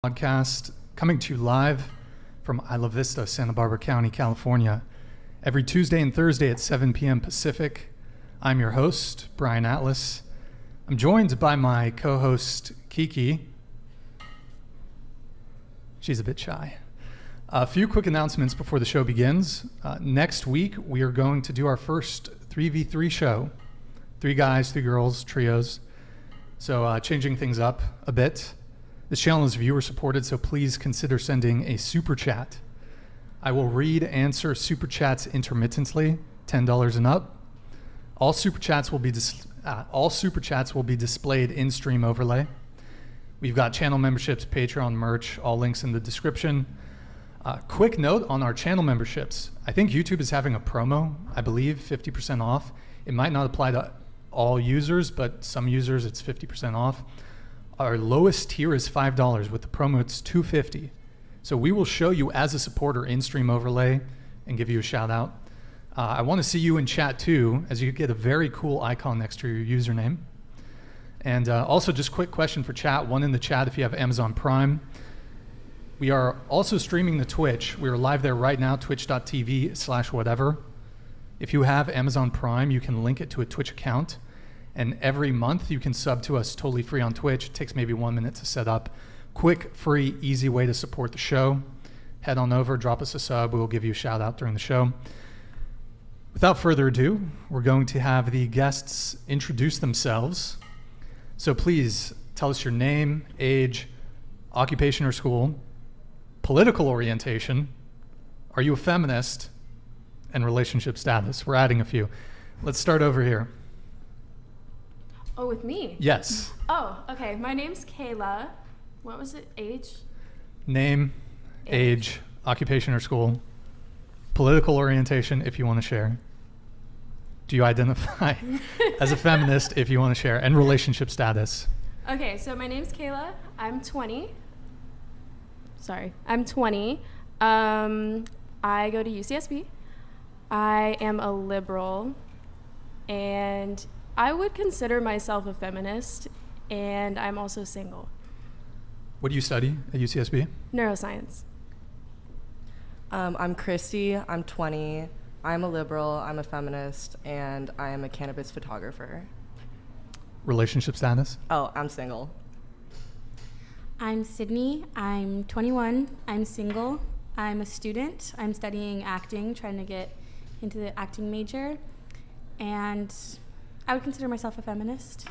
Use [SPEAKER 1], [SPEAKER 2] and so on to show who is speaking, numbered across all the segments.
[SPEAKER 1] Podcast coming to you live from Isla Vista, Santa Barbara County, California, every Tuesday and Thursday at 7 p.m. Pacific. I'm your host, Brian Atlas. I'm joined by my co-host, Kiki. She's a bit shy. A few quick announcements before the show begins. Next week, we are going to do our first 3v3 show. 3 guys, 3 girls, trios. So changing things up a bit. This channel is viewer supported, so please consider sending a super chat. I will answer super chats intermittently, $10 and up. All super chats will be displayed in stream overlay. We've got channel memberships, Patreon, merch, all links in the description. Quick note on our channel memberships. I think YouTube is having a promo, I believe 50% off. It might not apply to all users, but some users it's 50% off. Our lowest tier is $5. With the promo, it's $2.50. So we will show you as a supporter in stream overlay and give you a shout out. I want to see you in chat too, as you get a very cool icon next to your username. And also just quick question for chat, one in the chat if you have Amazon Prime. We are also streaming to Twitch. We are live there right now, twitch.tv/whatever. If you have Amazon Prime, you can link it to a Twitch account. And every month you can sub to us totally free on Twitch. It takes maybe 1 minute to set up. Quick, free, easy way to support the show. Head on over, drop us a sub. We'll give you a shout out during the show. Without further ado, we're going to have the guests introduce themselves. So please tell us your name, age, occupation or school, political orientation, are you a feminist, and relationship status. We're adding a few. Let's start over here.
[SPEAKER 2] Oh, with me?
[SPEAKER 1] Yes.
[SPEAKER 2] Oh, okay. My name's Kayla. What was it? Age?
[SPEAKER 1] Name, age, occupation or school, political orientation if you want to share. Do you identify as a feminist if you want to share? And relationship status.
[SPEAKER 2] Okay, so my name's Kayla. I'm 20. I'm 20. I go to UCSB. I am a liberal, and I would consider myself a feminist, and I'm also single.
[SPEAKER 1] What do you study at UCSB?
[SPEAKER 2] Neuroscience.
[SPEAKER 3] I'm Christy. I'm 20. I'm a liberal. I'm a feminist, and I am a cannabis photographer.
[SPEAKER 1] Relationship status?
[SPEAKER 3] Oh, I'm single.
[SPEAKER 4] I'm Sydney. I'm 21. I'm single. I'm a student. I'm studying acting, trying to get into the acting major, and I would consider myself a feminist.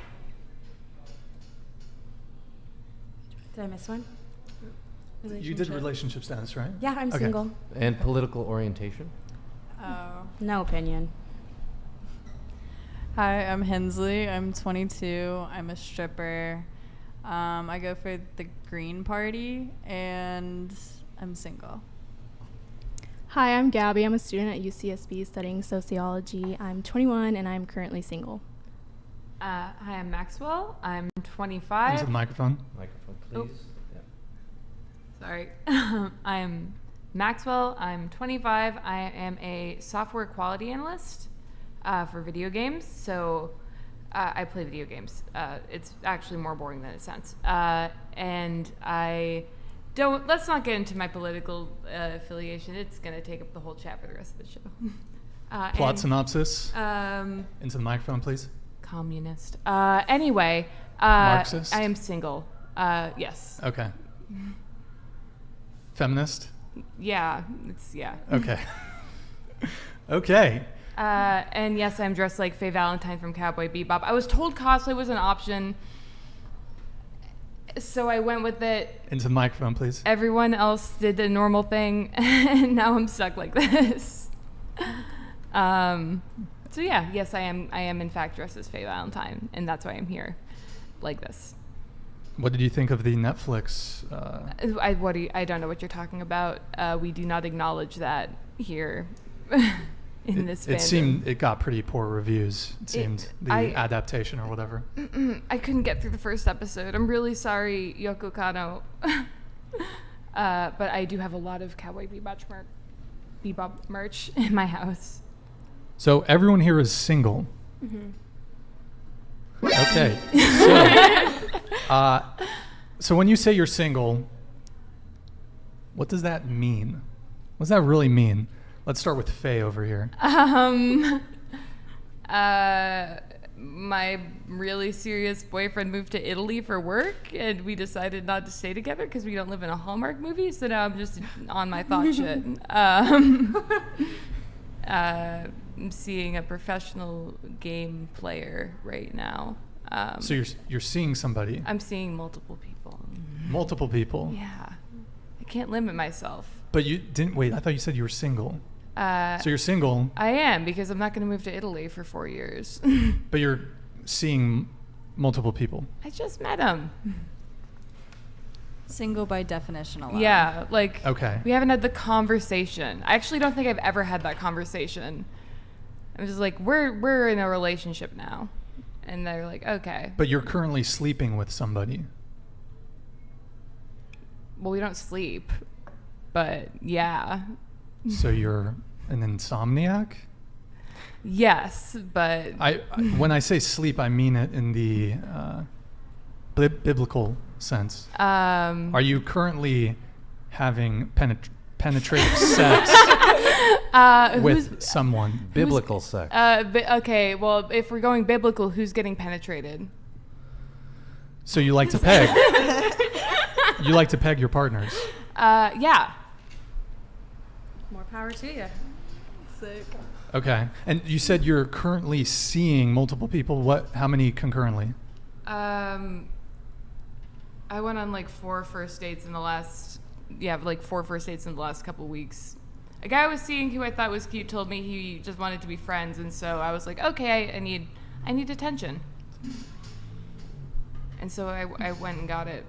[SPEAKER 4] Did I miss one?
[SPEAKER 1] You did relationship status, right?
[SPEAKER 4] Yeah, I'm single.
[SPEAKER 5] And political orientation?
[SPEAKER 4] Oh. No opinion.
[SPEAKER 6] Hi, I'm Hensley. I'm 22. I'm a stripper. I go for the Green Party, and I'm single.
[SPEAKER 7] Hi, I'm Gabby. I'm a student at UCSB studying sociology. I'm 21 and I'm currently single.
[SPEAKER 8] Hi, I'm Maxwell. I'm 25.
[SPEAKER 1] Into the microphone.
[SPEAKER 5] Microphone, please.
[SPEAKER 8] Oh. Yeah. Sorry. I'm Maxwell. I'm 25. I am a software quality analyst for video games. So I play video games. It's actually more boring than it sounds. And let's not get into my political affiliation. It's going to take up the whole chat for the rest of the show.
[SPEAKER 1] Plot synopsis. Into the microphone, please.
[SPEAKER 8] Communist. Anyway.
[SPEAKER 1] Marxist?
[SPEAKER 8] I am single. Yes.
[SPEAKER 1] Okay. Feminist?
[SPEAKER 8] Yeah.
[SPEAKER 1] Okay. Okay.
[SPEAKER 8] And yes, I'm dressed like Faye Valentine from Cowboy Bebop. I was told cosplay was an option, so I went with it.
[SPEAKER 1] Into the microphone, please.
[SPEAKER 8] Everyone else did the normal thing, and now I'm stuck like this. So yeah, yes, I am in fact dressed as Faye Valentine, and that's why I'm here, like this.
[SPEAKER 1] What did you think of the Netflix?
[SPEAKER 8] I don't know what you're talking about. We do not acknowledge that here. In this fandom.
[SPEAKER 1] It got pretty poor reviews. It seemed adaptation or whatever.
[SPEAKER 8] I couldn't get through the first episode. I'm really sorry, Yoko Kanno. But I do have a lot of Cowboy Bebop merch in my house.
[SPEAKER 1] So everyone here is single.
[SPEAKER 4] Mm-hmm.
[SPEAKER 1] Okay. So when you say you're single, What does that mean? What does that really mean? Let's start with Faye over here.
[SPEAKER 8] My really serious boyfriend moved to Italy for work, and we decided not to stay together because we don't live in a Hallmark movie. So now I'm just on my thought shit. I'm seeing a professional game player right now.
[SPEAKER 1] So you're seeing somebody.
[SPEAKER 8] I'm seeing multiple people.
[SPEAKER 1] Multiple people.
[SPEAKER 8] Yeah, I can't limit myself.
[SPEAKER 1] But you didn't wait. I thought you said you were single. So you're single.
[SPEAKER 8] I am, because I'm not going to move to Italy for 4 years.
[SPEAKER 1] But you're seeing multiple people.
[SPEAKER 8] I just met him.
[SPEAKER 6] Single by definition alone.
[SPEAKER 8] Yeah, like
[SPEAKER 1] Okay.
[SPEAKER 8] we haven't had the conversation. I actually don't think I've ever had that conversation. I'm just like, we're in a relationship now, and they're like, okay.
[SPEAKER 1] But you're currently sleeping with somebody.
[SPEAKER 8] Well, we don't sleep, but yeah,
[SPEAKER 1] So you're an insomniac?
[SPEAKER 8] yes, but
[SPEAKER 1] When I say sleep, I mean it in the biblical sense. Are you currently having penetrative sex with someone?
[SPEAKER 5] Biblical sex.
[SPEAKER 8] okay. Well, if we're going biblical, who's getting penetrated?
[SPEAKER 1] So you like to peg? You like to peg your partners?
[SPEAKER 8] Yeah.
[SPEAKER 3] More power to you.
[SPEAKER 6] Sick.
[SPEAKER 1] Okay. And you said you're currently seeing multiple people. How many concurrently?
[SPEAKER 8] I went on like 4 first dates in the last couple weeks. A guy I was seeing who I thought was cute told me he just wanted to be friends, and so I was like, okay, I need attention. And so I went and got it.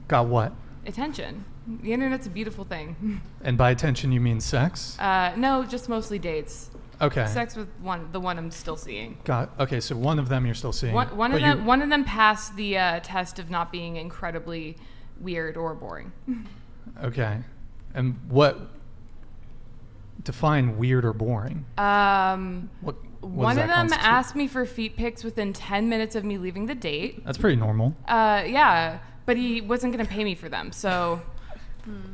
[SPEAKER 1] Got what?
[SPEAKER 8] Attention. The internet's a beautiful thing.
[SPEAKER 1] And by attention, you mean sex?
[SPEAKER 8] No, just mostly dates.
[SPEAKER 1] Okay.
[SPEAKER 8] Sex with the one I'm still seeing.
[SPEAKER 1] Okay, so one of them you're still seeing.
[SPEAKER 8] One of them passed the test of not being incredibly weird or boring.
[SPEAKER 1] Okay. And what define weird or boring? What
[SPEAKER 8] One
[SPEAKER 1] does
[SPEAKER 8] of
[SPEAKER 1] that
[SPEAKER 8] them
[SPEAKER 1] constitute?
[SPEAKER 8] asked me for feet pics within 10 minutes of me leaving the date.
[SPEAKER 1] That's pretty normal.
[SPEAKER 8] Yeah, but he wasn't going to pay me for them, so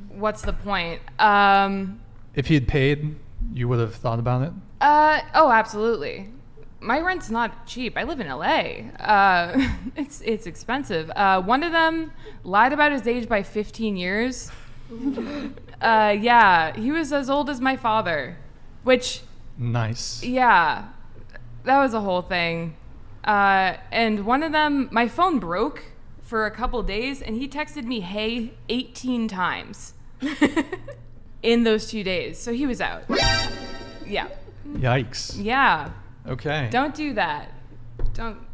[SPEAKER 8] what's the point?
[SPEAKER 1] If he had paid, you would have thought about it?
[SPEAKER 8] Oh, absolutely. My rent's not cheap. I live in LA. It's expensive. One of them lied about his age by 15 years. Yeah, he was as old as my father, which,
[SPEAKER 1] Nice.
[SPEAKER 8] yeah, that was a whole thing. And one of them, my phone broke for a couple days, and he texted me, hey, 18 times in those 2 days. So he was out. Yeah.
[SPEAKER 1] Yikes.
[SPEAKER 8] Yeah.
[SPEAKER 1] Okay.
[SPEAKER 8] Don't do that.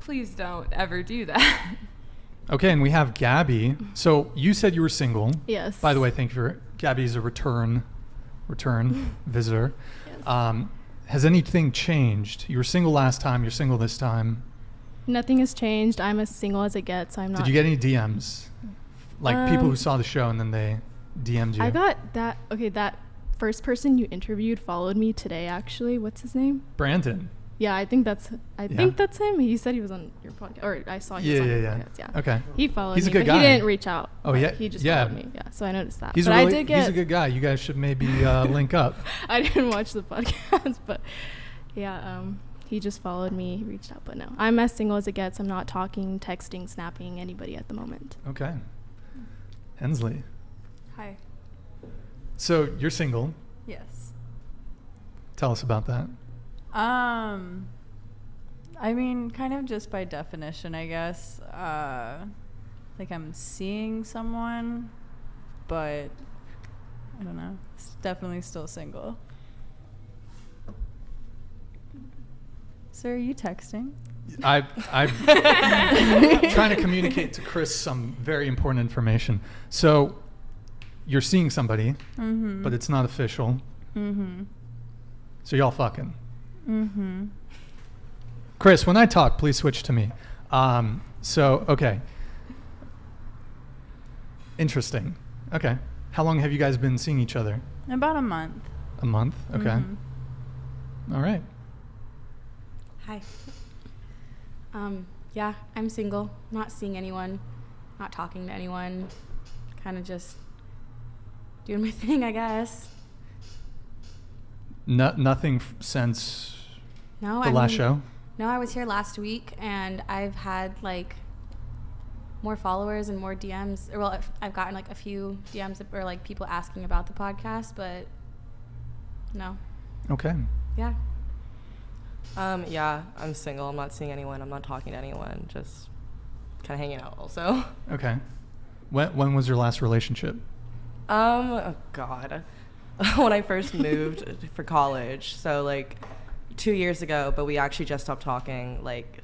[SPEAKER 8] Please don't ever do that.
[SPEAKER 1] Okay, and we have Gabby. So you said you were single.
[SPEAKER 7] Yes.
[SPEAKER 1] By the way, thank you for Gabby's a return visitor.
[SPEAKER 7] Yes.
[SPEAKER 1] Has anything changed? You were single last time. You're single this time.
[SPEAKER 7] Nothing has changed. I'm as single as it gets. I'm not.
[SPEAKER 1] Did you get any DMs? Like people who saw the show and then they DM'd you?
[SPEAKER 7] I got that. Okay, that first person you interviewed followed me today. Actually, what's his name?
[SPEAKER 1] Brandon.
[SPEAKER 7] Yeah, I think that's him. He said he was on your podcast, or I saw he was on your podcast. Yeah.
[SPEAKER 1] Okay.
[SPEAKER 7] He followed
[SPEAKER 1] He's a
[SPEAKER 7] me,
[SPEAKER 1] good
[SPEAKER 7] but
[SPEAKER 1] guy.
[SPEAKER 7] he didn't reach out.
[SPEAKER 1] Oh,
[SPEAKER 7] but
[SPEAKER 1] yeah?
[SPEAKER 7] He just
[SPEAKER 1] Yeah.
[SPEAKER 7] followed me. Yeah, so I noticed that.
[SPEAKER 1] He's
[SPEAKER 7] but
[SPEAKER 1] a
[SPEAKER 7] I did get.
[SPEAKER 1] he's a good guy. You guys should maybe link up.
[SPEAKER 7] I didn't watch the podcast, but yeah, he just followed me. He reached out, but no, I'm as single as it gets. I'm not talking, texting, snapping anybody at the moment.
[SPEAKER 1] Okay. Hensley.
[SPEAKER 6] Hi.
[SPEAKER 1] So you're single.
[SPEAKER 6] Yes.
[SPEAKER 1] Tell us about that.
[SPEAKER 6] I mean, kind of just by definition, I guess. Like I'm seeing someone, but I don't know. It's definitely still single. So are you texting?
[SPEAKER 1] I'm trying to communicate to Chris some very important information. So you're seeing somebody, but it's not official. So y'all fucking. Chris, when I talk, please switch to me. Okay. Interesting. Okay. How long have you guys been seeing each other?
[SPEAKER 6] About a month.
[SPEAKER 1] A month? Okay. All right.
[SPEAKER 4] Hi. Yeah, I'm single, not seeing anyone, not talking to anyone, kind of just doing my thing, I guess.
[SPEAKER 1] Nothing since
[SPEAKER 4] No,
[SPEAKER 1] the last show?
[SPEAKER 4] No, I was here last week, and I've had like more followers and more DMs. Well, I've gotten like a few DMs or like people asking about the podcast, but no.
[SPEAKER 1] Okay.
[SPEAKER 4] Yeah.
[SPEAKER 3] Yeah, I'm single. I'm not seeing anyone. I'm not talking to anyone. Just kind of hanging out also.
[SPEAKER 1] Okay. When was your last relationship?
[SPEAKER 3] Oh God. When I first moved for college. So like 2 years ago, but we actually just stopped talking like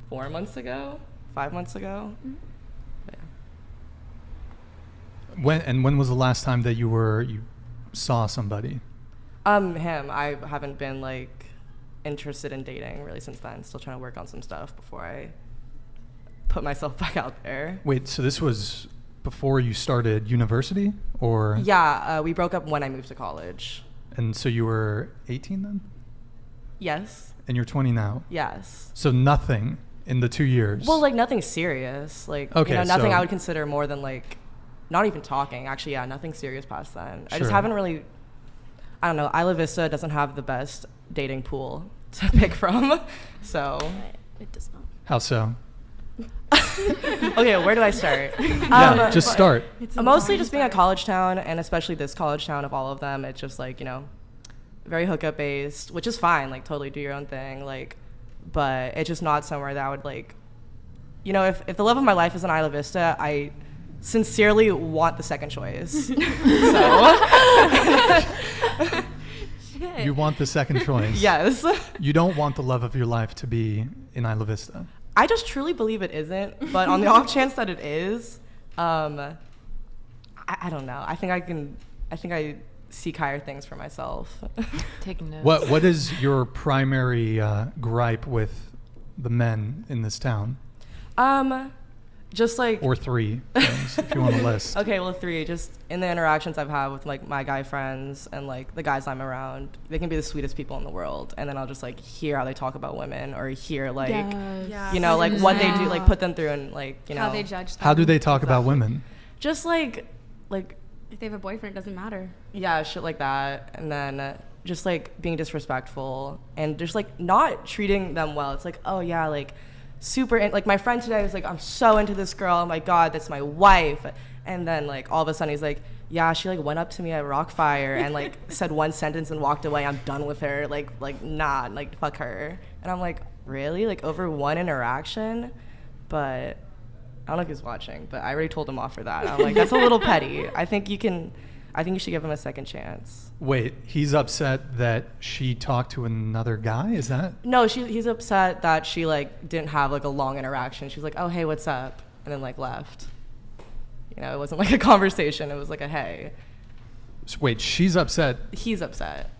[SPEAKER 3] 4 months ago, 5 months ago. Yeah.
[SPEAKER 1] When was the last time that you saw somebody?
[SPEAKER 3] Him. I haven't been like interested in dating really since then. Still trying to work on some stuff before I put myself back out there.
[SPEAKER 1] Wait, so this was before you started university, or?
[SPEAKER 3] Yeah, we broke up when I moved to college.
[SPEAKER 1] And so you were 18 then?
[SPEAKER 3] Yes.
[SPEAKER 1] And you're 20 now?
[SPEAKER 3] Yes.
[SPEAKER 1] So nothing in the 2 years?
[SPEAKER 3] Well, like nothing serious. Like,
[SPEAKER 1] okay,
[SPEAKER 3] nothing
[SPEAKER 1] so
[SPEAKER 3] I would consider more than like, not even talking. Actually, yeah, nothing serious past then. I just
[SPEAKER 1] Sure.
[SPEAKER 3] haven't really, I don't know, Isla Vista doesn't have the best dating pool to pick from. So.
[SPEAKER 4] It does not.
[SPEAKER 1] How so?
[SPEAKER 3] Okay, where do I start?
[SPEAKER 1] Yeah, just start.
[SPEAKER 3] Mostly just being a college town, and especially this college town of all of them, it's just like, very hookup based, which is fine, like totally do your own thing, like, but it's just not somewhere that I would like, if the love of my life is in Isla Vista, I sincerely want the second choice. So.
[SPEAKER 1] You want the second choice?
[SPEAKER 3] Yes.
[SPEAKER 1] You don't want the love of your life to be in Isla Vista?
[SPEAKER 3] I just truly believe it isn't, but on the off chance that it is, I don't know. I think I seek higher things for myself.
[SPEAKER 8] Taking notes.
[SPEAKER 1] What is your primary gripe with the men in this town?
[SPEAKER 3] Just like,
[SPEAKER 1] Or three things, if you want to list.
[SPEAKER 3] okay, well, 3, just in the interactions I've had with like my guy friends and like the guys I'm around, they can be the sweetest people in the world, and then I'll just like hear how they talk about women, or hear like,
[SPEAKER 4] Yeah.
[SPEAKER 3] like what they do, like put them through, and like,
[SPEAKER 4] How they judge them.
[SPEAKER 1] How do they talk about women?
[SPEAKER 3] just like,
[SPEAKER 4] If they have a boyfriend, it doesn't matter.
[SPEAKER 3] yeah, shit like that. And then just like being disrespectful and just like not treating them well. It's like, oh yeah, like super, like my friend today was like, I'm so into this girl, oh my god, that's my wife. And then like all of a sudden he's like, yeah, she like went up to me at Rockfire and like said one sentence and walked away, I'm done with her, like nah, like fuck her. And I'm like, really, like over one interaction? But I don't know if he's watching, but I already told him off for that. I'm like, that's a little petty. I think you should give him a second chance.
[SPEAKER 1] Wait, he's upset that she talked to another guy? Is that?
[SPEAKER 3] No, he's upset that she like didn't have like a long interaction. She's like, oh hey, what's up? And then like left. It wasn't like a conversation. It was like a hey.
[SPEAKER 1] So wait, she's upset
[SPEAKER 3] He's upset.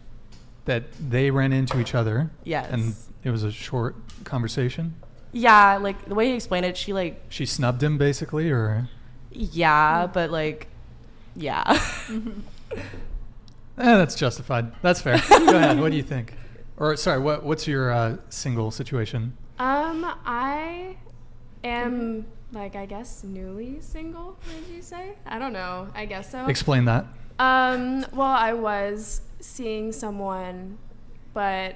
[SPEAKER 1] that they ran into each other?
[SPEAKER 3] Yes.
[SPEAKER 1] And it was a short conversation?
[SPEAKER 3] Yeah, like the way he explained it,
[SPEAKER 1] She snubbed him basically, or?
[SPEAKER 3] yeah, but like, yeah.
[SPEAKER 1] That's justified. That's fair. Go ahead. What do you think? Or sorry, what's your single situation?
[SPEAKER 2] I am like, I guess newly single, would you say? I don't know. I guess so.
[SPEAKER 1] Explain that.
[SPEAKER 2] Well, I was seeing someone, but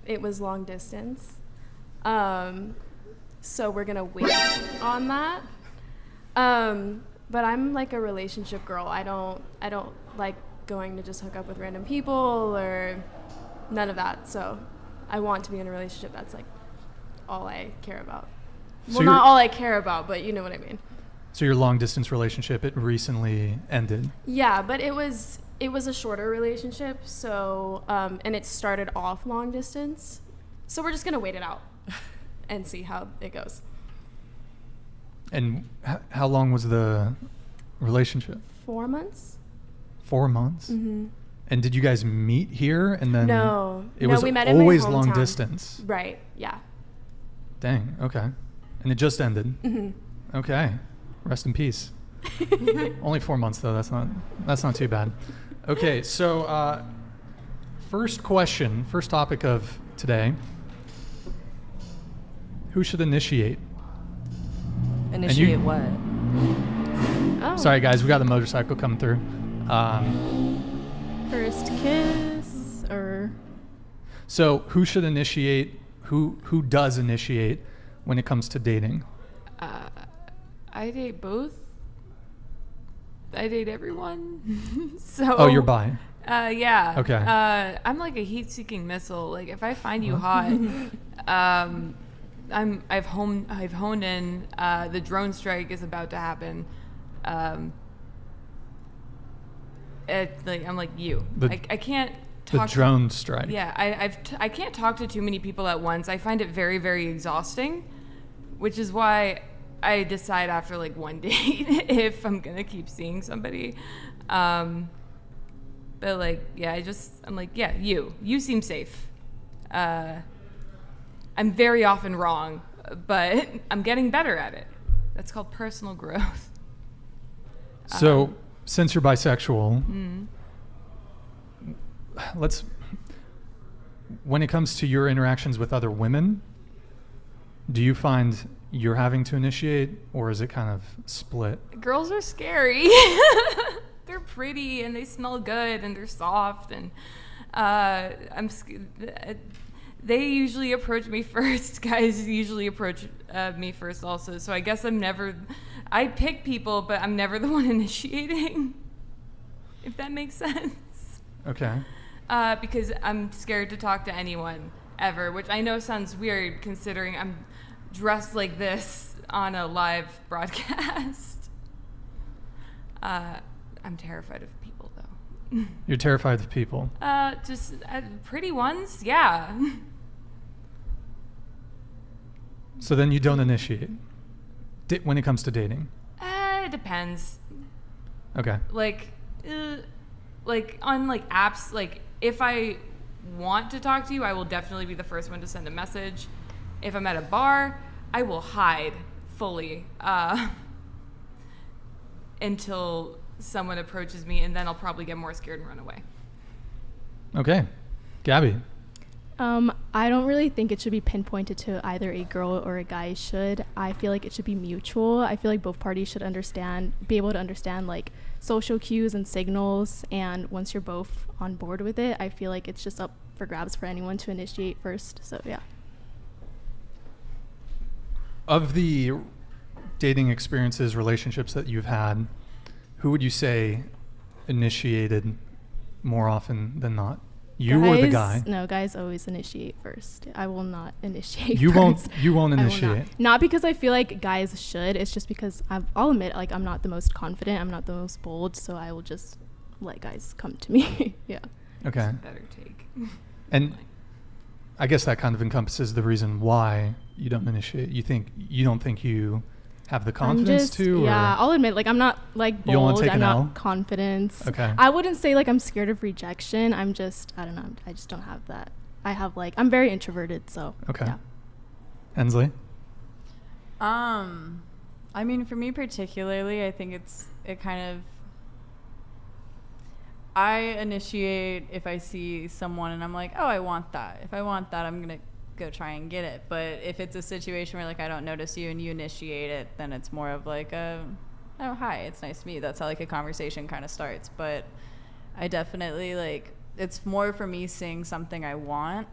[SPEAKER 2] it was long distance. So we're gonna wait on that. But I'm like a relationship girl. I don't like going to just hook up with random people or none of that. So I want to be in a relationship that's like all I care about.
[SPEAKER 1] So
[SPEAKER 2] Well, not all I care about, but you know what I mean.
[SPEAKER 1] So your long distance relationship, it recently ended.
[SPEAKER 2] Yeah, but it was a shorter relationship. So and it started off long distance. So we're just gonna wait it out and see how it goes.
[SPEAKER 1] And how long was the relationship?
[SPEAKER 2] 4 months.
[SPEAKER 1] 4 months?
[SPEAKER 2] Mm-hmm.
[SPEAKER 1] And did you guys meet here and then?
[SPEAKER 2] No,
[SPEAKER 1] It was
[SPEAKER 2] we met in my
[SPEAKER 1] always long
[SPEAKER 2] hometown.
[SPEAKER 1] distance.
[SPEAKER 2] Right. Yeah.
[SPEAKER 1] Dang. Okay. And it just ended.
[SPEAKER 2] Mm-hmm.
[SPEAKER 1] Okay. Rest in peace. Only 4 months though. That's not too bad. Okay. So first topic of today. Who should initiate?
[SPEAKER 3] Initiate what?
[SPEAKER 2] Oh.
[SPEAKER 1] Sorry guys, we got the motorcycle coming through.
[SPEAKER 7] First kiss or
[SPEAKER 1] So who should initiate? Who does initiate when it comes to dating?
[SPEAKER 8] I date both. I date everyone. So.
[SPEAKER 1] Oh, you're bi.
[SPEAKER 8] Yeah.
[SPEAKER 1] Okay.
[SPEAKER 8] I'm like a heat-seeking missile. Like if I find you hot, I've honed in. The drone strike is about to happen. I'm like you. I can't
[SPEAKER 1] The
[SPEAKER 8] talk.
[SPEAKER 1] drone strike.
[SPEAKER 8] Yeah, I can't talk to too many people at once. I find it very, very exhausting, which is why I decide after like one date if I'm gonna keep seeing somebody. But like, yeah, I'm like, yeah, you seem safe. I'm very often wrong, but I'm getting better at it. That's called personal growth.
[SPEAKER 1] So since you're bisexual, when it comes to your interactions with other women, do you find you're having to initiate, or is it kind of split?
[SPEAKER 8] Girls are scary. They're pretty and they smell good and they're soft and they usually approach me first. Guys usually approach me first also. So I guess I pick people, but I'm never the one initiating, if that makes sense.
[SPEAKER 1] Okay.
[SPEAKER 8] Because I'm scared to talk to anyone ever, which I know sounds weird considering I'm dressed like this on a live broadcast. I'm terrified of people, though.
[SPEAKER 1] You're terrified of people?
[SPEAKER 8] Just pretty ones, yeah.
[SPEAKER 1] So then you don't initiate when it comes to dating?
[SPEAKER 8] It depends.
[SPEAKER 1] Okay.
[SPEAKER 8] Like on like apps, like if I want to talk to you, I will definitely be the first one to send a message. If I'm at a bar, I will hide fully until someone approaches me, and then I'll probably get more scared and run away.
[SPEAKER 1] Okay. Gabby?
[SPEAKER 7] I don't really think it should be pinpointed to either a girl or a guy should. I feel like it should be mutual. I feel like both parties should be able to understand like social cues and signals, and once you're both on board with it, I feel like it's just up for grabs for anyone to initiate first. So yeah.
[SPEAKER 1] Of the dating experiences, relationships that you've had, who would you say initiated more often than not? You or the guy?
[SPEAKER 7] No, guys always initiate first. I will not initiate
[SPEAKER 1] You
[SPEAKER 7] first.
[SPEAKER 1] You won't
[SPEAKER 7] I will
[SPEAKER 1] initiate?
[SPEAKER 7] Not because I feel like guys should. It's just because I'll admit, like, I'm not the most confident. I'm not the most bold. So I will just let guys come to me. Yeah.
[SPEAKER 1] Okay.
[SPEAKER 8] Better take.
[SPEAKER 1] And I guess that kind of encompasses the reason why you don't initiate. You don't think you have the confidence to?
[SPEAKER 7] Yeah,
[SPEAKER 1] or
[SPEAKER 7] I'll admit, like, I'm not like
[SPEAKER 1] you don't wanna
[SPEAKER 7] bold.
[SPEAKER 1] take
[SPEAKER 7] I'm
[SPEAKER 1] an L?
[SPEAKER 7] not confident.
[SPEAKER 1] Okay.
[SPEAKER 7] I wouldn't say like I'm scared of rejection. I don't know. I just don't have that. I'm very introverted, so.
[SPEAKER 1] Okay.
[SPEAKER 7] Yeah.
[SPEAKER 1] Hensley?
[SPEAKER 6] I mean, for me particularly, I think I initiate if I see someone and I'm like, oh, I want that. If I want that, I'm going to go try and get it. But if it's a situation where like I don't notice you and you initiate it, then it's more of like oh, hi, it's nice to meet you. That's how like a conversation kind of starts. But I definitely like, it's more for me seeing something I want,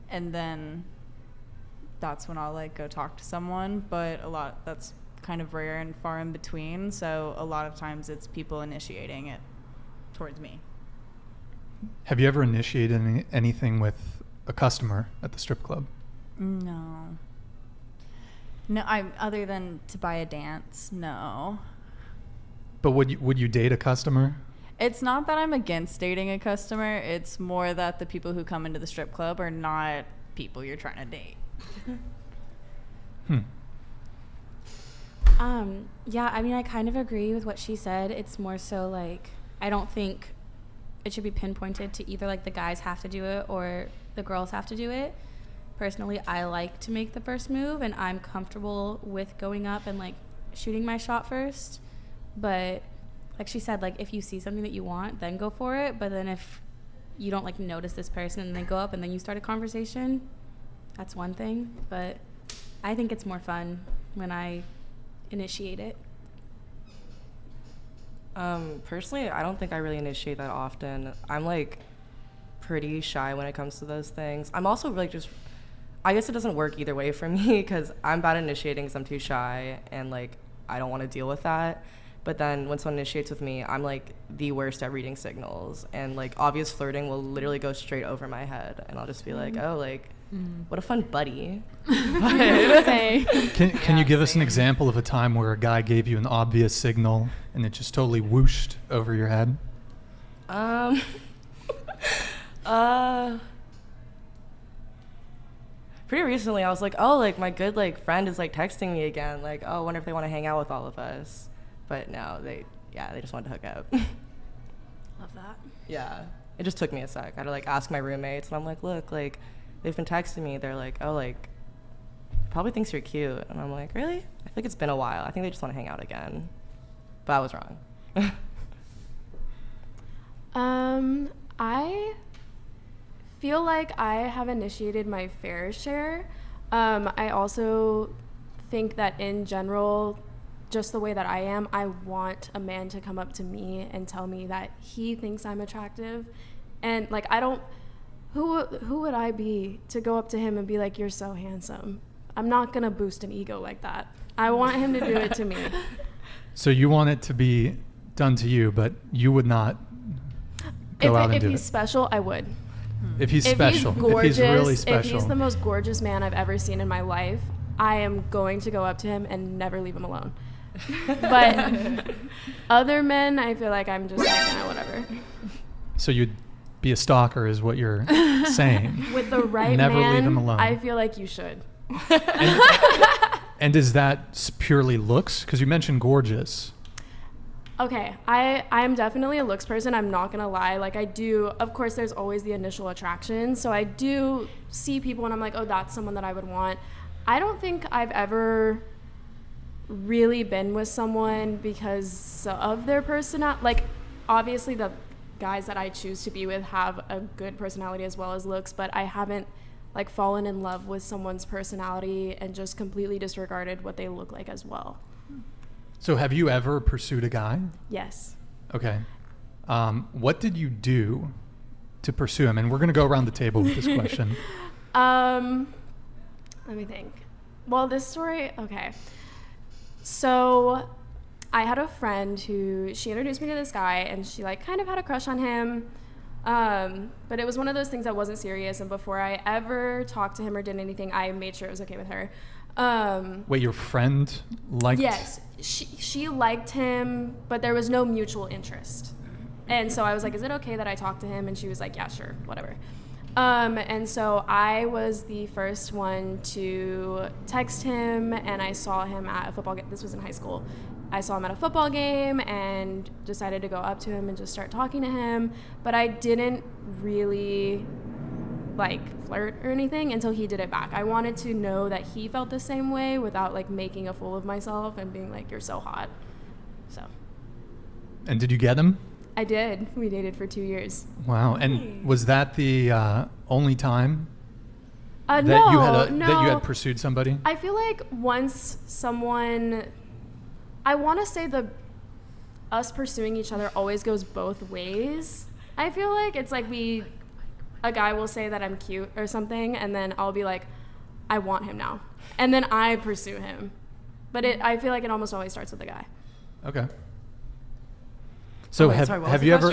[SPEAKER 6] and then that's when I'll like go talk to someone. But that's kind of rare and far in between. So a lot of times it's people initiating it towards me.
[SPEAKER 1] Have you ever initiated anything with a customer at the strip club?
[SPEAKER 6] No, other than to buy a dance, no.
[SPEAKER 1] But would you date a customer?
[SPEAKER 6] It's not that I'm against dating a customer. It's more that the people who come into the strip club are not people you're trying to date.
[SPEAKER 4] Yeah, I mean, I kind of agree with what she said. It's more so like, I don't think it should be pinpointed to either like the guys have to do it or the girls have to do it. Personally, I like to make the first move, and I'm comfortable with going up and like shooting my shot first. But like she said, like if you see something that you want, then go for it. But then if you don't like notice this person and they go up and then you start a conversation, that's one thing. But I think it's more fun when I initiate it.
[SPEAKER 3] Personally, I don't think I really initiate that often. I'm like pretty shy when it comes to those things. I'm also really just, I guess it doesn't work either way for me because I'm bad at initiating because I'm too shy and like I don't want to deal with that. But then when someone initiates with me, I'm like the worst at reading signals, and like obvious flirting will literally go straight over my head, and I'll just be like, oh, like what a fun buddy.
[SPEAKER 1] Can you give us an example of a time where a guy gave you an obvious signal and it just totally whooshed over your head?
[SPEAKER 3] Pretty recently, I was like, oh, like my good like friend is like texting me again, like, oh, I wonder if they want to hang out with all of us. But no, they just wanted to hook up.
[SPEAKER 4] Love that.
[SPEAKER 3] Yeah, it just took me a sec. I had to like ask my roommates, and I'm like, look, like they've been texting me. They're like, oh, like probably thinks you're cute, and I'm like, really? I feel like it's been a while. I think they just want to hang out again. But I was wrong.
[SPEAKER 2] I feel like I have initiated my fair share. I also think that in general, just the way that I am, I want a man to come up to me and tell me that he thinks I'm attractive. And like, who would I be to go up to him and be like, you're so handsome? I'm not gonna boost an ego like that. I want him to do it to me.
[SPEAKER 1] So you want it to be done to you, but you would not go out and do it?
[SPEAKER 2] If he's special, I would.
[SPEAKER 1] If he's special,
[SPEAKER 2] if he's gorgeous,
[SPEAKER 1] if he's really special.
[SPEAKER 2] If he's the most gorgeous man I've ever seen in my life, I am going to go up to him and never leave him alone. But other men, I feel like I'm just like, whatever.
[SPEAKER 1] So you'd be a stalker is what you're saying.
[SPEAKER 2] With the right
[SPEAKER 1] Never
[SPEAKER 2] man,
[SPEAKER 1] leave him alone.
[SPEAKER 2] I feel like you should.
[SPEAKER 1] And is that purely looks? Because you mentioned gorgeous.
[SPEAKER 2] Okay, I'm definitely a looks person. I'm not gonna lie. Like I do, of course, there's always the initial attraction. So I do see people and I'm like, oh, that's someone that I would want. I don't think I've ever really been with someone because of their personality. Like, obviously the guys that I choose to be with have a good personality as well as looks, but I haven't like fallen in love with someone's personality and just completely disregarded what they look like as well.
[SPEAKER 1] So have you ever pursued a guy?
[SPEAKER 2] Yes.
[SPEAKER 1] Okay. What did you do to pursue him? And we're going to go around the table with this question.
[SPEAKER 2] Let me think. Well, this story, okay. So I had a friend who, she introduced me to this guy and she like kind of had a crush on him. But it was one of those things that wasn't serious. And before I ever talked to him or did anything, I made sure it was okay with her.
[SPEAKER 1] Wait, your friend liked?
[SPEAKER 2] Yes, she liked him, but there was no mutual interest. And so I was like, is it okay that I talk to him? And she was like, yeah, sure, whatever. And so I was the first one to text him, and I saw him at a football game. This was in high school. I saw him at a football game and decided to go up to him and just start talking to him. But I didn't really like flirt or anything until he did it back. I wanted to know that he felt the same way without like making a fool of myself and being like, you're so hot. So.
[SPEAKER 1] And did you get him?
[SPEAKER 2] I did. We dated for 2 years.
[SPEAKER 1] Wow. And was that the only time that
[SPEAKER 2] no,
[SPEAKER 1] you had pursued somebody?
[SPEAKER 2] I feel like once someone, I want to say us pursuing each other always goes both ways. I feel like it's like a guy will say that I'm cute or something, and then I'll be like, I want him now. And then I pursue him. But I feel like it almost always starts with the guy.
[SPEAKER 1] Okay. So have you ever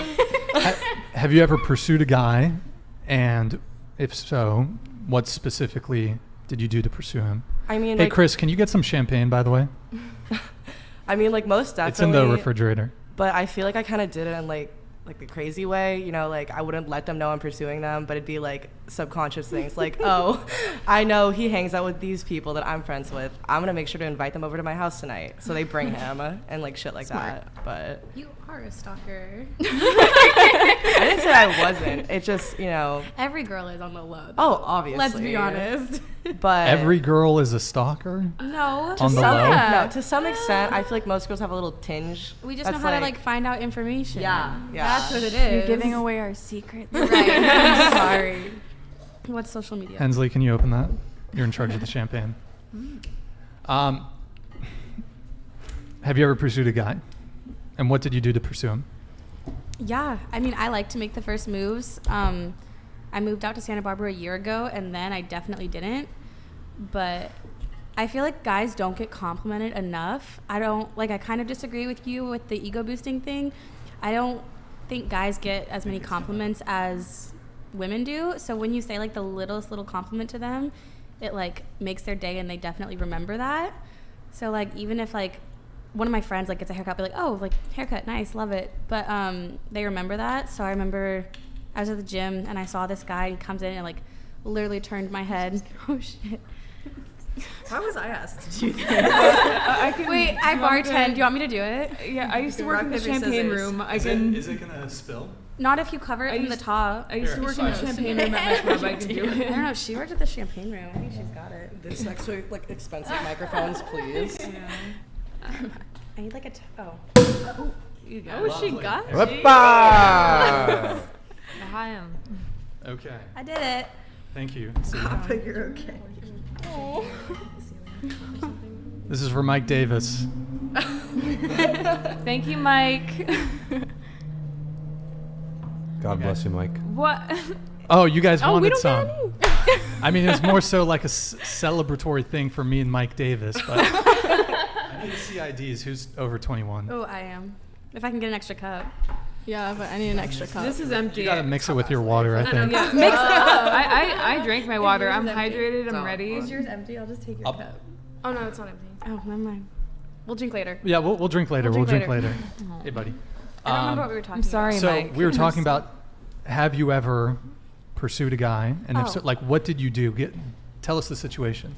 [SPEAKER 1] have you ever pursued a guy, and if so, what specifically did you do to pursue him?
[SPEAKER 3] I mean,
[SPEAKER 1] hey,
[SPEAKER 3] like,
[SPEAKER 1] Chris, can you get some champagne, by the way?
[SPEAKER 3] I mean, like most definitely.
[SPEAKER 1] It's in the refrigerator.
[SPEAKER 3] But I feel like I kind of did it in like the crazy way, you know, like I wouldn't let them know I'm pursuing them, but it'd be like subconscious things like, oh, I know he hangs out with these people that I'm friends with. I'm gonna make sure to invite them over to my house tonight. So they bring him and like shit like
[SPEAKER 4] Smart.
[SPEAKER 3] that. But
[SPEAKER 4] You are a stalker.
[SPEAKER 3] I didn't say I wasn't. It just, you know.
[SPEAKER 4] Every girl is on the low.
[SPEAKER 3] Oh, obviously.
[SPEAKER 4] Let's be honest.
[SPEAKER 3] But
[SPEAKER 1] Every girl is a stalker?
[SPEAKER 4] No.
[SPEAKER 1] On the low?
[SPEAKER 3] No, to some extent, I feel like most girls have a little tinge.
[SPEAKER 4] We just know how to like find out information.
[SPEAKER 3] Yeah.
[SPEAKER 4] That's what it is.
[SPEAKER 6] You're giving away our secrets.
[SPEAKER 4] Right. I'm sorry. What's social media?
[SPEAKER 1] Hensley, can you open that? You're in charge of the champagne. Have you ever pursued a guy? And what did you do to pursue him?
[SPEAKER 4] Yeah, I mean, I like to make the first moves. I moved out to Santa Barbara a year ago, and then I definitely didn't. But I feel like guys don't get complimented enough. I kind of disagree with you with the ego boosting thing. I don't think guys get as many compliments as women do. So when you say like the littlest little compliment to them, it like makes their day, and they definitely remember that. So like even if like one of my friends like gets a haircut, I'll be like, oh, like haircut, nice, love it. But they remember that. So I remember I was at the gym and I saw this guy, and he comes in and like literally turned my head. Oh shit.
[SPEAKER 3] Why was I asked to do that?
[SPEAKER 4] Wait, I bartend. Do you want me to do it?
[SPEAKER 8] Yeah, I used to work
[SPEAKER 3] Rock,
[SPEAKER 8] in the
[SPEAKER 3] paper,
[SPEAKER 8] champagne
[SPEAKER 3] scissors.
[SPEAKER 8] room.
[SPEAKER 1] Is it gonna spill?
[SPEAKER 4] Not if you cover it from the top.
[SPEAKER 8] I used to work in the
[SPEAKER 1] Here,
[SPEAKER 8] champagne room at my club. I can do
[SPEAKER 4] I
[SPEAKER 8] it.
[SPEAKER 4] don't know. She worked at the champagne room. I think she's got it.
[SPEAKER 3] This extra like expensive microphones, please.
[SPEAKER 4] I need like a
[SPEAKER 8] You go.
[SPEAKER 7] Oh, she got it.
[SPEAKER 5] Whoopa!
[SPEAKER 8] Hi.
[SPEAKER 1] Okay.
[SPEAKER 4] I did it.
[SPEAKER 1] Thank you.
[SPEAKER 3] But you're okay.
[SPEAKER 1] This is for Mike Davis.
[SPEAKER 8] Thank you, Mike.
[SPEAKER 5] God bless you, Mike.
[SPEAKER 8] What?
[SPEAKER 1] Oh, you guys
[SPEAKER 7] Oh, we
[SPEAKER 1] wanted
[SPEAKER 7] don't
[SPEAKER 1] some.
[SPEAKER 7] get any.
[SPEAKER 1] I mean, it's more so like a celebratory thing for me and Mike Davis, but I need to see IDs. Who's over 21?
[SPEAKER 4] Oh, I am. If I can get an extra cup.
[SPEAKER 7] Yeah, but I need an extra cup.
[SPEAKER 8] This is empty.
[SPEAKER 1] You gotta mix it with your water, I think.
[SPEAKER 8] Yeah, mix it up. I drank my water. I'm hydrated. I'm ready.
[SPEAKER 3] Is
[SPEAKER 4] yours empty? I'll just take your
[SPEAKER 1] I'll-
[SPEAKER 4] cup.
[SPEAKER 2] Oh no, it's not empty.
[SPEAKER 4] Oh, never mind. We'll drink later.
[SPEAKER 1] Yeah, we'll drink later.
[SPEAKER 4] We'll
[SPEAKER 1] We'll
[SPEAKER 4] drink
[SPEAKER 1] drink later. Hey, buddy.
[SPEAKER 4] I don't remember what we were talking
[SPEAKER 8] I'm sorry,
[SPEAKER 1] So
[SPEAKER 8] Mike.
[SPEAKER 1] we were talking about, have you ever pursued a guy? And if so,
[SPEAKER 4] Oh.
[SPEAKER 1] like, what did you do? Tell us the situation.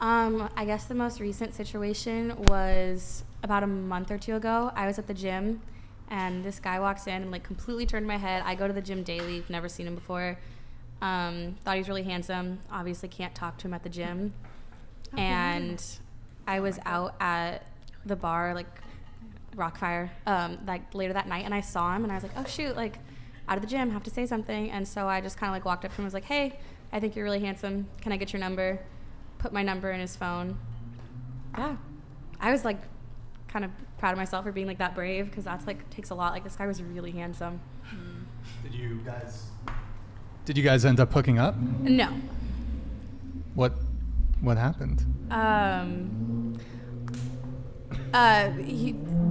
[SPEAKER 4] I guess the most recent situation was about a month or two ago. I was at the gym, and this guy walks in and like completely turned my head. I go to the gym daily. Never seen him before. Thought he was really handsome. Obviously can't talk to him at the gym. And I was out at the bar, like Rockfire, like later that night, and I saw him, and I was like, oh shoot, like out of the gym, have to say something. And so I just kind of like walked up to him and was like, hey, I think you're really handsome. Can I get your number? Put my number in his phone. Yeah. I was like kind of proud of myself for being like that brave, because that's like takes a lot. Like this guy was really handsome.
[SPEAKER 1] Did you guys end up hooking up?
[SPEAKER 4] No.
[SPEAKER 1] What happened?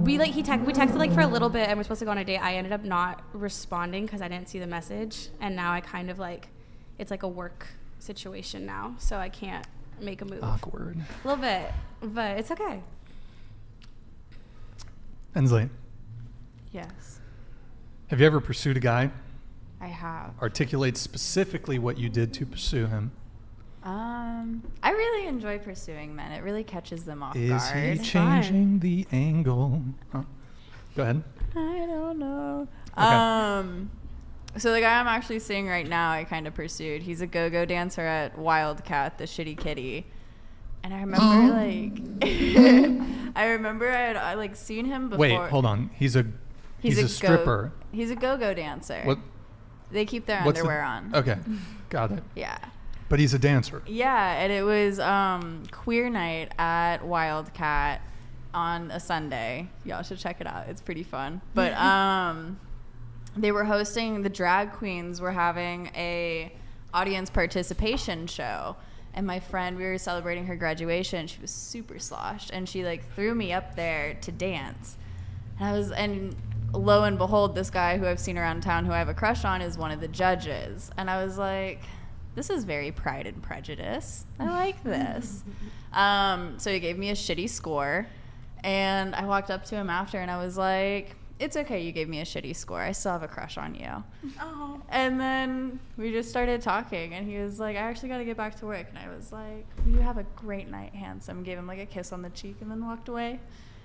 [SPEAKER 4] We texted like for a little bit, and we're supposed to go on a date. I ended up not responding because I didn't see the message, and now I kind of like it's like a work situation now, so I can't make a move.
[SPEAKER 1] Awkward.
[SPEAKER 4] A little bit, but it's okay.
[SPEAKER 1] Ensley,
[SPEAKER 8] Yes,
[SPEAKER 1] have you ever pursued a guy?
[SPEAKER 8] I have.
[SPEAKER 1] Articulate specifically what you did to pursue him.
[SPEAKER 6] I really enjoy pursuing men. It really catches them off
[SPEAKER 1] Is
[SPEAKER 6] guard.
[SPEAKER 1] he changing the angle? Oh. Go ahead.
[SPEAKER 6] I don't know.
[SPEAKER 1] Okay.
[SPEAKER 6] So the guy I'm actually seeing right now, I kind of pursued. He's a go-go dancer at Wildcat, the shitty kitty. And I remember I remember I like seen him before.
[SPEAKER 1] Wait, hold on. He's a stripper.
[SPEAKER 6] He's a go-go dancer.
[SPEAKER 1] What?
[SPEAKER 6] They keep their
[SPEAKER 1] What's
[SPEAKER 6] underwear on.
[SPEAKER 1] Okay, got it.
[SPEAKER 6] Yeah.
[SPEAKER 1] But he's a dancer.
[SPEAKER 6] Yeah, and it was queer night at Wildcat on a Sunday. Y'all should check it out. It's pretty fun. But they were hosting, the drag queens were having a audience participation show. And my friend, we were celebrating her graduation. She was super sloshed, and she like threw me up there to dance. And lo and behold, this guy who I've seen around town who I have a crush on is one of the judges. And I was like, this is very Pride and Prejudice. I like this. So he gave me a shitty score, and I walked up to him after, and I was like, it's okay, you gave me a shitty score. I still have a crush on you.
[SPEAKER 4] Oh.
[SPEAKER 6] And then we just started talking, and he was like, I actually got to get back to work. And I was like, you have a great night, handsome. Gave him like a kiss on the cheek and then walked away.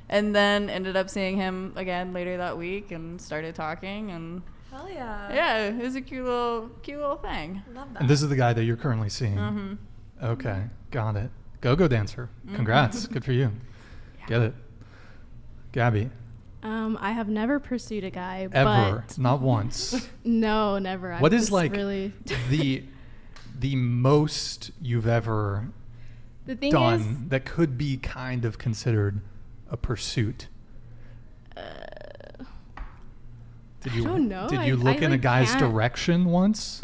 [SPEAKER 6] And then ended up seeing him again later that week and started talking, and
[SPEAKER 4] Hell yeah.
[SPEAKER 6] yeah, it was a cute little thing.
[SPEAKER 4] Love that.
[SPEAKER 1] And this is the guy that you're currently seeing.
[SPEAKER 6] Mm-hmm.
[SPEAKER 1] Okay, got it. Go-go dancer. Congrats. Good for you. Get it. Gabby,
[SPEAKER 7] I have never pursued a guy,
[SPEAKER 1] ever,
[SPEAKER 7] but
[SPEAKER 1] not once.
[SPEAKER 7] no, never.
[SPEAKER 1] What
[SPEAKER 7] I'm
[SPEAKER 1] is
[SPEAKER 7] just
[SPEAKER 1] like
[SPEAKER 7] really
[SPEAKER 1] the most you've ever
[SPEAKER 7] the thing
[SPEAKER 1] done
[SPEAKER 7] is
[SPEAKER 1] that could be kind of considered a pursuit? Did you,
[SPEAKER 7] I don't know.
[SPEAKER 1] Did you
[SPEAKER 7] I
[SPEAKER 1] look in a
[SPEAKER 7] like,
[SPEAKER 1] guy's
[SPEAKER 7] can't.
[SPEAKER 1] direction once?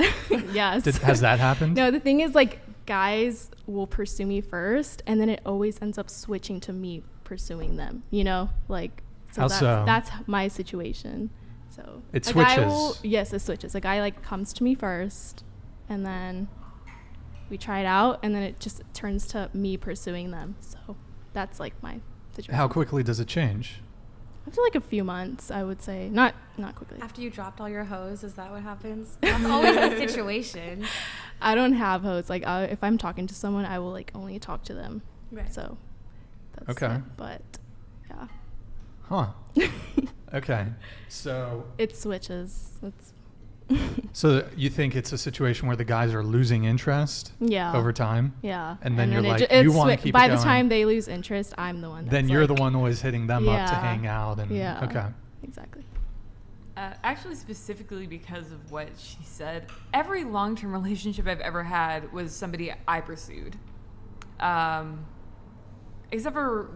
[SPEAKER 7] Yes.
[SPEAKER 1] Has that happened?
[SPEAKER 7] No, the thing is, like, guys will pursue me first, and then it always ends up switching to me pursuing them, you know? Like, so
[SPEAKER 1] How
[SPEAKER 7] that's,
[SPEAKER 1] so?
[SPEAKER 7] that's my situation. So
[SPEAKER 1] It
[SPEAKER 7] a guy
[SPEAKER 1] switches.
[SPEAKER 7] yes, it switches. A guy, like, comes to me first, and then we try it out, and then it just turns to me pursuing them. So that's, like, my situation.
[SPEAKER 1] How quickly does it change?
[SPEAKER 7] After, like, a few months, I would say. Not quickly.
[SPEAKER 4] After you dropped all your hoes, is that what happens? That's always the situation.
[SPEAKER 7] I don't have hoes. Like, if I'm talking to someone, I will, like, only talk to them.
[SPEAKER 4] Right.
[SPEAKER 7] So that's
[SPEAKER 1] Okay.
[SPEAKER 7] it. But yeah,
[SPEAKER 1] Huh. Okay. So
[SPEAKER 7] it switches. It's
[SPEAKER 1] so you think it's a situation where the guys are losing interest
[SPEAKER 7] yeah.
[SPEAKER 1] over time?
[SPEAKER 7] Yeah.
[SPEAKER 1] And then you're
[SPEAKER 7] it
[SPEAKER 1] like,
[SPEAKER 7] ju-
[SPEAKER 1] you
[SPEAKER 7] it's
[SPEAKER 1] wanna
[SPEAKER 7] swi-
[SPEAKER 1] keep it
[SPEAKER 7] by the
[SPEAKER 1] going.
[SPEAKER 7] time they lose interest, I'm the one.
[SPEAKER 1] Then
[SPEAKER 7] that's
[SPEAKER 1] you're
[SPEAKER 7] like,
[SPEAKER 1] the one always hitting them up to
[SPEAKER 7] Yeah.
[SPEAKER 1] hang out and
[SPEAKER 7] Yeah.
[SPEAKER 1] okay.
[SPEAKER 7] Exactly.
[SPEAKER 8] Actually, specifically because of what she said, every long-term relationship I've ever had was somebody I pursued. Except for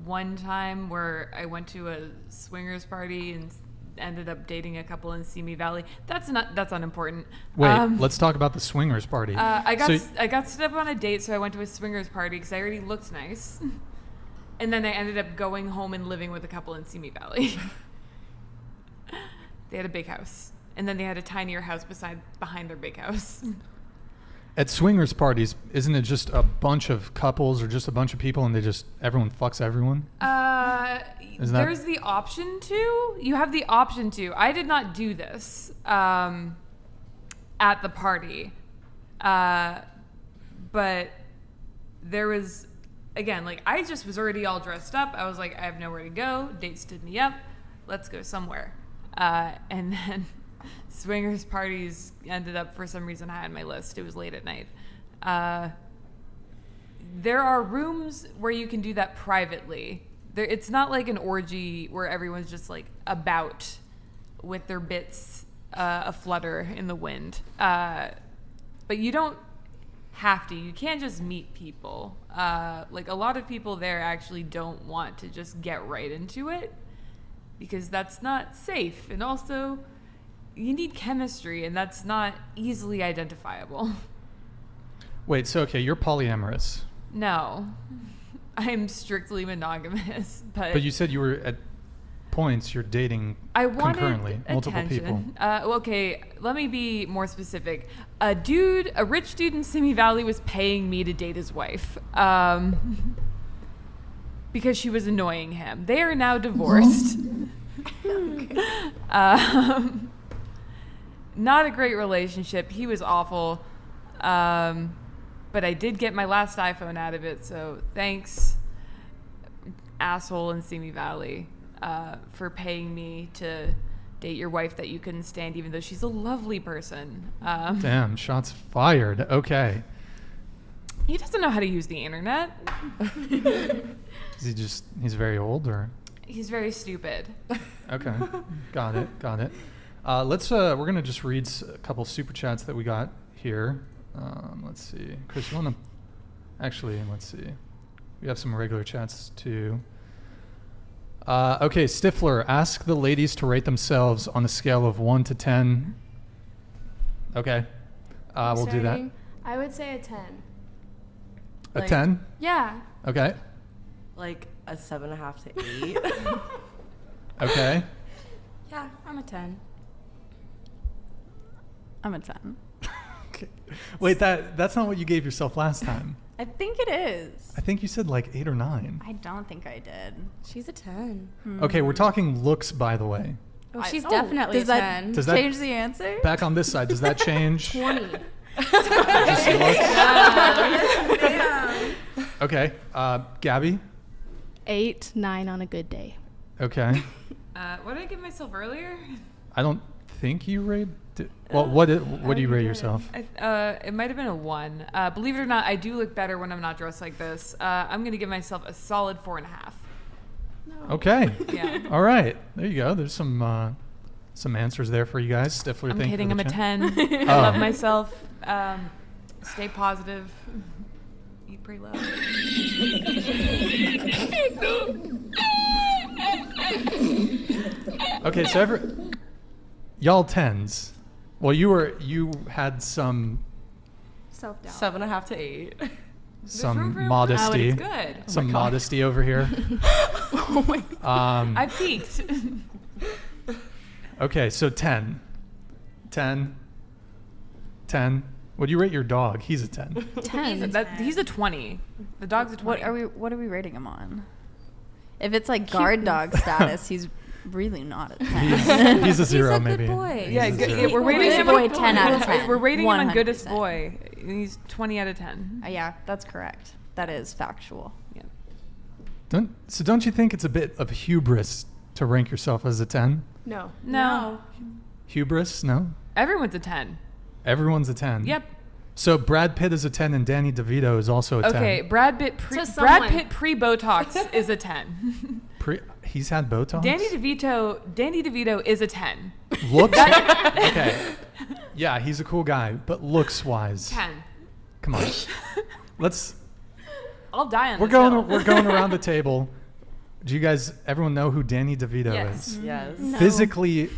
[SPEAKER 8] one time where I went to a swingers party and ended up dating a couple in Simi Valley. That's unimportant.
[SPEAKER 1] Wait, let's talk about the swingers party.
[SPEAKER 8] I
[SPEAKER 1] So-
[SPEAKER 8] got stood up on a date, so I went to a swingers party because I already looked nice, and then I ended up going home and living with a couple in Simi Valley. They had a big house, and then they had a tinier house behind their big house.
[SPEAKER 1] At swingers parties, isn't it just a bunch of couples or just a bunch of people and everyone fucks everyone? Isn't that-
[SPEAKER 8] There's the option to. You have the option to. I did not do this at the party, but there was, again, like I just was already all dressed up. I was like, I have nowhere to go. Date stood me up. Let's go somewhere. And then swingers parties ended up, for some reason, high on my list. It was late at night. There are rooms where you can do that privately. It's not like an orgy where everyone's just like about with their bits aflutter in the wind. But you don't have to. You can't just meet people. Like a lot of people there actually don't want to just get right into it because that's not safe. And also, you need chemistry, and that's not easily identifiable.
[SPEAKER 1] Wait, so okay, you're polyamorous.
[SPEAKER 8] No. I am strictly monogamous,
[SPEAKER 1] But you said you were at points you're dating
[SPEAKER 8] I wanted
[SPEAKER 1] concurrently, multiple
[SPEAKER 8] attention.
[SPEAKER 1] people.
[SPEAKER 8] Okay, let me be more specific. A rich dude in Simi Valley was paying me to date his wife because she was annoying him. They are now divorced. Not a great relationship. He was awful. But I did get my last iPhone out of it, so thanks, asshole in Simi Valley, for paying me to date your wife that you couldn't stand, even though she's a lovely person.
[SPEAKER 1] Damn, shots fired. Okay.
[SPEAKER 8] He doesn't know how to use the internet.
[SPEAKER 1] He's very old or?
[SPEAKER 8] He's very stupid.
[SPEAKER 1] Okay. Got it. We're going to just read a couple super chats that we got here. Let's see. Chris, you want to... Actually, let's see. We have some regular chats, too. Okay, Stifler, ask the ladies to rate themselves on a scale of 1 to 10. Okay. We'll do that.
[SPEAKER 2] I would say a 10.
[SPEAKER 1] A
[SPEAKER 3] Like-
[SPEAKER 1] 10?
[SPEAKER 2] Yeah.
[SPEAKER 1] Okay.
[SPEAKER 3] Like a 7.5 to 8.
[SPEAKER 1] Okay.
[SPEAKER 4] Yeah, I'm a 10.
[SPEAKER 6] I'm a 10.
[SPEAKER 1] Okay. Wait, that's not what you gave yourself last time.
[SPEAKER 6] I think it is.
[SPEAKER 1] I think you said like 8 or 9.
[SPEAKER 6] I don't think I did.
[SPEAKER 2] She's a 10.
[SPEAKER 1] Okay, we're talking looks, by the way.
[SPEAKER 2] Oh, she's
[SPEAKER 6] Oh,
[SPEAKER 2] definitely a
[SPEAKER 6] does that
[SPEAKER 2] 10.
[SPEAKER 1] Does that-
[SPEAKER 6] change the answer?
[SPEAKER 1] Back on this side, does that change?
[SPEAKER 2] 20.
[SPEAKER 1] Just looks? Okay. Gabby?
[SPEAKER 7] 8, 9 on a good day.
[SPEAKER 1] Okay.
[SPEAKER 8] What did I give myself earlier?
[SPEAKER 1] I don't think you rated. Well, what do you rate yourself?
[SPEAKER 8] It might have been a 1. Believe it or not, I do look better when I'm not dressed like this. I'm going to give myself a solid 4.5.
[SPEAKER 1] Okay.
[SPEAKER 8] Yeah.
[SPEAKER 1] All right. There you go. There's some answers there for you guys. Stifler,
[SPEAKER 8] I'm
[SPEAKER 1] thank you
[SPEAKER 8] kidding.
[SPEAKER 1] for
[SPEAKER 8] I'm
[SPEAKER 1] the
[SPEAKER 8] a
[SPEAKER 1] chat.
[SPEAKER 8] 10. I love myself. Stay positive. Eat, pray, love.
[SPEAKER 1] Okay, so y'all 10s. Well, you had some
[SPEAKER 4] Self-doubt.
[SPEAKER 3] 7.5 to 8.
[SPEAKER 1] some modesty.
[SPEAKER 8] It's good.
[SPEAKER 1] Some modesty over here.
[SPEAKER 3] Oh my God.
[SPEAKER 8] I peaked.
[SPEAKER 1] Okay, so 10. 10. 10. What do you rate your dog? He's a 10.
[SPEAKER 6] 10.
[SPEAKER 8] He's a 20. The dog's a 20.
[SPEAKER 6] What are we rating him on? If it's like guard dog status, he's really not a 10.
[SPEAKER 1] He's a 0
[SPEAKER 4] He's a
[SPEAKER 1] maybe.
[SPEAKER 4] good boy.
[SPEAKER 8] Yeah,
[SPEAKER 1] He's a
[SPEAKER 8] good,
[SPEAKER 1] zero.
[SPEAKER 8] yeah, we're rating
[SPEAKER 6] Good
[SPEAKER 8] him
[SPEAKER 6] boy,
[SPEAKER 8] on
[SPEAKER 6] 10 out of 10.
[SPEAKER 8] We're rating him on
[SPEAKER 6] 100%.
[SPEAKER 8] goodest boy. And he's 20 out of 10.
[SPEAKER 6] Yeah, that's correct. That is factual.
[SPEAKER 8] Yeah.
[SPEAKER 1] Don't you think it's a bit of hubris to rank yourself as a 10?
[SPEAKER 2] No.
[SPEAKER 8] No.
[SPEAKER 1] Hubris? No?
[SPEAKER 8] Everyone's a 10.
[SPEAKER 1] Everyone's a 10.
[SPEAKER 8] Yep.
[SPEAKER 1] So Brad Pitt is a 10 and Danny DeVito is also a 10.
[SPEAKER 8] Okay, Brad Pitt
[SPEAKER 2] To someone.
[SPEAKER 8] pre-Botox is a 10.
[SPEAKER 1] He's had Botox?
[SPEAKER 8] Danny DeVito is a 10.
[SPEAKER 1] Looks? Okay. Yeah, he's a cool guy, but looks-wise.
[SPEAKER 8] 10.
[SPEAKER 1] Come on.
[SPEAKER 8] I'll die on
[SPEAKER 1] We're
[SPEAKER 8] this
[SPEAKER 1] going
[SPEAKER 8] hill.
[SPEAKER 1] we're going around the table. Do you guys, everyone know who Danny DeVito
[SPEAKER 8] Yes.
[SPEAKER 1] is?
[SPEAKER 3] Yes.
[SPEAKER 4] No.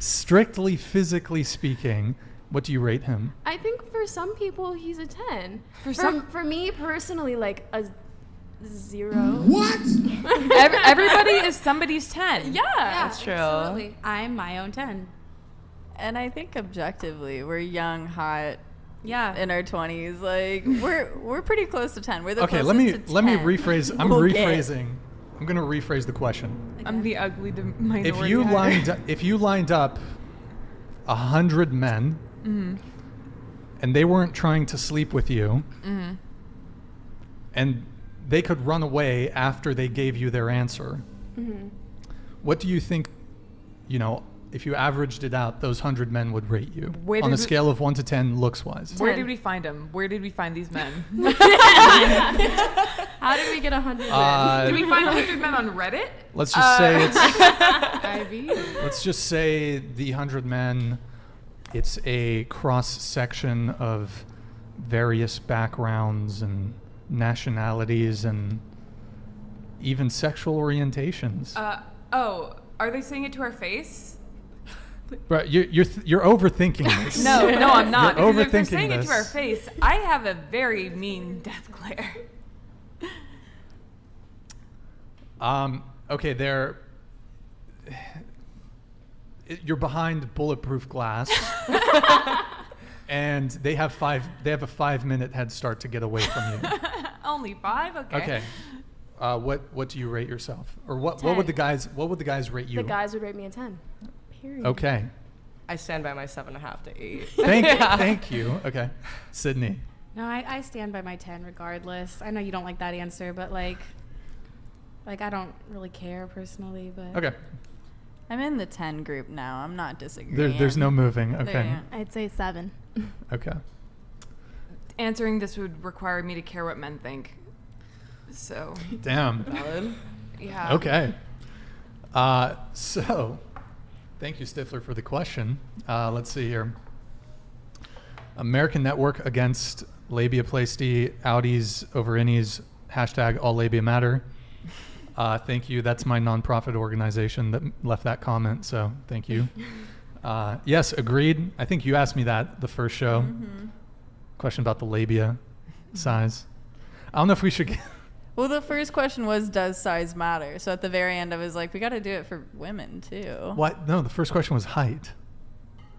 [SPEAKER 1] Strictly physically speaking, what do you rate him?
[SPEAKER 2] I think for some people he's a 10.
[SPEAKER 8] some-
[SPEAKER 2] For me personally, like a 0.
[SPEAKER 8] Everybody is somebody's 10.
[SPEAKER 2] Yeah.
[SPEAKER 3] That's true.
[SPEAKER 4] Absolutely. I'm my own 10.
[SPEAKER 6] And I think objectively, we're young, hot,
[SPEAKER 4] Yeah.
[SPEAKER 6] in our 20s. Like we're pretty close to 10. We're the
[SPEAKER 1] Okay,
[SPEAKER 6] closest to
[SPEAKER 1] let me
[SPEAKER 6] 10.
[SPEAKER 1] rephrase. I'm
[SPEAKER 6] We'll get.
[SPEAKER 1] rephrasing. I'm going to rephrase the question.
[SPEAKER 8] I'm the ugly minority.
[SPEAKER 1] If you lined up 100 men and they weren't trying to sleep with you and they could run away after they gave you their answer, what do you think, if you averaged it out, those 100 men would rate you
[SPEAKER 8] Where
[SPEAKER 1] on
[SPEAKER 8] did
[SPEAKER 1] a scale of 1 to 10 looks-wise?
[SPEAKER 8] Where
[SPEAKER 2] 10.
[SPEAKER 8] did we find them? Where did we find these men?
[SPEAKER 2] How did we get 100
[SPEAKER 8] Did we find 100 men on Reddit?
[SPEAKER 1] Let's just say it's...
[SPEAKER 2] Ivy?
[SPEAKER 1] Let's just say the 100 men, it's a cross-section of various backgrounds and nationalities and even sexual orientations.
[SPEAKER 8] Are they saying it to our face?
[SPEAKER 1] Right, you're overthinking this.
[SPEAKER 8] No, I'm not.
[SPEAKER 1] You're
[SPEAKER 8] Because if they're
[SPEAKER 1] overthinking
[SPEAKER 8] saying it
[SPEAKER 1] this.
[SPEAKER 8] to our face, I have a very mean death glare.
[SPEAKER 1] Okay, you're behind bulletproof glass, and they have a 5-minute head start to get away from you.
[SPEAKER 8] Only 5? Okay.
[SPEAKER 1] Okay. What do you rate yourself, or what
[SPEAKER 2] 10.
[SPEAKER 1] would the guys rate you?
[SPEAKER 2] The guys would rate me a 10. Period.
[SPEAKER 1] Okay.
[SPEAKER 3] I stand by my 7.5 to 8.
[SPEAKER 1] Thank you. Okay, Sydney.
[SPEAKER 4] No, I stand by my 10 regardless. I know you don't like that answer, but like I don't really care personally, but
[SPEAKER 1] Okay.
[SPEAKER 6] I'm in the 10 group now. I'm not disagreeing.
[SPEAKER 1] There's no moving. Okay.
[SPEAKER 6] There-
[SPEAKER 4] I'd say 7.
[SPEAKER 1] Okay.
[SPEAKER 8] Answering this would require me to care what men think. So,
[SPEAKER 1] Damn.
[SPEAKER 3] Valid.
[SPEAKER 8] yeah.
[SPEAKER 1] Okay. So, thank you, Stifler, for the question. Let's see here. American Network against labiaplasty, outies over innies, hashtag AllLabiaMatter. Thank you. That's my nonprofit organization that left that comment, so thank you. Yes, agreed. I think you asked me that the first show. Question about the labia size. I don't know if we should get...
[SPEAKER 6] Well, the first question was, does size matter? So at the very end, I was like, we got to do it for women too.
[SPEAKER 1] What? No, the first question was height.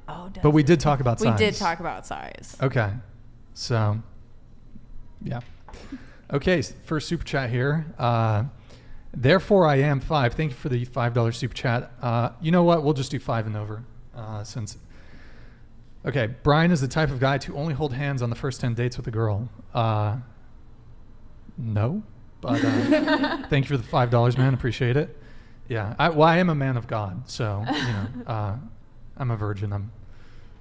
[SPEAKER 6] Oh, does
[SPEAKER 1] But we
[SPEAKER 6] it?
[SPEAKER 1] did talk about
[SPEAKER 6] We
[SPEAKER 1] size.
[SPEAKER 6] did talk about size.
[SPEAKER 1] Okay. So, yeah. Okay, first super chat here. Therefore, I am 5. Thank you for the $5 super chat. You know what? We'll just do 5 and over. Okay, Brian is the type of guy to only hold hands on the first 10 dates with a girl. No, but thank you for the $5, man. Appreciate it. Yeah, I am a man of God, so I'm a virgin.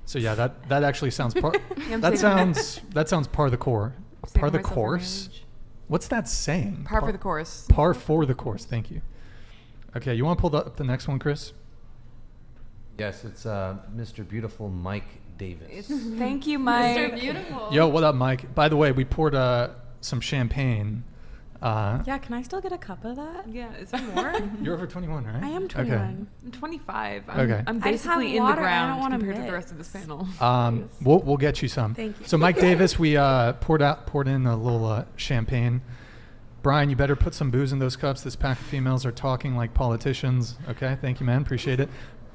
[SPEAKER 1] So yeah, that actually sounds that sounds par the core. Par the course. What's that saying?
[SPEAKER 8] Par for the course.
[SPEAKER 1] Par for the course. Thank you. Okay, you want to pull up the next one, Chris?
[SPEAKER 5] Yes, it's Mr. Beautiful Mike Davis.
[SPEAKER 8] Thank you, Mike.
[SPEAKER 2] Mr. Beautiful.
[SPEAKER 1] Yo, what up, Mike? By the way, we poured some champagne
[SPEAKER 4] Yeah, can I still get a cup of that?
[SPEAKER 8] Yeah, is there more?
[SPEAKER 1] You're over 21, right?
[SPEAKER 4] I am 21.
[SPEAKER 8] I'm 25.
[SPEAKER 1] Okay.
[SPEAKER 8] I'm
[SPEAKER 4] I just have
[SPEAKER 8] basically in the
[SPEAKER 4] water, I don't
[SPEAKER 8] ground
[SPEAKER 4] wanna
[SPEAKER 8] compared to the
[SPEAKER 4] mix.
[SPEAKER 8] rest of this panel.
[SPEAKER 1] We'll get you some.
[SPEAKER 4] Thank you.
[SPEAKER 1] So Mike Davis, we poured in a little champagne. Brian, you better put some booze in those cups. This pack of females are talking like politicians. Okay, thank you, man. Appreciate it.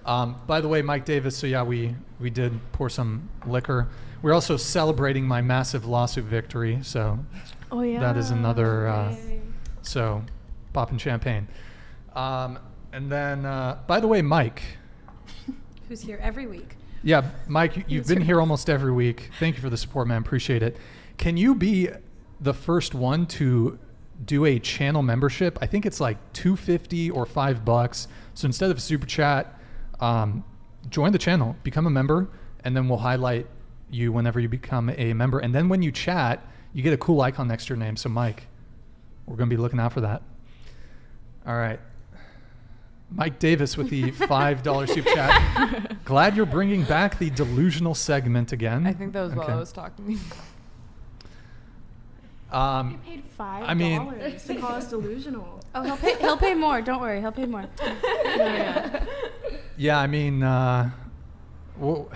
[SPEAKER 1] By the way, Mike Davis, so yeah, we did pour some liquor. We're also celebrating my massive lawsuit victory, so
[SPEAKER 7] Oh yeah.
[SPEAKER 1] that is another, so popping champagne. And then, by the way, Mike.
[SPEAKER 4] Who's here every week?
[SPEAKER 1] Yeah, Mike, you've been here almost every week. Thank you for the support, man. Appreciate it. Can you be the first one to do a channel membership? I think it's like $2.50 or $5. So instead of super chat, join the channel, become a member, and then we'll highlight you whenever you become a member. And then when you chat, you get a cool icon next to your name. So Mike, we're going to be looking out for that. All right. Mike Davis with the $5 super chat. Glad you're bringing back the delusional segment again.
[SPEAKER 8] I think that was while
[SPEAKER 1] Okay.
[SPEAKER 8] I was talking.
[SPEAKER 7] You paid $5
[SPEAKER 1] I mean-
[SPEAKER 7] to call us delusional.
[SPEAKER 4] Oh, he'll pay more. Don't worry, he'll pay more.
[SPEAKER 1] Yeah, I mean, well,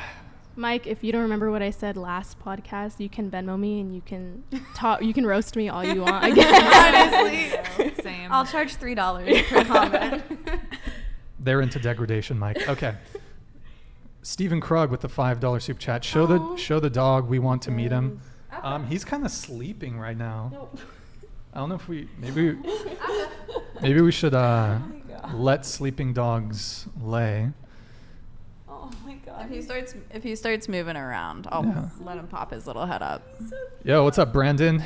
[SPEAKER 7] Mike, if you don't remember what I said last podcast, you can Venmo me and you can talk. You can roast me all you want.
[SPEAKER 4] Honestly,
[SPEAKER 8] Same.
[SPEAKER 4] I'll charge $3 per comment.
[SPEAKER 1] they're into degradation, Mike. Okay. Stephen Krug with the $5 super chat. Show the dog. We want to meet him. He's kind of sleeping right now. I don't know if maybe we should let sleeping dogs lay.
[SPEAKER 8] Oh my god.
[SPEAKER 6] If he starts moving around, I'll let him pop his little head up.
[SPEAKER 1] Yo, what's up, Brandon?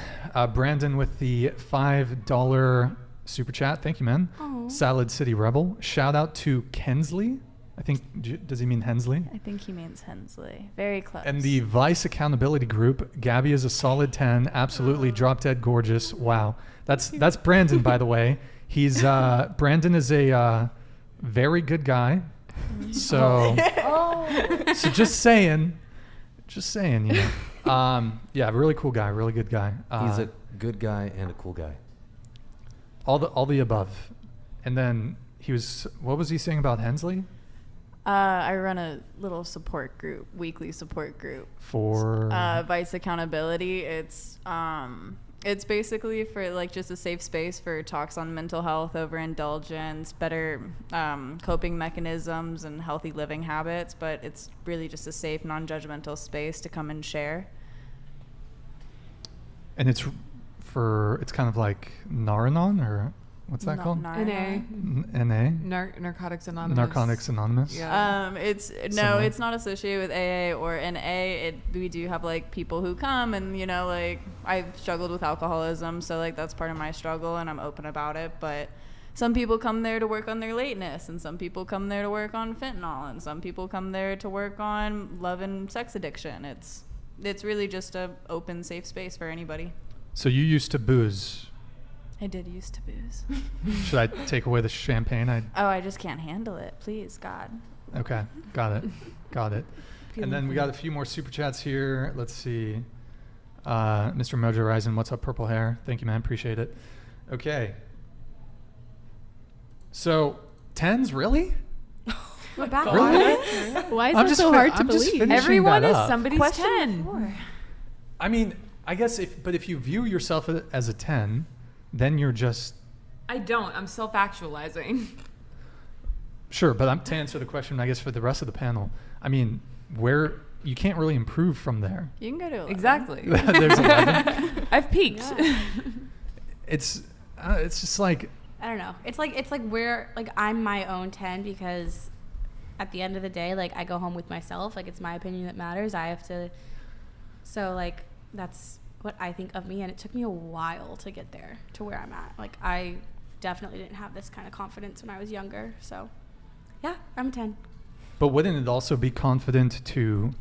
[SPEAKER 1] Brandon with the $5 super chat. Thank you, man. Salad City Rebel. Shout out to Kensley. I think, does he mean Hensley?
[SPEAKER 6] I think he means Hensley. Very close.
[SPEAKER 1] And the Vice Accountability Group. Gabby is a solid 10. Absolutely drop dead gorgeous. Wow. That's Brandon, by the way. He's Brandon is a very good guy. So so just saying, you know. Yeah, really cool guy, really good guy.
[SPEAKER 5] He's a good guy and a cool guy.
[SPEAKER 1] All the above. And then what was he saying about Hensley?
[SPEAKER 6] I run a little support group, weekly support group
[SPEAKER 1] For
[SPEAKER 6] Vice Accountability. It's basically for like just a safe space for talks on mental health, overindulgence, better coping mechanisms, and healthy living habits. But it's really just a safe, non-judgmental space to come and share.
[SPEAKER 1] And it's kind of like Naranon, or what's that called?
[SPEAKER 8] NA.
[SPEAKER 1] NA?
[SPEAKER 8] Narcotics Anonymous.
[SPEAKER 1] Narcotics Anonymous.
[SPEAKER 8] Yeah.
[SPEAKER 1] Similar.
[SPEAKER 6] It's not associated with AA or NA. We do have like people who come, and you know, like I've struggled with alcoholism, so like that's part of my struggle, and I'm open about it. But some people come there to work on their lateness, and some people come there to work on fentanyl, and some people come there to work on love and sex addiction. It's really just a open, safe space for anybody.
[SPEAKER 1] So you used to booze.
[SPEAKER 6] I did used to booze.
[SPEAKER 1] Should I take away the champagne?
[SPEAKER 6] I just can't handle it. Please, God.
[SPEAKER 1] Okay, got it. And then we got a few more super chats here. Let's see. Mr. Mojo Ryzen, what's up, purple hair? Thank you, man. Appreciate it. Okay. So, 10s, really?
[SPEAKER 4] We're back.
[SPEAKER 1] Really?
[SPEAKER 7] Why is
[SPEAKER 1] I'm
[SPEAKER 7] that
[SPEAKER 1] just
[SPEAKER 7] so
[SPEAKER 1] fi-
[SPEAKER 7] hard to
[SPEAKER 1] I'm just
[SPEAKER 7] believe?
[SPEAKER 1] finishing
[SPEAKER 8] Everyone
[SPEAKER 1] that
[SPEAKER 8] is
[SPEAKER 1] up.
[SPEAKER 8] somebody's
[SPEAKER 3] Question
[SPEAKER 8] 10.
[SPEAKER 3] before.
[SPEAKER 1] I mean, I guess if you view yourself as a 10, then you're just...
[SPEAKER 8] I don't. I'm self-actualizing.
[SPEAKER 1] Sure, but to answer the question, I guess, for the rest of the panel, I mean, you can't really improve from there.
[SPEAKER 6] You can go to 11.
[SPEAKER 8] Exactly.
[SPEAKER 1] There's 11.
[SPEAKER 8] I've peaked.
[SPEAKER 4] Yeah.
[SPEAKER 1] It's just like...
[SPEAKER 4] I don't know. It's like I'm my own 10 because at the end of the day, like I go home with myself. Like it's my opinion that matters. I have to. So like that's what I think of me, and it took me a while to get there to where I'm at. Like I definitely didn't have this kind of confidence when I was younger. So yeah, I'm a 10.
[SPEAKER 1] But wouldn't it also be confident to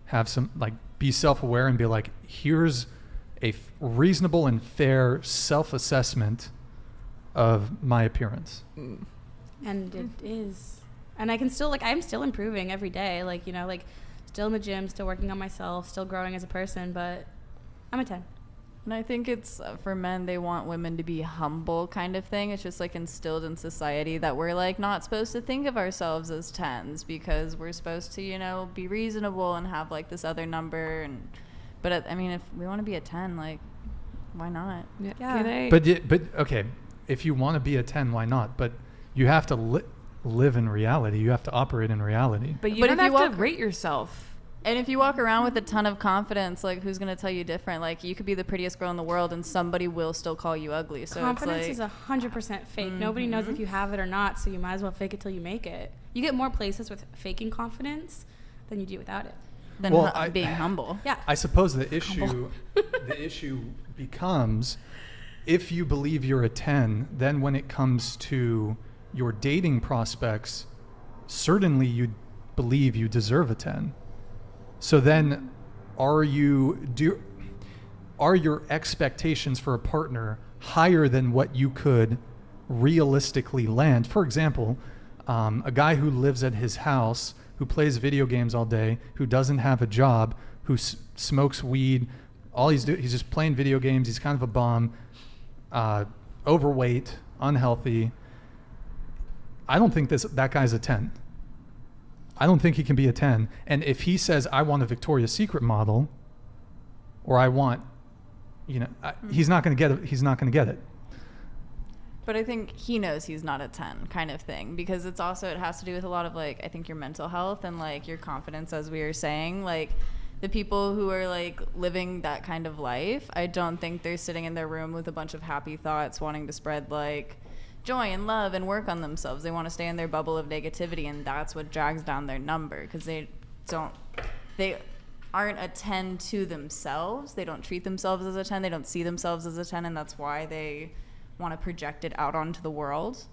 [SPEAKER 1] have some, like, be self-aware and be like, here's a reasonable and fair self-assessment of my appearance?
[SPEAKER 4] And it is. And I can still, like, I'm still improving every day. Like, you know, like, still in the gym, still working on myself, still growing as a person, but I'm a 10.
[SPEAKER 6] And I think it's for men, they want women to be humble kind of thing. It's just like instilled in society that we're like not supposed to think of ourselves as 10s because we're supposed to, you know, be reasonable and have like this other number. And but I mean, if we want to be a 10, like, why not?
[SPEAKER 2] Yeah.
[SPEAKER 8] Can I?
[SPEAKER 1] But okay, if you want to be a 10, why not? But you have to live in reality. You have to operate in reality.
[SPEAKER 8] But you
[SPEAKER 6] But
[SPEAKER 8] don't
[SPEAKER 6] if you
[SPEAKER 8] have to
[SPEAKER 6] walk-
[SPEAKER 8] rate yourself.
[SPEAKER 6] And if you walk around with a ton of confidence, like, who's going to tell you different? Like, you could be the prettiest girl in the world and somebody will still call you ugly. So
[SPEAKER 4] Confidence
[SPEAKER 6] it's
[SPEAKER 4] is 100% fake. Nobody knows if you have it or not, so you might as well fake it till you make it. You get more places with faking confidence than you do without it.
[SPEAKER 6] than
[SPEAKER 1] Well,
[SPEAKER 6] being humble.
[SPEAKER 4] Yeah.
[SPEAKER 1] I suppose the issue becomes, if you believe you're a 10, then when it comes to your dating prospects, certainly you believe you deserve a 10. So then are your expectations for a partner higher than what you could realistically land? For example, a guy who lives at his house, who plays video games all day, who doesn't have a job, who smokes weed, he's just playing video games, he's kind of a bum, overweight, unhealthy. I don't think that guy's a 10. I don't think he can be a 10. And if he says, I want a Victoria's Secret model, or I want, he's not going to get it. He's not going to get it.
[SPEAKER 6] But I think he knows he's not a 10 kind of thing, because it has to do with a lot of, like, I think your mental health and, like, your confidence, as we were saying. Like, the people who are, like, living that kind of life, I don't think they're sitting in their room with a bunch of happy thoughts wanting to spread, like, joy and love and work on themselves. They want to stay in their bubble of negativity, and that's what drags down their number, because they aren't a 10 to themselves. They don't treat themselves as a 10. They don't see themselves as a 10, and that's why they want to project it out onto the world.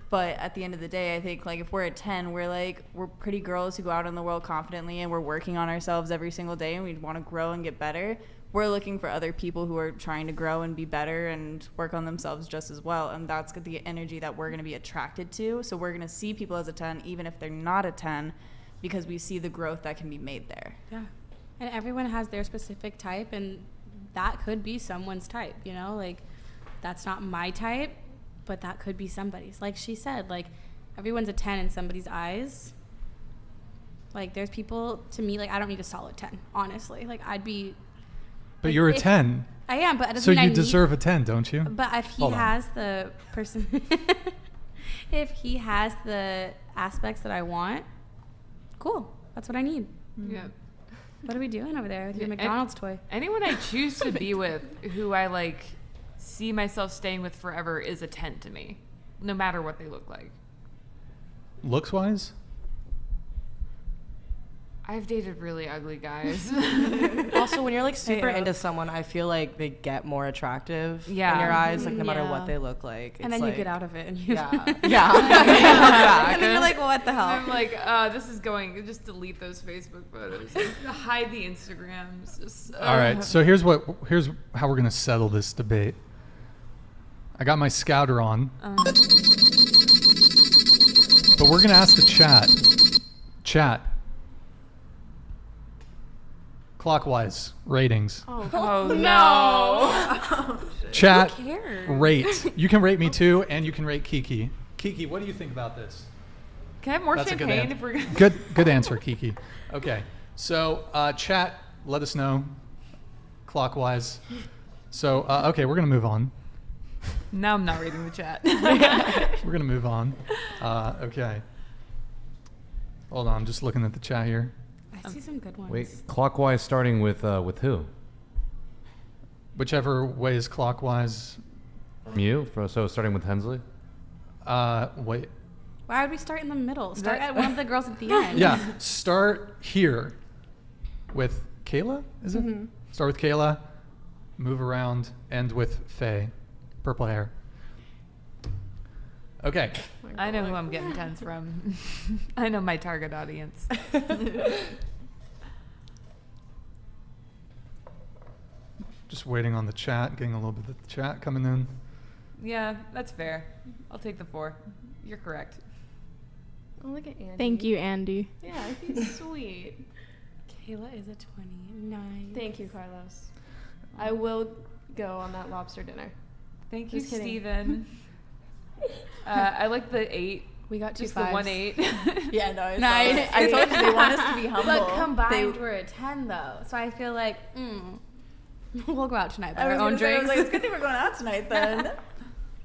[SPEAKER 6] But at the end of the day, I think, like, if we're a 10, we're pretty girls who go out in the world confidently, and we're working on ourselves every single day, and we want to grow and get better. We're looking for other people who are trying to grow and be better and work on themselves just as well. And that's the energy that we're going to be attracted to. So we're going to see people as a 10, even if they're not a 10, because we see the growth that can be made there.
[SPEAKER 4] Yeah. And everyone has their specific type, and that could be someone's type, like, that's not my type, but that could be somebody's. Like she said, like, everyone's a 10 in somebody's eyes. Like, there's people, to me, like, I don't need a solid 10, honestly. Like, I'd be...
[SPEAKER 1] But you're a 10.
[SPEAKER 4] I am, but it doesn't
[SPEAKER 1] so
[SPEAKER 4] mean
[SPEAKER 1] you deserve a 10, don't you?
[SPEAKER 4] But if he has the person... if he has the aspects that I want, cool. That's what I need.
[SPEAKER 8] Yeah.
[SPEAKER 4] What are we doing over there with your McDonald's toy?
[SPEAKER 8] Anyone I choose to be with, who I, like, see myself staying with forever, is a 10 to me, no matter what they look like.
[SPEAKER 1] Looks wise?
[SPEAKER 8] I've dated really ugly guys.
[SPEAKER 3] Also, when you're, like, super into someone, I feel like they get more attractive in your eyes, like, no matter what they look like.
[SPEAKER 4] And then you get out of it and you...
[SPEAKER 3] Yeah.
[SPEAKER 4] And then you're like, what the hell?
[SPEAKER 8] I'm like, this is going, just delete those Facebook photos. Just hide the Instagrams. Just,
[SPEAKER 1] All right, so here's how we're going to settle this debate. I got my scouter on. But we're going to ask the chat. Clockwise ratings.
[SPEAKER 8] Oh no.
[SPEAKER 1] Chat,
[SPEAKER 4] Who cares?
[SPEAKER 1] rate. You can rate me too, and you can rate Kiki. Kiki, what do you think about this?
[SPEAKER 8] Can I have more
[SPEAKER 1] That's a good
[SPEAKER 8] champagne
[SPEAKER 1] answer.
[SPEAKER 8] if we're gonna...
[SPEAKER 1] Good answer, Kiki. Okay, so chat, let us know. Clockwise. So okay, we're gonna move on.
[SPEAKER 8] Now I'm not reading the chat.
[SPEAKER 1] We're gonna move on. Okay. Hold on, I'm just looking at the chat here.
[SPEAKER 4] I see some good ones.
[SPEAKER 5] Wait, clockwise starting with who?
[SPEAKER 1] Whichever way is clockwise.
[SPEAKER 5] From you? So starting with Hensley?
[SPEAKER 1] Wait.
[SPEAKER 4] Why would we start in the middle? Start at one of the girls at the end.
[SPEAKER 1] Yeah, start here with Kayla, is it? Mm-hmm. Start with Kayla, move around, end with Faye. Purple hair. Okay.
[SPEAKER 8] I know who I'm getting 10s from. I know my target audience.
[SPEAKER 1] Just waiting on the chat, getting a little bit of the chat coming in.
[SPEAKER 8] Yeah, that's fair. I'll take the 4. You're correct.
[SPEAKER 2] Oh, look at Andy.
[SPEAKER 7] Thank you, Andy.
[SPEAKER 2] Yeah, he's sweet.
[SPEAKER 4] Kayla is a 29.
[SPEAKER 2] Thank you, Carlos. I will go on that lobster dinner.
[SPEAKER 8] Thank you,
[SPEAKER 2] Just kidding.
[SPEAKER 8] Steven. I like the 8.
[SPEAKER 2] We got 2
[SPEAKER 8] Just
[SPEAKER 2] fives.
[SPEAKER 8] the 1 8.
[SPEAKER 6] Yeah, no,
[SPEAKER 4] Nice.
[SPEAKER 6] I told you they want us to be humble.
[SPEAKER 4] But combined,
[SPEAKER 6] They-
[SPEAKER 4] we're a 10 though. So I feel like, we'll go out tonight, buy
[SPEAKER 6] I
[SPEAKER 4] our
[SPEAKER 6] was
[SPEAKER 4] own
[SPEAKER 6] gonna say, I was
[SPEAKER 4] drinks.
[SPEAKER 6] like, it's a good thing we're going out tonight then.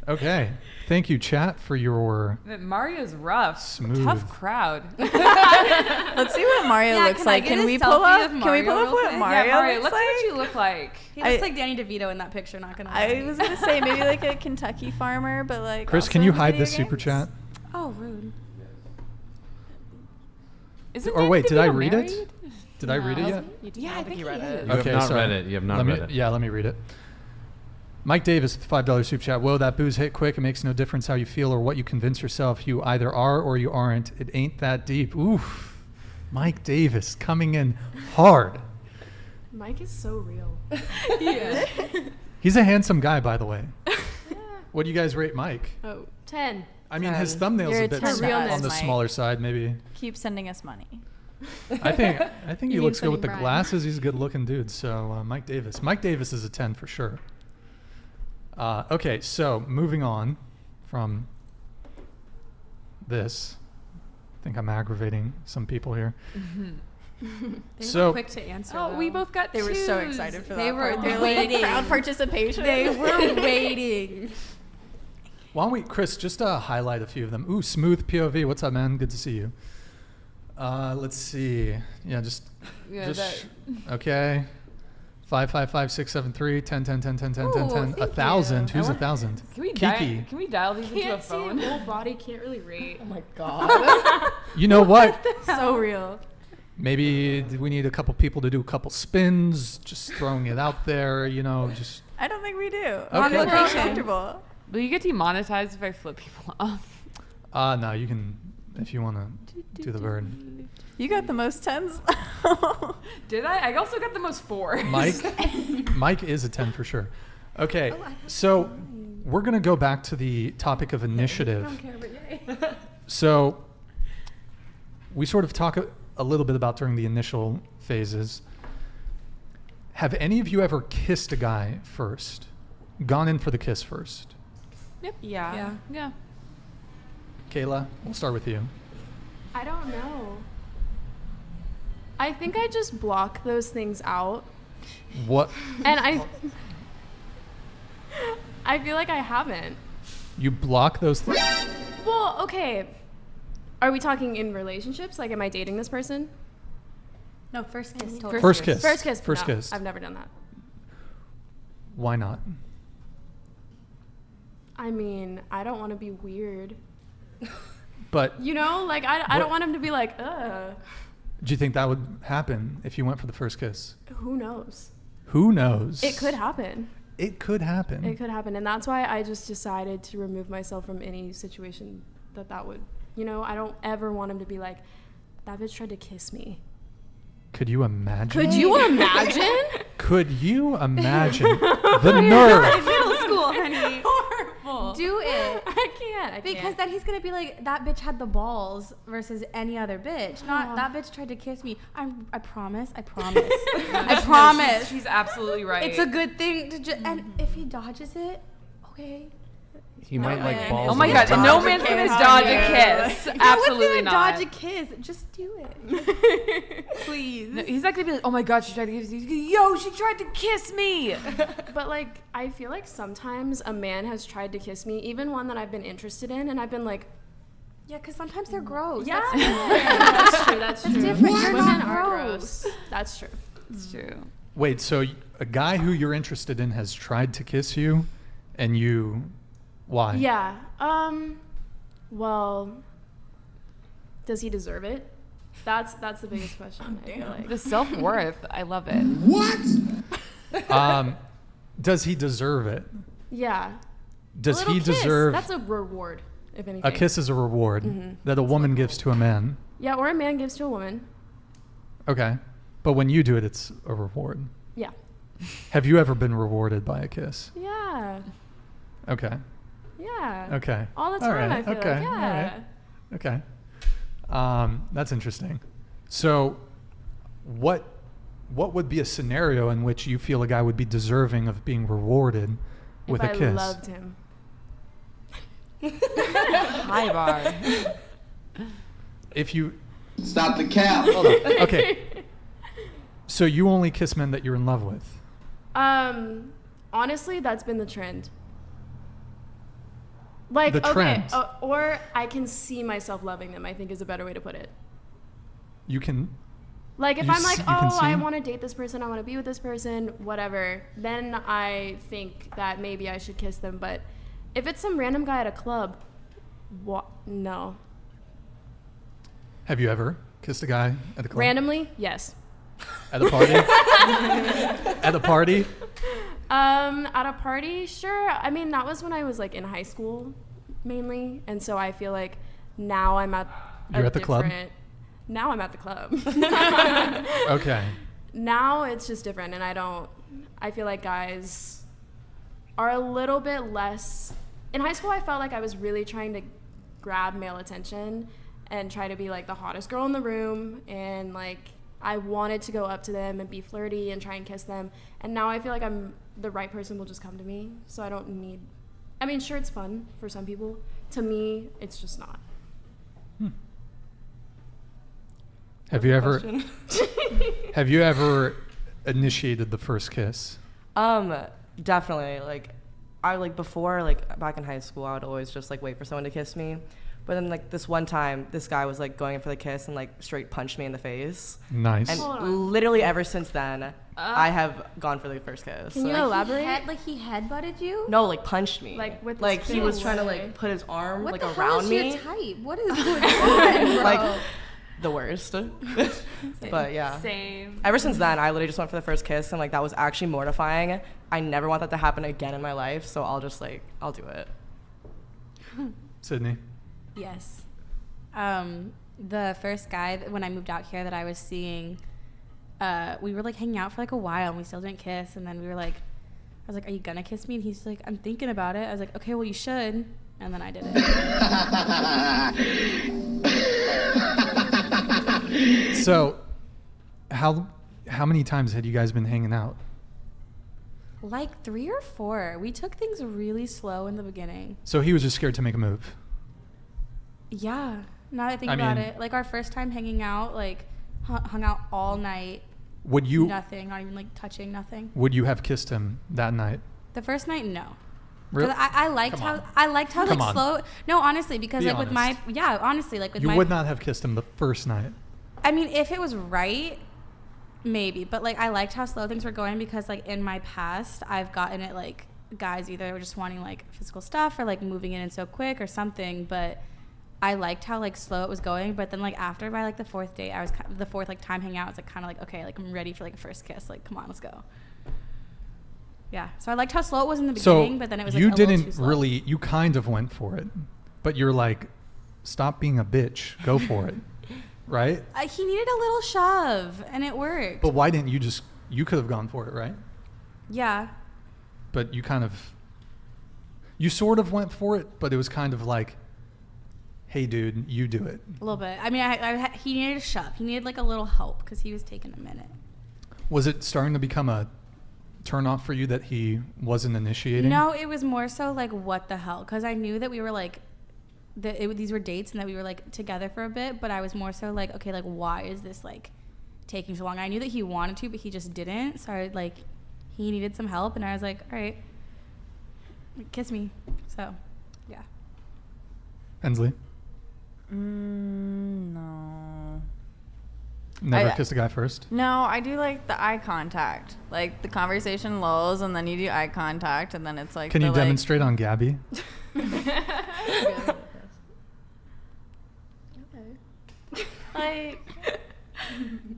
[SPEAKER 1] Okay. Thank you, chat, for your
[SPEAKER 8] Mario's rough.
[SPEAKER 1] Smooth.
[SPEAKER 8] Tough crowd.
[SPEAKER 6] Let's see what Mario
[SPEAKER 4] Yeah,
[SPEAKER 6] looks
[SPEAKER 4] can I
[SPEAKER 6] like.
[SPEAKER 4] get
[SPEAKER 6] Can
[SPEAKER 4] a
[SPEAKER 6] we pull
[SPEAKER 4] selfie
[SPEAKER 6] up?
[SPEAKER 4] of
[SPEAKER 6] Can we pull
[SPEAKER 4] Mario
[SPEAKER 6] up
[SPEAKER 4] real
[SPEAKER 6] what
[SPEAKER 4] quick?
[SPEAKER 6] Mario
[SPEAKER 8] Yeah, Mario,
[SPEAKER 6] looks
[SPEAKER 8] let's see
[SPEAKER 6] like?
[SPEAKER 8] what you look like.
[SPEAKER 4] He looks
[SPEAKER 6] I-
[SPEAKER 4] like Danny DeVito in that picture, not gonna
[SPEAKER 6] I
[SPEAKER 4] lie.
[SPEAKER 6] was gonna say maybe like a Kentucky farmer, but like.
[SPEAKER 1] Chris,
[SPEAKER 6] also
[SPEAKER 1] can you
[SPEAKER 6] into
[SPEAKER 1] hide
[SPEAKER 6] video
[SPEAKER 1] this super
[SPEAKER 6] games.
[SPEAKER 1] chat?
[SPEAKER 4] Oh, rude.
[SPEAKER 8] Isn't
[SPEAKER 1] Or
[SPEAKER 8] Danny
[SPEAKER 1] wait, did I
[SPEAKER 8] DeVito
[SPEAKER 1] read
[SPEAKER 8] married?
[SPEAKER 1] it? Did I read it yet?
[SPEAKER 8] Yeah, I think
[SPEAKER 3] you read
[SPEAKER 8] he
[SPEAKER 3] it.
[SPEAKER 8] is.
[SPEAKER 5] You have not
[SPEAKER 1] sorry.
[SPEAKER 5] read it. You have not
[SPEAKER 1] Let me-
[SPEAKER 5] read it.
[SPEAKER 1] Yeah, let me read it. Mike Davis, with $5 super chat. Whoa, that booze hit quick. It makes no difference how you feel or what you convince yourself. You either are or you aren't. It ain't that deep. Oof. Mike Davis coming in hard.
[SPEAKER 2] Mike is so real.
[SPEAKER 1] He's a handsome guy, by the way. What do you guys rate Mike?
[SPEAKER 2] Oh, 10.
[SPEAKER 1] I mean, his
[SPEAKER 3] 10.
[SPEAKER 1] thumbnail's
[SPEAKER 6] You're
[SPEAKER 1] a
[SPEAKER 6] a
[SPEAKER 1] bit
[SPEAKER 6] 10
[SPEAKER 1] on the
[SPEAKER 2] realness,
[SPEAKER 6] Mike.
[SPEAKER 1] smaller side, maybe.
[SPEAKER 6] Keep sending us money.
[SPEAKER 1] I think he
[SPEAKER 2] You mean
[SPEAKER 1] looks good with the
[SPEAKER 2] sending Brian.
[SPEAKER 1] glasses. He's a good-looking dude. So Mike Davis. Mike Davis is a 10 for sure. Okay, so moving on from this. I think I'm aggravating some people here.
[SPEAKER 4] They
[SPEAKER 1] So-
[SPEAKER 4] were quick to answer.
[SPEAKER 8] Oh, we both got
[SPEAKER 6] They were so
[SPEAKER 8] twos.
[SPEAKER 6] excited for that.
[SPEAKER 4] They were
[SPEAKER 6] part. They're
[SPEAKER 4] waiting.
[SPEAKER 6] like crowd participation.
[SPEAKER 4] They were waiting.
[SPEAKER 1] Why don't we, Chris, just highlight a few of them. Ooh, Smooth POV. What's up, man? Good to see you. Let's see. Yeah,
[SPEAKER 8] Yeah,
[SPEAKER 1] okay. 555-673 10 10 10 10 10 10
[SPEAKER 4] Ooh,
[SPEAKER 1] 10
[SPEAKER 4] thank
[SPEAKER 1] 1,000.
[SPEAKER 4] you.
[SPEAKER 1] Who's
[SPEAKER 8] I want-
[SPEAKER 1] 1,000?
[SPEAKER 8] Can we
[SPEAKER 1] Kiki.
[SPEAKER 8] Can we dial these into a
[SPEAKER 2] Can't see
[SPEAKER 8] phone?
[SPEAKER 2] him. Whole body can't really rate.
[SPEAKER 3] Oh my god.
[SPEAKER 1] You know what?
[SPEAKER 4] So real.
[SPEAKER 1] Maybe we need a couple people to do a couple spins. Just throwing it out there. Just.
[SPEAKER 6] I don't think we do.
[SPEAKER 1] On
[SPEAKER 6] We're
[SPEAKER 1] location.
[SPEAKER 6] comfortable.
[SPEAKER 8] Will you get demonetized if I flip people off?
[SPEAKER 1] No, you can if you want to do the bird.
[SPEAKER 6] You got the most 10s.
[SPEAKER 8] Did I? I also got the most 4s.
[SPEAKER 1] Mike is a 10 for sure. Okay, so we're gonna go back to the topic of initiative. So we sort of talk a little bit about during the initial phases. Have any of you ever kissed a guy first? Gone in for the kiss first?
[SPEAKER 3] Yeah.
[SPEAKER 8] Yeah.
[SPEAKER 1] Kayla, we'll start with you.
[SPEAKER 2] I don't know. I think I just block those things out.
[SPEAKER 1] What?
[SPEAKER 2] And I feel like I haven't.
[SPEAKER 1] You block those things?
[SPEAKER 2] Well, okay. Are we talking in relationships? Like, am I dating this person?
[SPEAKER 4] No, first kiss. Totally.
[SPEAKER 1] First kiss.
[SPEAKER 2] First kiss.
[SPEAKER 1] First
[SPEAKER 2] no,
[SPEAKER 1] kiss.
[SPEAKER 2] I've never done that.
[SPEAKER 1] Why not?
[SPEAKER 2] I mean, I don't want to be weird.
[SPEAKER 1] But
[SPEAKER 2] You know, like, I
[SPEAKER 1] What-
[SPEAKER 2] don't want him to be like, ugh.
[SPEAKER 1] do you think that would happen if you went for the first kiss?
[SPEAKER 2] Who knows?
[SPEAKER 1] Who knows?
[SPEAKER 2] It could happen.
[SPEAKER 1] It could happen.
[SPEAKER 2] It could happen. And that's why I just decided to remove myself from any situation that would, I don't ever want him to be like, that bitch tried to kiss me.
[SPEAKER 1] Could you imagine?
[SPEAKER 2] Could you imagine?
[SPEAKER 1] Could you imagine the nerve?
[SPEAKER 4] Middle school, honey.
[SPEAKER 2] Horrible.
[SPEAKER 4] Do it.
[SPEAKER 2] I can't.
[SPEAKER 4] Because then he's gonna be like, that bitch had the balls versus any other bitch. Not that bitch tried to kiss me. I promise. I promise.
[SPEAKER 8] She's absolutely right.
[SPEAKER 4] It's a good thing to just. And if he dodges it, okay.
[SPEAKER 5] He might like
[SPEAKER 3] man.
[SPEAKER 5] balls.
[SPEAKER 8] Oh my
[SPEAKER 5] in
[SPEAKER 8] god,
[SPEAKER 5] his
[SPEAKER 8] no
[SPEAKER 5] mouth.
[SPEAKER 8] man's gonna
[SPEAKER 3] How
[SPEAKER 8] dodge
[SPEAKER 3] dare
[SPEAKER 8] a kiss.
[SPEAKER 4] No
[SPEAKER 8] Absolutely
[SPEAKER 4] one's
[SPEAKER 8] not.
[SPEAKER 4] gonna dodge a kiss. Just do it. Please.
[SPEAKER 8] No, he's not gonna be like, oh my god, she tried to kiss me. He's gonna, yo, she tried to kiss me.
[SPEAKER 2] But like, I feel like sometimes a man has tried to kiss me, even one that I've been interested in, and I've been like,
[SPEAKER 4] Yeah, because sometimes they're gross.
[SPEAKER 2] yeah,
[SPEAKER 4] That's
[SPEAKER 2] that's true. That's true.
[SPEAKER 4] different. You're
[SPEAKER 2] Women
[SPEAKER 4] not
[SPEAKER 2] are
[SPEAKER 4] gross.
[SPEAKER 2] gross. That's true.
[SPEAKER 8] It's true.
[SPEAKER 1] Wait, so a guy who you're interested in has tried to kiss you, and you, why?
[SPEAKER 2] Yeah. Well, does he deserve it? That's the biggest question. I feel like.
[SPEAKER 8] The self-worth, I love it.
[SPEAKER 1] Does he deserve it?
[SPEAKER 2] Yeah.
[SPEAKER 1] Does
[SPEAKER 2] A little
[SPEAKER 1] he
[SPEAKER 2] kiss.
[SPEAKER 1] deserve
[SPEAKER 2] That's a reward, if anything.
[SPEAKER 1] a kiss is a reward that a woman gives to a man?
[SPEAKER 2] Yeah, or a man gives to a woman.
[SPEAKER 1] Okay, but when you do it, it's a reward.
[SPEAKER 2] Yeah.
[SPEAKER 1] Have you ever been rewarded by a kiss?
[SPEAKER 2] Yeah.
[SPEAKER 1] Okay.
[SPEAKER 2] Yeah.
[SPEAKER 1] Okay.
[SPEAKER 2] All the
[SPEAKER 1] All
[SPEAKER 2] time,
[SPEAKER 1] right,
[SPEAKER 2] I feel
[SPEAKER 1] okay,
[SPEAKER 2] like.
[SPEAKER 1] all
[SPEAKER 2] Yeah.
[SPEAKER 1] right. Okay. That's interesting. So, what what would be a scenario in which you feel a guy would be deserving of being rewarded with a
[SPEAKER 2] If
[SPEAKER 1] kiss?
[SPEAKER 2] I loved him.
[SPEAKER 3] High bar.
[SPEAKER 1] If you
[SPEAKER 9] Stop the cap.
[SPEAKER 1] hold on. Okay. So you only kiss men that you're in love with.
[SPEAKER 2] Honestly, that's been the trend. Like,
[SPEAKER 1] The trend.
[SPEAKER 2] okay, or I can see myself loving them, I think is a better way to put it.
[SPEAKER 1] You can.
[SPEAKER 2] Like, if
[SPEAKER 1] You
[SPEAKER 2] I'm like,
[SPEAKER 1] you can
[SPEAKER 2] oh, I
[SPEAKER 1] see?
[SPEAKER 2] want to date this person, I want to be with this person, whatever, then I think that maybe I should kiss them. But if it's some random guy at a club, what? No.
[SPEAKER 1] Have you ever kissed a guy at a club?
[SPEAKER 2] Randomly? Yes.
[SPEAKER 1] At a party? At a party?
[SPEAKER 2] At a party, sure. I mean, that was when I was like in high school, mainly, and so I feel like now I'm at.
[SPEAKER 1] You're at the club?
[SPEAKER 2] Now I'm at the club.
[SPEAKER 1] Okay.
[SPEAKER 2] Now it's just different, and I feel like guys are a little bit less. In high school, I felt like I was really trying to grab male attention and try to be like the hottest girl in the room, and like I wanted to go up to them and be flirty and try and kiss them. And now I feel like the right person will just come to me, so I don't need. I mean, sure, it's fun for some people. To me, it's just not.
[SPEAKER 1] Have you ever have you ever initiated the first kiss?
[SPEAKER 3] Definitely. Like, I like before, like back in high school, I would always just like wait for someone to kiss me. But then like this one time, this guy was like going in for the kiss and like straight punched me in the face.
[SPEAKER 1] Nice.
[SPEAKER 3] And literally ever since then, I have gone for the first kiss.
[SPEAKER 2] Can you
[SPEAKER 3] like,
[SPEAKER 2] elaborate?
[SPEAKER 4] He headbutted you?
[SPEAKER 3] no, like punched me.
[SPEAKER 2] Like, with
[SPEAKER 3] like
[SPEAKER 2] his
[SPEAKER 3] he was
[SPEAKER 2] fist?
[SPEAKER 3] trying to like put his arm
[SPEAKER 4] What
[SPEAKER 3] like
[SPEAKER 4] the hell
[SPEAKER 3] around
[SPEAKER 4] is
[SPEAKER 3] me.
[SPEAKER 4] your type? What is going on, bro?
[SPEAKER 3] Like the worst. But yeah.
[SPEAKER 8] Same.
[SPEAKER 3] Ever since then, I literally just went for the first kiss, and like that was actually mortifying. I never want that to happen again in my life, so I'll do it.
[SPEAKER 1] Sydney.
[SPEAKER 4] Yes. The first guy when I moved out here that I was seeing, we were like hanging out for like a while and we still didn't kiss, and then we were like, I was like, are you gonna kiss me? And he's like, I'm thinking about it. I was like, okay, well you should. And then I did it.
[SPEAKER 1] So how many times had you guys been hanging out?
[SPEAKER 4] Like 3 or 4. We took things really slow in the beginning.
[SPEAKER 1] So he was just scared to make a move.
[SPEAKER 4] Yeah. Now that I think
[SPEAKER 1] I
[SPEAKER 4] about
[SPEAKER 1] mean-
[SPEAKER 4] it, like our first time hanging out, like hung out all night.
[SPEAKER 1] Would you
[SPEAKER 4] Nothing, not even like touching, nothing.
[SPEAKER 1] would you have kissed him that night?
[SPEAKER 4] The first night, no.
[SPEAKER 1] Really?
[SPEAKER 4] 'Cause I liked
[SPEAKER 1] Come
[SPEAKER 4] how
[SPEAKER 1] on.
[SPEAKER 4] like
[SPEAKER 1] Come on.
[SPEAKER 4] slow. No, honestly, because
[SPEAKER 1] Be
[SPEAKER 4] like with my
[SPEAKER 1] honest.
[SPEAKER 4] honestly, like with
[SPEAKER 1] You
[SPEAKER 4] my.
[SPEAKER 1] would not have kissed him the first night.
[SPEAKER 4] I mean, if it was right, maybe. But like I liked how slow things were going because like in my past, I've gotten it like guys either were just wanting like physical stuff or like moving in so quick or something. But I liked how like slow it was going. But then like after by like the fourth date, the fourth like time hanging out, I was like kind of like okay, like I'm ready for like a first kiss. Like come on, let's go. Yeah, so I liked how slow it was in the beginning, but then it was like
[SPEAKER 1] you
[SPEAKER 4] a little too
[SPEAKER 1] didn't
[SPEAKER 4] slow.
[SPEAKER 1] really. You kind of went for it, but you're like, stop being a bitch. Go for it, right?
[SPEAKER 4] He needed a little shove, and it worked.
[SPEAKER 1] But why didn't you just? You could have gone for it, right?
[SPEAKER 4] Yeah.
[SPEAKER 1] But you kind of. You sort of went for it, but it was kind of like, hey, dude, you do it.
[SPEAKER 4] A little bit. I mean, he needed a shove. He needed like a little help because he was taking a minute.
[SPEAKER 1] Was it starting to become a turn off for you that he wasn't initiating?
[SPEAKER 4] No, it was more so like what the hell, because I knew that we were like, these were dates and that we were like together for a bit, but I was more so like, okay, like why is this like taking so long? I knew that he wanted to, but he just didn't. So I like, he needed some help, and I was like, all right, kiss me. So, yeah.
[SPEAKER 1] Hensley?
[SPEAKER 6] No.
[SPEAKER 1] Never kissed a guy first?
[SPEAKER 6] No, I do like the eye contact. Like the conversation lulls and then you do eye contact and then it's like
[SPEAKER 1] Can you
[SPEAKER 6] the, like-
[SPEAKER 1] demonstrate on Gabby?
[SPEAKER 6] like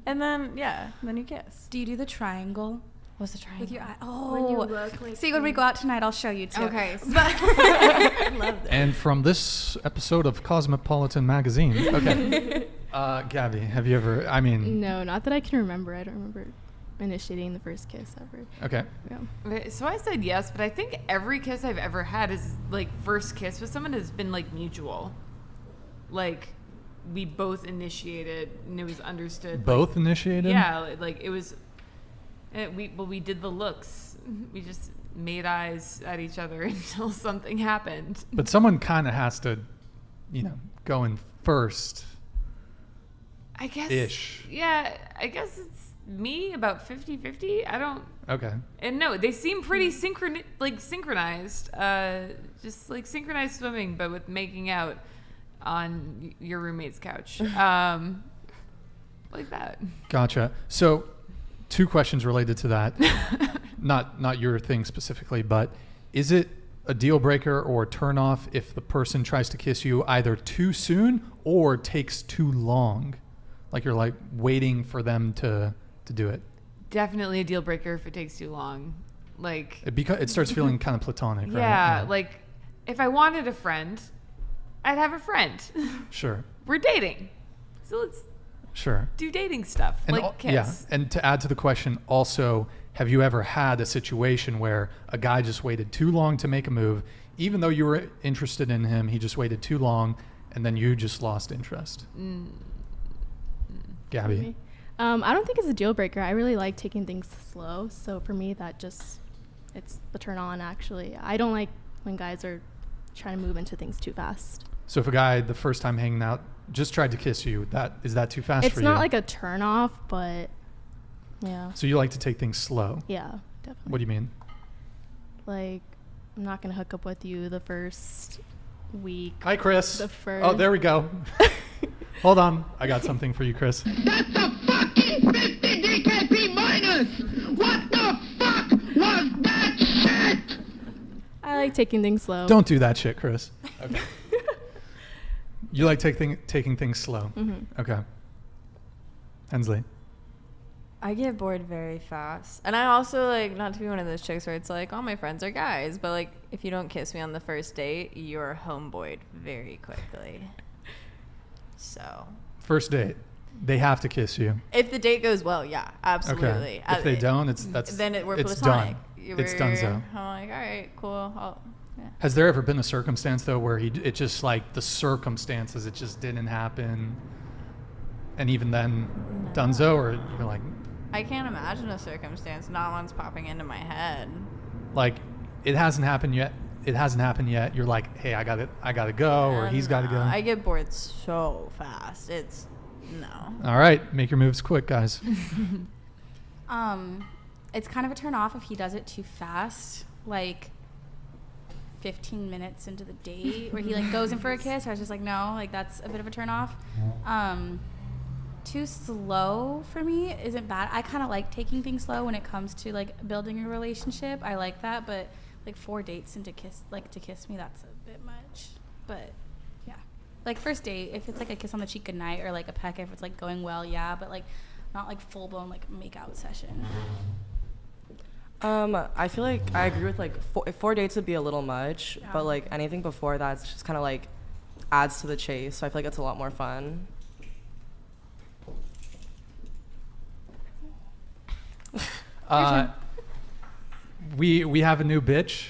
[SPEAKER 6] and then then you kiss.
[SPEAKER 4] Do you do the triangle?
[SPEAKER 6] What's the triangle?
[SPEAKER 4] With your eye?
[SPEAKER 2] When you
[SPEAKER 4] Oh,
[SPEAKER 2] look like
[SPEAKER 4] see, when we go out tonight, I'll show you too.
[SPEAKER 6] Okay.
[SPEAKER 4] I love that.
[SPEAKER 1] And from this episode of Cosmopolitan Magazine, okay. Gabby, have you ever, I mean,
[SPEAKER 7] No, not that I can remember. I don't remember initiating the first kiss ever.
[SPEAKER 1] okay.
[SPEAKER 7] Yeah.
[SPEAKER 8] Okay, so I said yes, but I think every kiss I've ever had is like first kiss with someone has been like mutual. Like we both initiated and it was understood.
[SPEAKER 1] Both initiated?
[SPEAKER 8] Yeah, like it was And we did the looks. We just made eyes at each other until something happened.
[SPEAKER 1] But someone kind of has to, go in first.
[SPEAKER 8] I guess.
[SPEAKER 1] Ish.
[SPEAKER 8] Yeah, I guess it's me, about 50-50. I don't.
[SPEAKER 1] Okay.
[SPEAKER 8] And no, they seem pretty synchronized. Just like synchronized swimming, but with making out on your roommate's couch. Like that.
[SPEAKER 1] Gotcha. So 2 questions related to that. not your thing specifically, but is it a deal breaker or a turn off if the person tries to kiss you either too soon or takes too long? Like you're like waiting for them to do it.
[SPEAKER 8] Definitely a deal breaker if it takes too long. Like
[SPEAKER 1] It starts feeling kind of platonic, right?
[SPEAKER 8] yeah, like if I wanted a friend, I'd have a friend.
[SPEAKER 1] Sure.
[SPEAKER 8] We're dating. So let's
[SPEAKER 1] Sure.
[SPEAKER 8] do dating stuff,
[SPEAKER 1] And
[SPEAKER 8] like kiss.
[SPEAKER 1] yeah, and to add to the question, also, have you ever had a situation where a guy just waited too long to make a move, even though you were interested in him, he just waited too long, and then you just lost interest? Gabby?
[SPEAKER 7] I don't think it's a deal breaker. I really like taking things slow. So for me, it's the turn on, actually. I don't like when guys are trying to move into things too fast.
[SPEAKER 1] So if a guy, the first time hanging out, just tried to kiss you, is that too fast for you?
[SPEAKER 7] It's not like a turn off, but yeah.
[SPEAKER 1] So you like to take things slow?
[SPEAKER 7] Yeah, definitely.
[SPEAKER 1] What do you mean?
[SPEAKER 7] Like, I'm not going to hook up with you the first week.
[SPEAKER 1] Hi, Chris.
[SPEAKER 7] The first...
[SPEAKER 1] Oh, there we go. Hold on. I got something for you, Chris.
[SPEAKER 9] That's a fucking 50 DKP minus! What the fuck was that shit?
[SPEAKER 7] I like taking things slow.
[SPEAKER 1] Don't do that shit, Chris. Okay. You like taking things slow.
[SPEAKER 7] Mm-hmm.
[SPEAKER 1] Okay. Hensley.
[SPEAKER 6] I get bored very fast. And I also, like, not to be one of those chicks where it's like, all my friends are guys. But, like, if you don't kiss me on the first date, you're homeboyed very quickly. So.
[SPEAKER 1] First date. They have to kiss you.
[SPEAKER 6] If the date goes well, yeah, absolutely.
[SPEAKER 1] Okay. If they don't,
[SPEAKER 6] we're
[SPEAKER 1] it's
[SPEAKER 6] platonic.
[SPEAKER 1] done. It's done, so.
[SPEAKER 6] I'm like, all right, cool. Yeah.
[SPEAKER 1] Has there ever been a circumstance, though, where it just, like, the circumstances, it just didn't happen, and even then, donezo, or you're like...
[SPEAKER 6] I can't imagine a circumstance. Not one's popping into my head.
[SPEAKER 1] Like, it hasn't happened yet. You're like, hey, I gotta go, or he's gotta go.
[SPEAKER 6] I get bored so fast. No.
[SPEAKER 1] All right, make your moves quick, guys.
[SPEAKER 4] It's kind of a turn off if he does it too fast, like 15 minutes into the date, where he like goes in for a kiss. I was just like, no, like that's a bit of a turn off. Too slow for me isn't bad. I kind of like taking things slow when it comes to like building a relationship. I like that, but like 4 dates into to kiss me, that's a bit much. But yeah, like first date, if it's like a kiss on the cheek goodnight or like a peck, if it's like going well, yeah, but like not like full blown like make out session.
[SPEAKER 3] I feel like I agree with like 4 dates would be a little much,
[SPEAKER 4] Yeah.
[SPEAKER 3] but like anything before that's just kind of like adds to the chase. So I feel like it's a lot more fun.
[SPEAKER 1] We have a new bitch.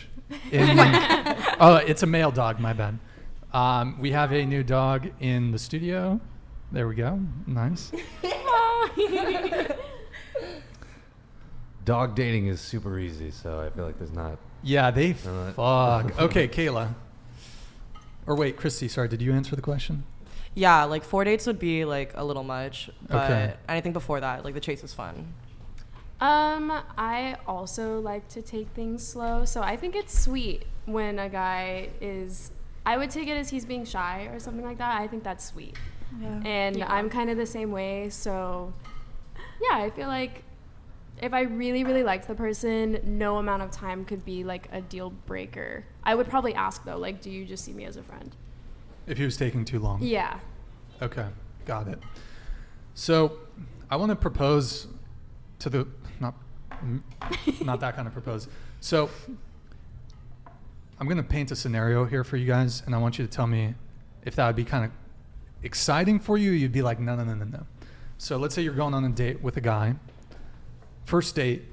[SPEAKER 1] Oh, it's a male dog. My bad. We have a new dog in the studio. There we go. Nice.
[SPEAKER 5] Dog dating is super easy, so I feel like there's not.
[SPEAKER 1] Yeah, they
[SPEAKER 5] Alright.
[SPEAKER 1] fuck. Okay, Kayla. Or wait, Christy. Sorry, did you answer the question?
[SPEAKER 3] Yeah, like 4 dates would be like a little much, but
[SPEAKER 1] Okay.
[SPEAKER 3] anything before that, like the chase is fun.
[SPEAKER 2] I also like to take things slow, so I think it's sweet when a guy is, I would take it as he's being shy or something like that. I think that's sweet.
[SPEAKER 7] Yeah.
[SPEAKER 2] And I'm kind of the same way, so yeah, I feel like if I really, really liked the person, no amount of time could be like a deal breaker. I would probably ask though, like, do you just see me as a friend?
[SPEAKER 1] If he was taking too long.
[SPEAKER 2] Yeah.
[SPEAKER 1] Okay, got it. So I want to propose to the not that kind of propose. So I'm going to paint a scenario here for you guys, and I want you to tell me if that would be kind of exciting for you. You'd be like, no. So let's say you're going on a date with a guy, first date,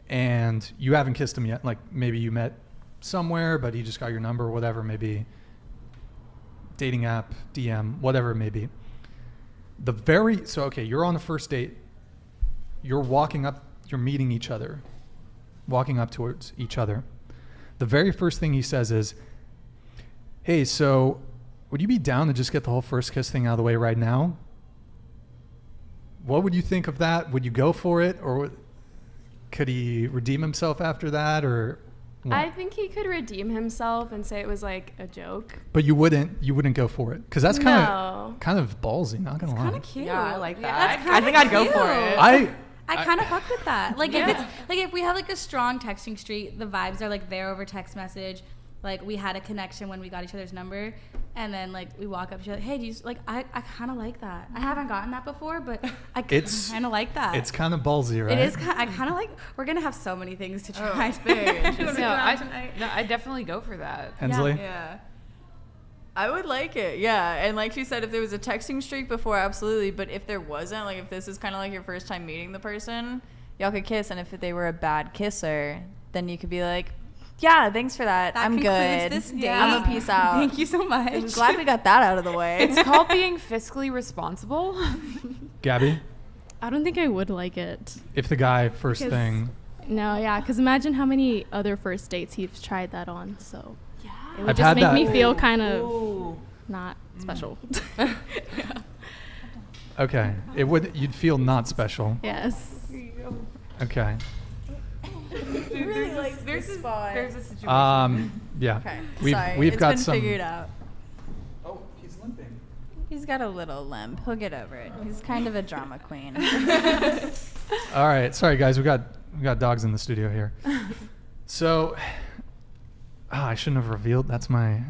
[SPEAKER 1] and you haven't kissed him yet. Like maybe you met somewhere, but he just got your number or whatever, maybe dating app, DM, whatever it may be. So okay, you're on a first date. You're walking up you're meeting each other, walking up towards each other. The very first thing he says is, hey, so would you be down to just get the whole first kiss thing out of the way right now? What would you think of that? Would you go for it, or could he redeem himself after that, or what?
[SPEAKER 2] I think he could redeem himself and say it was like a joke.
[SPEAKER 1] But you wouldn't go for it, because that's
[SPEAKER 2] No.
[SPEAKER 1] kind of ballsy, not gonna lie.
[SPEAKER 4] Kind of cute.
[SPEAKER 3] Yeah, I like
[SPEAKER 4] Yeah,
[SPEAKER 3] that.
[SPEAKER 4] that's
[SPEAKER 3] I think I'd go for it.
[SPEAKER 4] I kind of fuck with that. Like
[SPEAKER 8] Yeah.
[SPEAKER 4] if it's like if we have like a strong texting streak, the vibes are like there over text message. Like we had a connection when we got each other's number, and then like we walk up to each other. Hey, do you like? I kind of like that. I haven't gotten that before, but I
[SPEAKER 1] It's-
[SPEAKER 4] kind of like that.
[SPEAKER 1] It's kind of ballsy, right?
[SPEAKER 4] It is. I kind of like. We're gonna have so many things to try.
[SPEAKER 3] very interesting.
[SPEAKER 4] when we
[SPEAKER 8] No,
[SPEAKER 4] go out tonight.
[SPEAKER 8] I definitely go for that.
[SPEAKER 1] Hensley?
[SPEAKER 6] Yeah. I would like it, yeah. And like she said, if there was a texting streak before, absolutely. But if there wasn't, like if this is kind of like your first time meeting the person, y'all could kiss. And if they were a bad kisser, then you could be like, yeah, thanks for that.
[SPEAKER 4] That
[SPEAKER 6] I'm
[SPEAKER 4] concludes
[SPEAKER 6] good.
[SPEAKER 4] this date.
[SPEAKER 6] I'm a peace out.
[SPEAKER 4] Thank you so much.
[SPEAKER 6] I'm glad we got that out of the way.
[SPEAKER 8] It's called being fiscally responsible.
[SPEAKER 1] Gabby,
[SPEAKER 7] I don't think I would like it.
[SPEAKER 1] if the guy first
[SPEAKER 7] Because-
[SPEAKER 1] thing,
[SPEAKER 7] No, yeah, because imagine how many other first dates he's tried that on. So it would
[SPEAKER 1] I've
[SPEAKER 7] just
[SPEAKER 1] had
[SPEAKER 7] make
[SPEAKER 1] that.
[SPEAKER 7] me feel kind of not special.
[SPEAKER 1] okay, you'd feel not special.
[SPEAKER 7] Yes.
[SPEAKER 1] Okay.
[SPEAKER 6] really like there's a spot.
[SPEAKER 8] There's a situation.
[SPEAKER 1] Yeah.
[SPEAKER 6] Okay.
[SPEAKER 1] We've
[SPEAKER 6] Sorry. It's
[SPEAKER 1] got
[SPEAKER 6] been
[SPEAKER 1] some.
[SPEAKER 6] figured out.
[SPEAKER 1] Oh, he's limping.
[SPEAKER 6] He's got a little limp. He'll get over it. He's kind of a drama queen.
[SPEAKER 1] All right, sorry guys, we got dogs in the studio here. So, I shouldn't have revealed. That's my.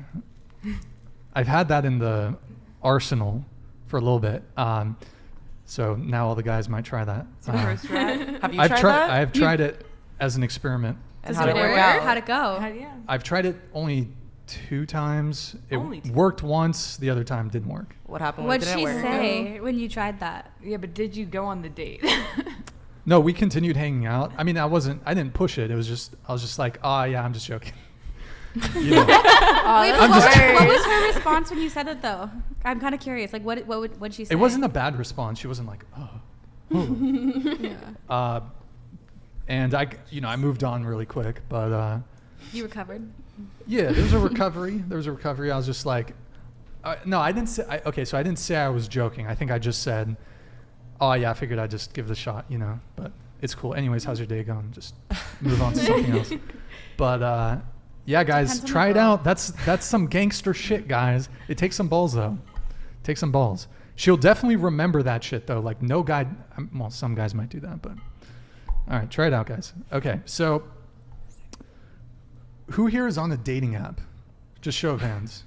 [SPEAKER 1] I've had that in the arsenal for a little bit. So now all the guys might try that.
[SPEAKER 8] First try.
[SPEAKER 3] Have you tried that?
[SPEAKER 1] I've tried it as an experiment.
[SPEAKER 3] And
[SPEAKER 4] Does
[SPEAKER 3] how'd
[SPEAKER 4] it
[SPEAKER 3] it work
[SPEAKER 4] work?
[SPEAKER 3] out?
[SPEAKER 4] How'd it go?
[SPEAKER 8] Yeah.
[SPEAKER 1] I've tried it only 2 times. It
[SPEAKER 3] Only 2?
[SPEAKER 1] worked once. The other time didn't work.
[SPEAKER 3] What happened when it
[SPEAKER 4] What'd
[SPEAKER 3] didn't
[SPEAKER 4] she
[SPEAKER 3] work?
[SPEAKER 4] say when you tried that?
[SPEAKER 8] Yeah, but did you go on the date?
[SPEAKER 1] No, we continued hanging out. I mean, I didn't push it. I was just like, oh yeah, I'm just joking. You know.
[SPEAKER 4] Wait, but
[SPEAKER 1] I'm just-
[SPEAKER 4] what was her response when you said it though? I'm kind of curious. Like, what'd she say?
[SPEAKER 1] It wasn't a bad response. She wasn't like, oh. And I moved on really quick, but
[SPEAKER 4] You recovered.
[SPEAKER 1] yeah, there was a recovery. I was just like, no, I didn't say. So I didn't say I was joking. I think I just said, oh yeah, I figured I'd just give it a shot, But it's cool. Anyways, how's your day going? Just move on to something else. But yeah, guys,
[SPEAKER 4] Depends on the
[SPEAKER 1] try it
[SPEAKER 4] girl.
[SPEAKER 1] out. That's some gangster shit, guys. It takes some balls though. Take some balls. She'll definitely remember that shit though. Like no guy. Well, some guys might do that, but all right, try it out, guys. Okay, so who here is on a dating app? Just show of hands.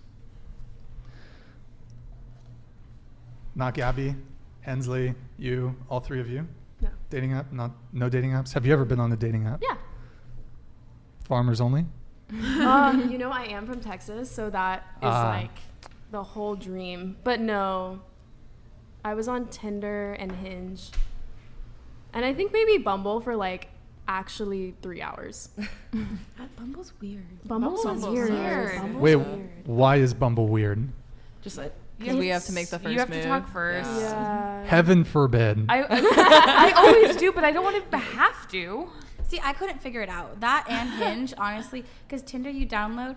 [SPEAKER 1] Not Gabby, Hensley, you, all 3 of you.
[SPEAKER 2] No.
[SPEAKER 1] Dating app? No dating apps. Have you ever been on a dating app?
[SPEAKER 2] Yeah.
[SPEAKER 1] Farmers only.
[SPEAKER 2] I am from Texas, so that is like the whole dream. But no, I was on Tinder and Hinge, and I think maybe Bumble for like actually 3 hours.
[SPEAKER 4] Bumble's weird.
[SPEAKER 2] Bumble's
[SPEAKER 8] Bumble's
[SPEAKER 2] weird.
[SPEAKER 8] weird.
[SPEAKER 2] Bumble's
[SPEAKER 1] Wait,
[SPEAKER 2] weird.
[SPEAKER 1] why is Bumble weird?
[SPEAKER 3] Just like,
[SPEAKER 6] Because we have to make the first
[SPEAKER 8] You have
[SPEAKER 6] move.
[SPEAKER 8] to talk first.
[SPEAKER 2] Yeah.
[SPEAKER 1] Heaven forbid.
[SPEAKER 8] I always do, but I don't want to have to.
[SPEAKER 4] See, I couldn't figure it out. That and Hinge, honestly, because Tinder you download,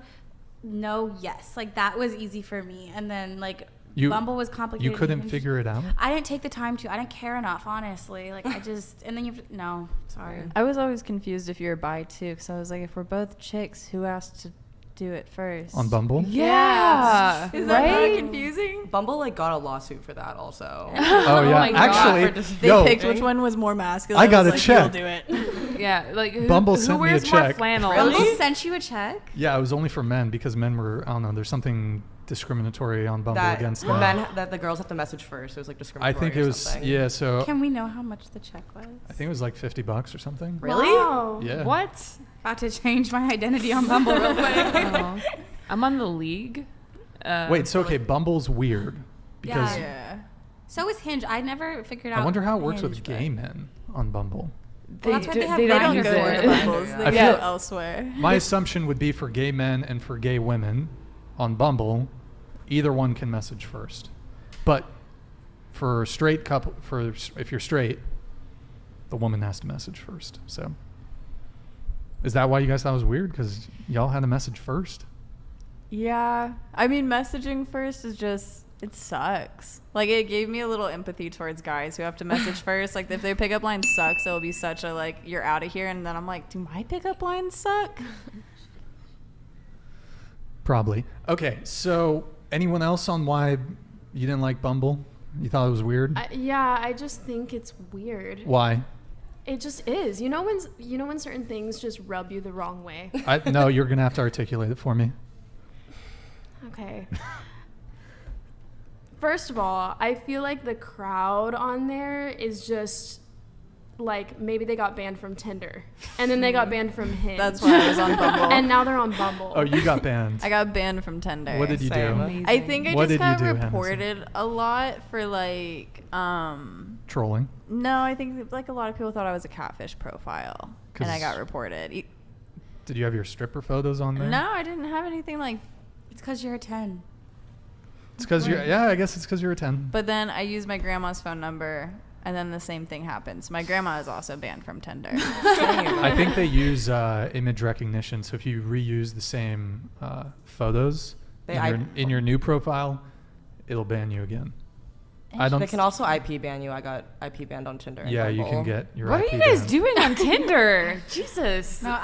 [SPEAKER 4] yes, like that was easy for me, and then like Bumble was complicated.
[SPEAKER 1] You couldn't
[SPEAKER 4] Hinge-
[SPEAKER 1] figure it out?
[SPEAKER 4] I didn't take the time to. I didn't care enough, honestly. Like I just, and then you have to, no, sorry.
[SPEAKER 6] I was always confused if you're bi too, because I was like, if we're both chicks, who asked to do it first?
[SPEAKER 1] On Bumble?
[SPEAKER 8] Yeah.
[SPEAKER 6] Is that not
[SPEAKER 8] right?
[SPEAKER 6] confusing?
[SPEAKER 3] Bumble like got a lawsuit for that also.
[SPEAKER 1] Oh yeah,
[SPEAKER 8] my God.
[SPEAKER 1] actually,
[SPEAKER 6] They
[SPEAKER 1] yo,
[SPEAKER 6] picked which one was more masculine.
[SPEAKER 1] I got
[SPEAKER 6] was
[SPEAKER 1] a
[SPEAKER 6] like,
[SPEAKER 1] check.
[SPEAKER 6] You'll do it.
[SPEAKER 8] Yeah, like who,
[SPEAKER 1] Bumble
[SPEAKER 8] who
[SPEAKER 1] sent me a
[SPEAKER 8] wears more
[SPEAKER 1] check.
[SPEAKER 8] flannel?
[SPEAKER 4] Bumble sent you a check.
[SPEAKER 1] yeah, it was only for men because men were, I don't know, there's something discriminatory on Bumble
[SPEAKER 3] that
[SPEAKER 1] against
[SPEAKER 3] the
[SPEAKER 1] men.
[SPEAKER 3] that the girls have to message first. It was like
[SPEAKER 1] I
[SPEAKER 3] discriminatory.
[SPEAKER 1] think it
[SPEAKER 3] or
[SPEAKER 1] was,
[SPEAKER 3] something.
[SPEAKER 1] yeah, so
[SPEAKER 4] Can we know how much the check was?
[SPEAKER 1] I think it was like $50 or something.
[SPEAKER 3] Really?
[SPEAKER 2] Wow.
[SPEAKER 1] Yeah.
[SPEAKER 8] What?
[SPEAKER 4] About to change my identity on Bumble real quick.
[SPEAKER 8] Oh. I'm on the league.
[SPEAKER 1] Wait, so okay, Bumble's weird because
[SPEAKER 6] Yeah.
[SPEAKER 4] So is Hinge. I never figured out.
[SPEAKER 1] I wonder how it works with
[SPEAKER 4] Hinge,
[SPEAKER 1] gay men on Bumble.
[SPEAKER 4] Well, that's what they have
[SPEAKER 8] don't
[SPEAKER 4] Grindr
[SPEAKER 8] use
[SPEAKER 4] for.
[SPEAKER 8] it.
[SPEAKER 6] The Bumbles. They
[SPEAKER 1] I
[SPEAKER 6] go
[SPEAKER 1] feel-
[SPEAKER 6] elsewhere.
[SPEAKER 1] My assumption would be for gay men and for gay women on Bumble, either one can message first. But for straight couple, if you're straight, the woman has to message first. So is that why you guys thought it was weird? Because y'all had a message first?
[SPEAKER 6] Yeah. I mean, messaging first is just, it sucks. Like, it gave me a little empathy towards guys who have to message first. Like, if their pickup line sucks, it'll be such a, like, you're out of here. And then I'm like, do my pickup lines suck?
[SPEAKER 1] Probably. Okay, so anyone else on why you didn't like Bumble? You thought it was weird?
[SPEAKER 2] Yeah, I just think it's weird.
[SPEAKER 1] Why?
[SPEAKER 2] It just is. You know when certain things just rub you the wrong way.
[SPEAKER 1] No, you're gonna have to articulate it for me.
[SPEAKER 2] Okay. First of all, I feel like the crowd on there is just like maybe they got banned from Tinder and then they got banned from Hinge.
[SPEAKER 6] That's why I was on Bumble.
[SPEAKER 2] And now they're on Bumble.
[SPEAKER 1] Oh, you got banned.
[SPEAKER 6] I got banned from Tinder.
[SPEAKER 1] What did you do?
[SPEAKER 3] Same.
[SPEAKER 6] I think I
[SPEAKER 1] What
[SPEAKER 6] just
[SPEAKER 1] did you
[SPEAKER 6] got
[SPEAKER 1] do,
[SPEAKER 6] reported a lot for like
[SPEAKER 1] Trolling.
[SPEAKER 6] no, I think like a lot of people thought I was a catfish profile and I got reported.
[SPEAKER 1] Did you have your stripper photos on there?
[SPEAKER 6] No, I didn't have anything like.
[SPEAKER 4] It's because you're a 10.
[SPEAKER 1] It's because you're. Yeah, I guess it's because you're a 10.
[SPEAKER 6] But then I used my grandma's phone number, and then the same thing happens. My grandma is also banned from Tinder.
[SPEAKER 1] I think they use image recognition. So if you reuse the same photos in your new profile, it'll ban you again.
[SPEAKER 3] They can also IP ban you. I got IP banned on Tinder.
[SPEAKER 1] Yeah, you can get your
[SPEAKER 8] What
[SPEAKER 1] IP
[SPEAKER 8] are you guys
[SPEAKER 1] banned.
[SPEAKER 8] doing on Tinder? Jesus.
[SPEAKER 4] No,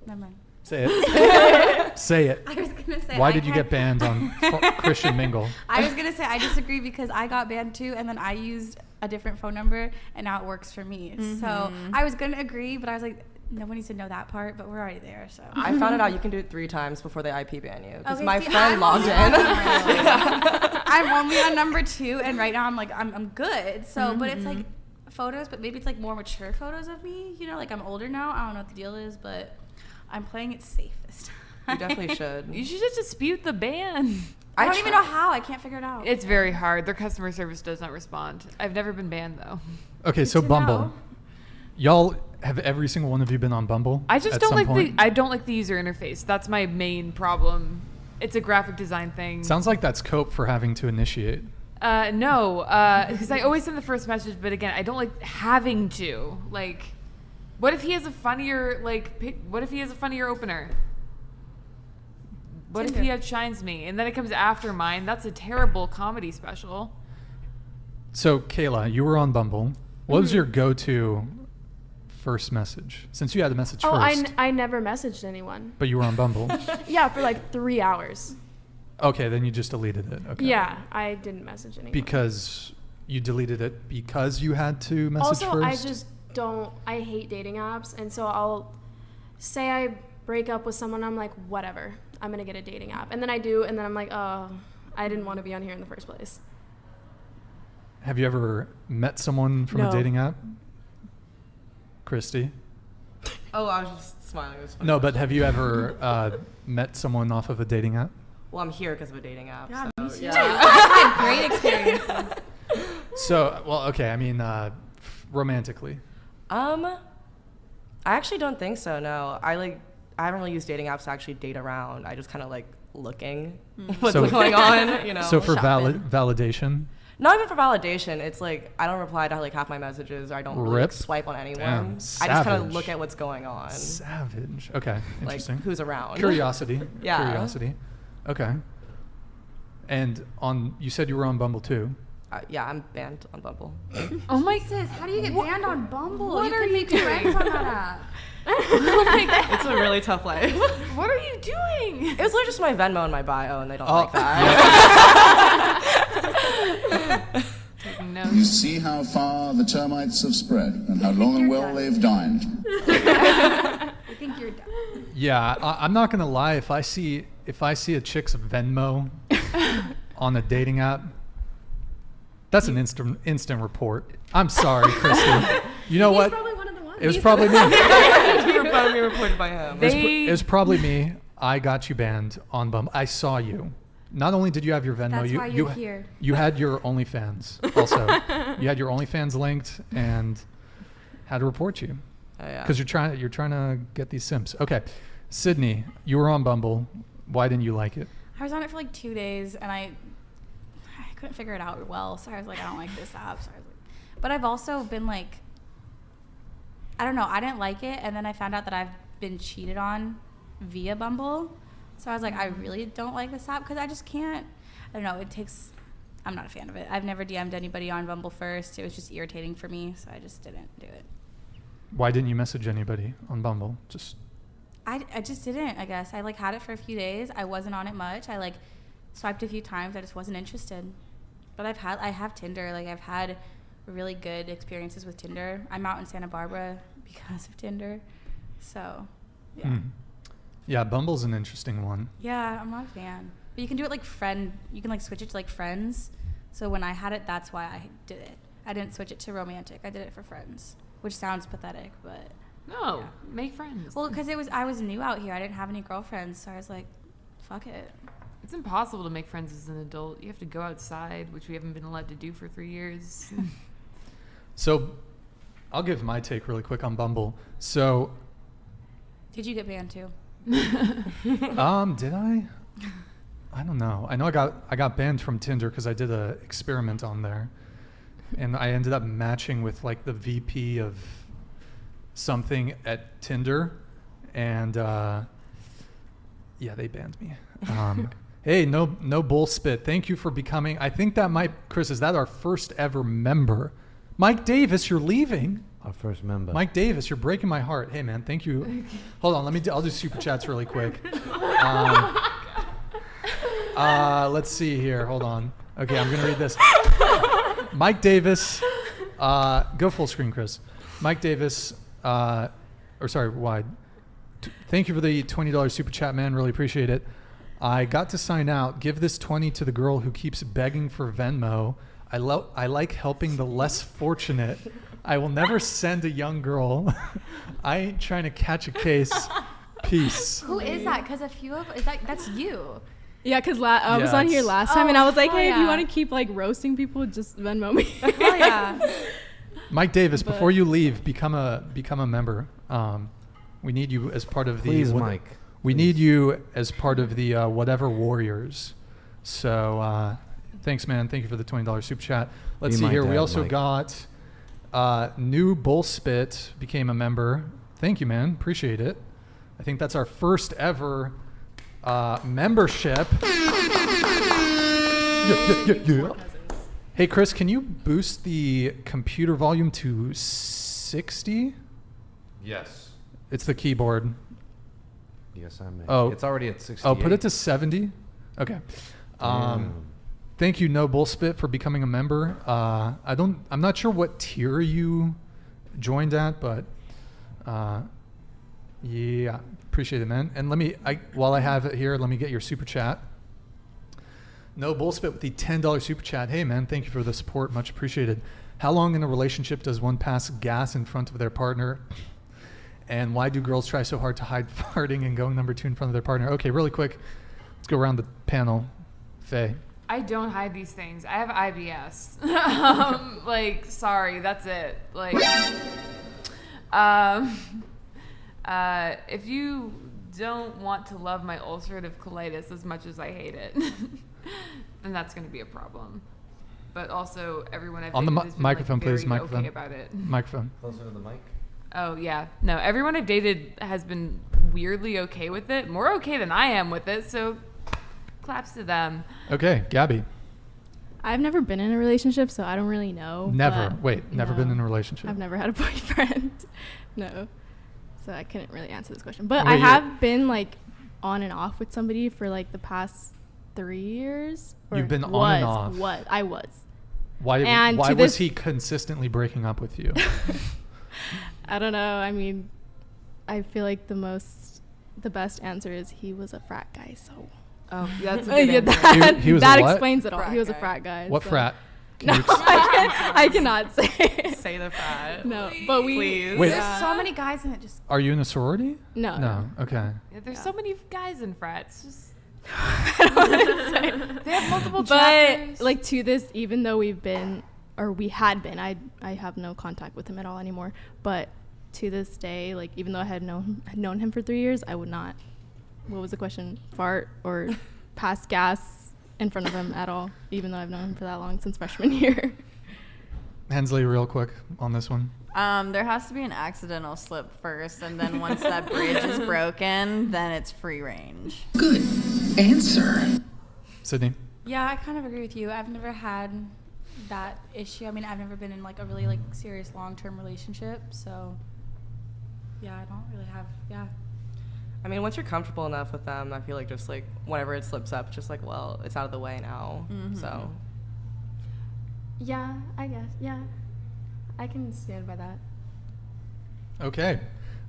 [SPEAKER 4] never mind.
[SPEAKER 1] Say it. Say it.
[SPEAKER 4] I was going to say.
[SPEAKER 1] Why did you get banned on Christian Mingle?
[SPEAKER 4] I was going to say I disagree because I got banned too, and then I used a different phone number, and now it works for me.
[SPEAKER 6] Mm-hmm.
[SPEAKER 4] So I was going to agree, but I was like, nobody needs to know that part, but we're already there. So
[SPEAKER 3] I found it out you can do it 3 times before they IP ban you. Because
[SPEAKER 4] Okay,
[SPEAKER 3] my
[SPEAKER 4] see,
[SPEAKER 3] friend
[SPEAKER 4] I'm
[SPEAKER 3] logged in.
[SPEAKER 4] I'm only on number 2, and right now I'm like, I'm good. So, but it's like photos, but maybe it's like more mature photos of me. You know, like I'm older now. I don't know what the deal is, but I'm playing it safe this time.
[SPEAKER 3] You definitely should.
[SPEAKER 8] You should just dispute the ban.
[SPEAKER 4] I don't even know how. I can't figure it out.
[SPEAKER 8] It's very hard. Their customer service does not respond. I've never been banned though.
[SPEAKER 1] Okay, so
[SPEAKER 4] to
[SPEAKER 1] Bumble.
[SPEAKER 4] know.
[SPEAKER 1] Y'all have every single one of you been on Bumble?
[SPEAKER 8] I just
[SPEAKER 1] at
[SPEAKER 8] don't
[SPEAKER 1] some
[SPEAKER 8] like
[SPEAKER 1] point?
[SPEAKER 8] I don't like the user interface. That's my main problem. It's a graphic design thing.
[SPEAKER 1] Sounds like that's cope for having to initiate.
[SPEAKER 8] No, because I always send the first message, but again, I don't like having to. Like, what if he has a funnier what if he has a funnier opener? What if he outshines me and then it comes after mine? That's a terrible comedy special.
[SPEAKER 1] So Kayla, you were on Bumble. What was your go-to first message? Since you had the message first.
[SPEAKER 2] I never messaged anyone.
[SPEAKER 1] But you were on Bumble.
[SPEAKER 2] Yeah, for like 3 hours.
[SPEAKER 1] Okay, then you just deleted it. Okay.
[SPEAKER 2] Yeah, I didn't message anyone.
[SPEAKER 1] Because you deleted it because you had to message
[SPEAKER 2] also,
[SPEAKER 1] first?
[SPEAKER 2] I hate dating apps, and so I'll say I break up with someone, I'm like, whatever, I'm gonna get a dating app. And then I do, and then I'm like, oh, I didn't want to be on here in the first place.
[SPEAKER 1] Have you ever met someone from
[SPEAKER 2] No.
[SPEAKER 1] a dating app? Christy?
[SPEAKER 3] Oh, I was just smiling. It was funny.
[SPEAKER 1] No, but have you ever met someone off of a dating app?
[SPEAKER 3] Well, I'm here because of a dating app.
[SPEAKER 4] Yeah,
[SPEAKER 3] so,
[SPEAKER 4] me too.
[SPEAKER 3] yeah.
[SPEAKER 4] I've had great experiences.
[SPEAKER 1] So, well, okay, I mean, romantically.
[SPEAKER 3] I actually don't think so. No, I haven't really used dating apps to actually date around. I just kind of like looking what's
[SPEAKER 1] So-
[SPEAKER 3] going on. You know.
[SPEAKER 1] So for
[SPEAKER 3] shopping.
[SPEAKER 1] validation?
[SPEAKER 3] Not even for validation. It's like I don't reply to like half my messages, or I don't really
[SPEAKER 1] Rip.
[SPEAKER 3] swipe on anyone.
[SPEAKER 1] Damn,
[SPEAKER 3] I just kind
[SPEAKER 1] savage.
[SPEAKER 3] of look at what's going on,
[SPEAKER 1] Savage. Okay,
[SPEAKER 3] like
[SPEAKER 1] interesting.
[SPEAKER 3] who's around.
[SPEAKER 1] Curiosity.
[SPEAKER 3] Yeah.
[SPEAKER 1] Curiosity. Okay. And you said you were on Bumble too.
[SPEAKER 3] Yeah, I'm banned on Bumble.
[SPEAKER 8] Oh my
[SPEAKER 4] Sis, how do you get banned on Bumble?
[SPEAKER 8] What
[SPEAKER 4] you
[SPEAKER 8] are
[SPEAKER 4] can
[SPEAKER 8] you
[SPEAKER 4] make
[SPEAKER 8] doing?
[SPEAKER 4] friends on that app.
[SPEAKER 8] Oh my God.
[SPEAKER 3] It's a really tough life.
[SPEAKER 8] What are you doing?
[SPEAKER 3] It was literally just my Venmo in my bio, and they don't
[SPEAKER 1] Oh,
[SPEAKER 3] like that.
[SPEAKER 8] Taking
[SPEAKER 10] You
[SPEAKER 8] notes.
[SPEAKER 10] see how far the termites have spread and how long and well they've dined.
[SPEAKER 4] I think you're done.
[SPEAKER 1] Yeah, I'm not gonna lie. If I see a chick's Venmo on a dating app, that's an instant report. I'm sorry, Christy. You know what?
[SPEAKER 4] Probably one of the ones.
[SPEAKER 1] It was probably me.
[SPEAKER 3] You were probably reported by him.
[SPEAKER 1] It was probably me. I got you banned on Bumble. I saw you. Not only did you have your Venmo,
[SPEAKER 4] That's
[SPEAKER 1] you
[SPEAKER 4] why you're here.
[SPEAKER 1] you had your OnlyFans also. You had your OnlyFans linked and had to report you
[SPEAKER 3] Oh, yeah.
[SPEAKER 1] because you're trying to get these simps. Okay, Sydney, you were on Bumble. Why didn't you like it?
[SPEAKER 4] I was on it for like 2 days, and I couldn't figure it out well. So I was like, I don't like this app. So I was like, but I've also been like I don't know. I didn't like it, and then I found out that I've been cheated on via Bumble. So I was like, I really don't like this app because I just can't. I don't know. I'm not a fan of it. I've never DM'd anybody on Bumble first. It was just irritating for me, so I just didn't do it.
[SPEAKER 1] Why didn't you message anybody on Bumble?
[SPEAKER 4] I just didn't, I guess. I had it for a few days. I wasn't on it much. I swiped a few times. I just wasn't interested. But I have Tinder. I've had really good experiences with Tinder. I'm out in Santa Barbara because of Tinder. So, yeah.
[SPEAKER 1] Yeah, Bumble's an interesting one.
[SPEAKER 4] Yeah, I'm not a fan. But you can do it you can switch it to friends. So when I had it, that's why I did it. I didn't switch it to romantic. I did it for friends, which sounds pathetic, but
[SPEAKER 8] No,
[SPEAKER 4] yeah.
[SPEAKER 8] Make friends.
[SPEAKER 4] Well, because I was new out here. I didn't have any girlfriends, so I was like, fuck it.
[SPEAKER 8] It's impossible to make friends as an adult. You have to go outside, which we haven't been allowed to do for 3 years.
[SPEAKER 1] So I'll give my take really quick on Bumble. So
[SPEAKER 4] Did you get banned too?
[SPEAKER 1] did I? I don't know. I know I got banned from Tinder because I did an experiment on there, and I ended up matching with the VP of something at Tinder, and yeah, they banned me. Hey, no bull spit. Thank you for becoming. I think that Chris, is that our first ever member? Mike Davis, you're leaving.
[SPEAKER 5] Our first member.
[SPEAKER 1] Mike Davis, you're breaking my heart. Hey man, thank you. Hold on, I'll do super chats really quick. Let's see here. Hold on. Okay, I'm gonna read this. Mike Davis, go full screen, Chris. Mike Davis, wide. Thank you for the $20 super chat, man. Really appreciate it. I got to sign out. Give this 20 to the girl who keeps begging for Venmo. I like helping the less fortunate. I will never send a young girl. I ain't trying to catch a case. Peace.
[SPEAKER 4] Who is that? Because a few of that's you.
[SPEAKER 7] Yeah, because I was on here last time, and I was like, hey, if you want to keep roasting people, just Venmo me.
[SPEAKER 4] Oh yeah.
[SPEAKER 1] Mike Davis, before you leave, become a member. We need you as part of the.
[SPEAKER 5] Please, Mike.
[SPEAKER 1] We need you as part of the Whatever Warriors. So thanks, man. Thank you for the $20 super chat. Let's see here. We also got New Bull Spit became a member. Thank you, man. Appreciate it. I think that's our first ever membership. Yeah. Hey, Chris, can you boost the computer volume to 60?
[SPEAKER 5] Yes.
[SPEAKER 1] It's the keyboard.
[SPEAKER 5] Yes, I may.
[SPEAKER 1] Oh.
[SPEAKER 5] It's already at 68.
[SPEAKER 1] Oh, put it to 70? Okay. Thank you, No Bullspit, for becoming a member. I'm not sure what tier you joined at, but yeah, appreciate it, man. And while I have it here, let me get your super chat. No Bullspit with the $10 super chat. Hey, man, thank you for the support. Much appreciated. How long in a relationship does one pass gas in front of their partner? And why do girls try so hard to hide farting and going number 2 in front of their partner? Okay, really quick. Let's go around the panel. Faye.
[SPEAKER 8] I don't hide these things. I have IBS. Sorry, that's it. If you don't want to love my ulcerative colitis as much as I hate it, then that's going to be a problem. But also, everyone I've dated has been
[SPEAKER 1] microphone,
[SPEAKER 8] very
[SPEAKER 1] please. Microphone.
[SPEAKER 8] okay about it.
[SPEAKER 1] Microphone.
[SPEAKER 5] Closer to the mic.
[SPEAKER 8] Oh, yeah. No, everyone I've dated has been weirdly okay with it. More okay than I am with it, so claps to them.
[SPEAKER 1] Okay, Gabby.
[SPEAKER 7] I've never been in a relationship, so I don't really know.
[SPEAKER 1] Never been in a relationship.
[SPEAKER 7] I've never had a boyfriend. No. So I couldn't really answer this question. But I have been on and off with somebody for the past 3 years.
[SPEAKER 1] You've been on and off.
[SPEAKER 7] I was.
[SPEAKER 1] Why was he consistently breaking up with you?
[SPEAKER 7] I don't know. I mean, I feel like the best answer is he was a frat guy, so.
[SPEAKER 8] Oh, yeah, that's a good
[SPEAKER 1] answer. He was
[SPEAKER 7] that
[SPEAKER 1] a what?
[SPEAKER 7] Explains it all.
[SPEAKER 3] Frat
[SPEAKER 7] he was
[SPEAKER 3] guy.
[SPEAKER 7] a frat guy.
[SPEAKER 1] What
[SPEAKER 7] so.
[SPEAKER 1] frat?
[SPEAKER 7] No, I cannot say.
[SPEAKER 3] Say the frat.
[SPEAKER 7] No, but
[SPEAKER 3] Please.
[SPEAKER 1] Wait.
[SPEAKER 4] There's so many guys in it. Just
[SPEAKER 1] Are you in a sorority?
[SPEAKER 7] No.
[SPEAKER 1] No. Okay.
[SPEAKER 8] Yeah, there's so many guys in frats. Just
[SPEAKER 7] I don't want to say.
[SPEAKER 8] they have multiple
[SPEAKER 7] But
[SPEAKER 8] chapters.
[SPEAKER 7] to this, even though we had been, I have no contact with him at all anymore. But to this day, even though I had known him for 3 years, I would not. What was the question? Fart or pass gas in front of him at all, even though I've known him for that long, since freshman year.
[SPEAKER 1] Hensley, real quick on this one.
[SPEAKER 6] There has to be an accidental slip first, and then once that bridge is broken, then it's free range.
[SPEAKER 9] Good answer.
[SPEAKER 1] Sydney?
[SPEAKER 4] Yeah, I kind of agree with you. I've never had that issue. I mean, I've never been in like a really like serious long-term relationship, so yeah, I don't really have, yeah.
[SPEAKER 3] I mean, once you're comfortable enough with them, I feel like just like whenever it slips up, just like, well, it's out of the way now. So
[SPEAKER 2] Yeah, I guess. Yeah. I can stand by that.
[SPEAKER 1] Okay.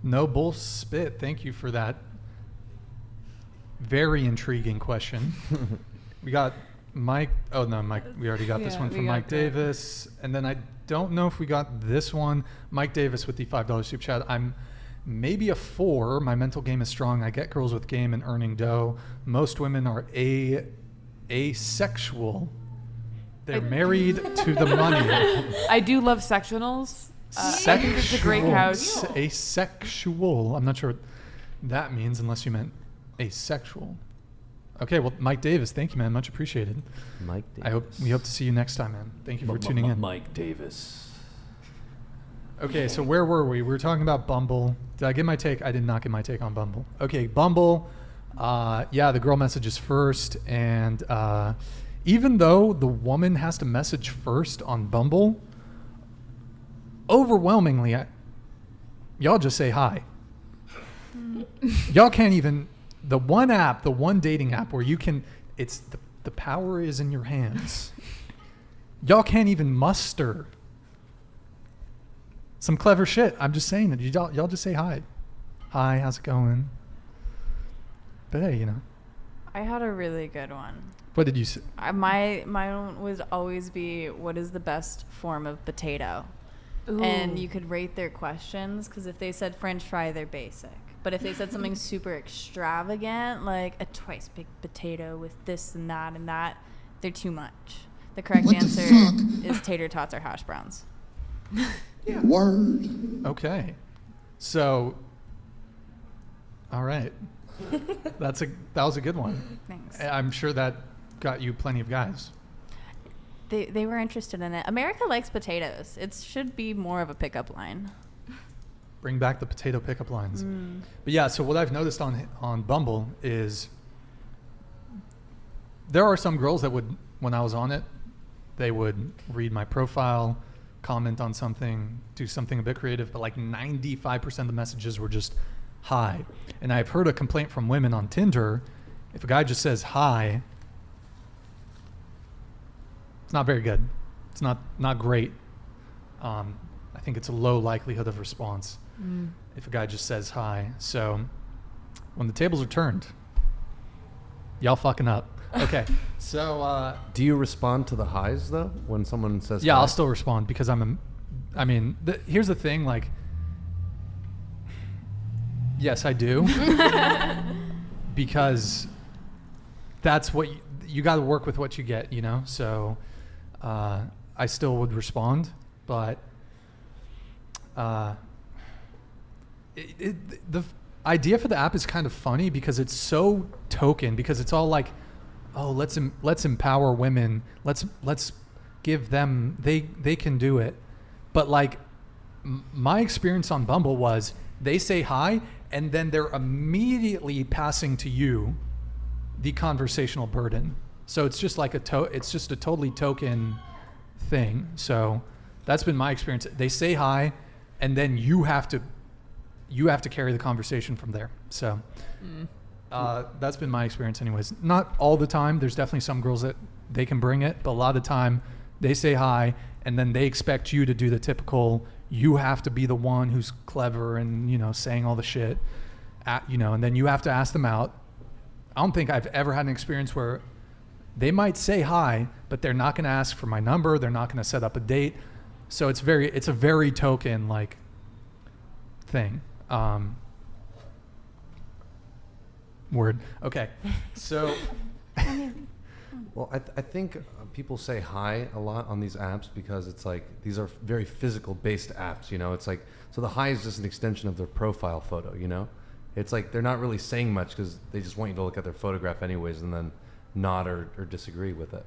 [SPEAKER 1] No bull spit. Thank you for that very intriguing question. We got Mike. Oh, no, Mike. We already got this
[SPEAKER 8] Yeah,
[SPEAKER 1] one
[SPEAKER 8] we
[SPEAKER 1] from
[SPEAKER 8] got
[SPEAKER 1] Mike
[SPEAKER 8] that.
[SPEAKER 1] Davis. And then I don't know if we got this one. Mike Davis with the $5 super chat. I'm maybe a 4. My mental game is strong. I get girls with game and earning dough. Most women are asexual. They're married to the money.
[SPEAKER 8] I do love sectionals. I think it's a great couch.
[SPEAKER 1] Asexual. I'm not sure what that means unless you meant asexual. Okay, well, Mike Davis, thank you, man. Much appreciated.
[SPEAKER 5] Mike Davis.
[SPEAKER 1] We hope to see you next time, man. Thank you for tuning in.
[SPEAKER 5] Mike Davis.
[SPEAKER 1] Okay, so where were we? We were talking about Bumble. Did I get my take? I did not get my take on Bumble. Okay, Bumble. Yeah, the girl messages first, and even though the woman has to message first on Bumble, overwhelmingly, y'all just say hi. Y'all can't even, the one dating app where you can, it's the power is in your hands. Y'all can't even muster some clever shit. I'm just saying that y'all just say hi. Hi, how's it going? But hey, you know.
[SPEAKER 6] I had a really good one.
[SPEAKER 1] What did you say?
[SPEAKER 6] Mine would always be, what is the best form of potato?
[SPEAKER 8] Ooh.
[SPEAKER 6] And you could rate their questions, because if they said French fry, they're basic. But if they said something super extravagant, like a twice baked potato with this and that, they're too much. The correct answer is tater tots or hash browns.
[SPEAKER 10] Yeah. Word.
[SPEAKER 1] Okay. So, all right. That was a good one.
[SPEAKER 6] Thanks.
[SPEAKER 1] I'm sure that got you plenty of guys.
[SPEAKER 6] They were interested in it. America likes potatoes. It should be more of a pickup line.
[SPEAKER 1] Bring back the potato pickup lines. But yeah, so what I've noticed on Bumble is there are some girls that would, when I was on it, they would read my profile, comment on something, do something a bit creative, but like 95% of the messages were just hi. And I've heard a complaint from women on Tinder, if a guy just says hi, it's not very good. It's not great. I think it's a low likelihood of response if a guy just says hi. So when the tables are turned, y'all fucking up. Okay, so
[SPEAKER 5] do you respond to the highs though when someone says
[SPEAKER 1] yeah,
[SPEAKER 5] hi?
[SPEAKER 1] I'll still respond because here's the thing, like, yes, I do. Because that's what you got to work with what you get, you know? So I still would respond, but the idea for the app is kind of funny because it's so token, because it's all like, oh, let's empower women. Let's give them, they can do it. But like my experience on Bumble was they say hi and then they're immediately passing to you the conversational burden. So it's just like it's just a totally token thing. So that's been my experience. They say hi and then you have to carry the conversation from there. So that's been my experience anyways. Not all the time. There's definitely some girls that they can bring it, but a lot of the time they say hi and then they expect you to do the typical, you have to be the one who's clever and, you know, saying all the shit, and then you have to ask them out. I don't think I've ever had an experience where they might say hi, but they're not going to ask for my number. They're not going to set up a date. So it's a very token like thing. Word. Okay. So.
[SPEAKER 5] Well, I think people say hi a lot on these apps because it's like these are very physical based apps, you know. It's like, so the hi is just an extension of their profile photo, you know. It's like they're not really saying much because they just want you to look at their photograph anyways and then nod or disagree with it.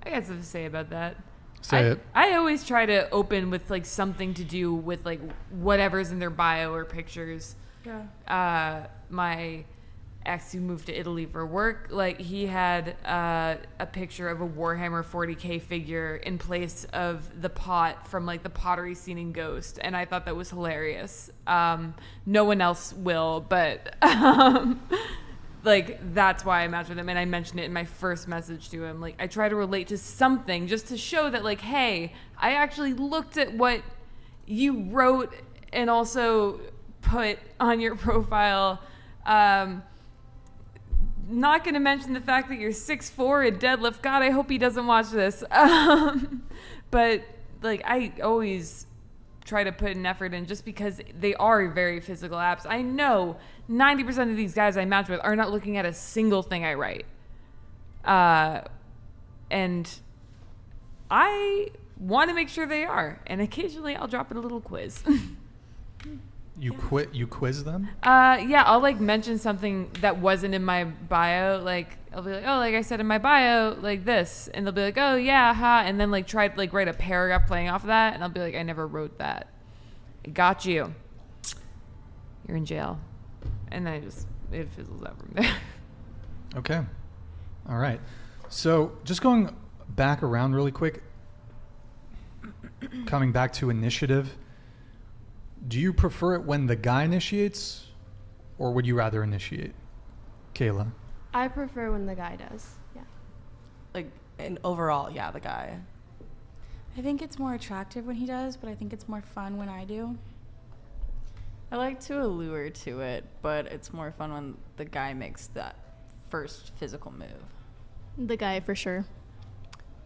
[SPEAKER 8] I got something to say about that.
[SPEAKER 1] Say it.
[SPEAKER 8] I always try to open with like something to do with like whatever's in their bio or pictures.
[SPEAKER 3] Yeah.
[SPEAKER 8] My ex who moved to Italy for work, like he had a picture of a Warhammer 40K figure in place of the pot from like the pottery scene in Ghost, and I thought that was hilarious. No one else will, but like that's why I matched with him, and I mentioned it in my first message to him. Like I try to relate to something just to show that like, hey, I actually looked at what you wrote and also put on your profile. Not going to mention the fact that you're 6'4" and deadlift. God, I hope he doesn't watch this. But like I always try to put an effort in just because they are very physical apps. I know 90% of these guys I match with are not looking at a single thing I write. And I want to make sure they are. And occasionally I'll drop in a little quiz.
[SPEAKER 1] You quiz them?
[SPEAKER 8] Yeah, I'll like mention something that wasn't in my bio. Like I'll be like, oh, like I said in my bio, like this, and they'll be like, oh yeah, huh, and then like try to like write a paragraph playing off of that, and I'll be like, I never wrote that. I got you. You're in jail, and then it fizzles out from there.
[SPEAKER 1] Okay. All right. So just going back around really quick, coming back to initiative. Do you prefer it when the guy initiates, or would you rather initiate? Kayla?
[SPEAKER 2] I prefer when the guy does. Yeah.
[SPEAKER 3] Like, and overall, yeah, the guy.
[SPEAKER 4] I think it's more attractive when he does, but I think it's more fun when I do.
[SPEAKER 6] I like to allure to it, but it's more fun when the guy makes that first physical move.
[SPEAKER 7] The guy for sure.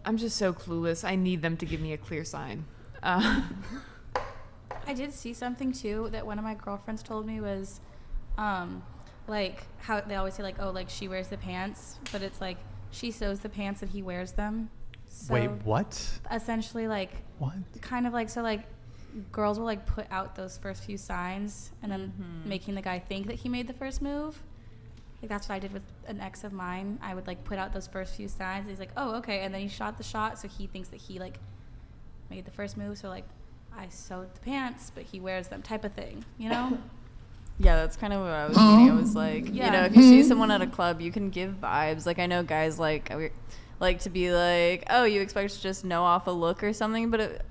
[SPEAKER 8] I'm just so clueless. I need them to give me a clear sign.
[SPEAKER 4] I did see something too that one of my girlfriends told me was like how they always say like, oh, like she wears the pants, but it's like she sews the pants and he wears them. So
[SPEAKER 1] Wait, what?
[SPEAKER 4] essentially like
[SPEAKER 1] What?
[SPEAKER 4] kind of like, so like girls will like put out those first few signs and then making the guy think that he made the first move. Like that's what I did with an ex of mine. I would like put out those first few signs. He's like, oh, okay. And then he shot the shot. So he thinks that he like made the first move. So like I sewed the pants, but he wears them type of thing, you know?
[SPEAKER 6] Yeah, that's kind of what I was thinking. I was like, you know, if you see someone at a club, you can give vibes. Like I know guys like to be like, oh, you expect to just know off a look or something, but it,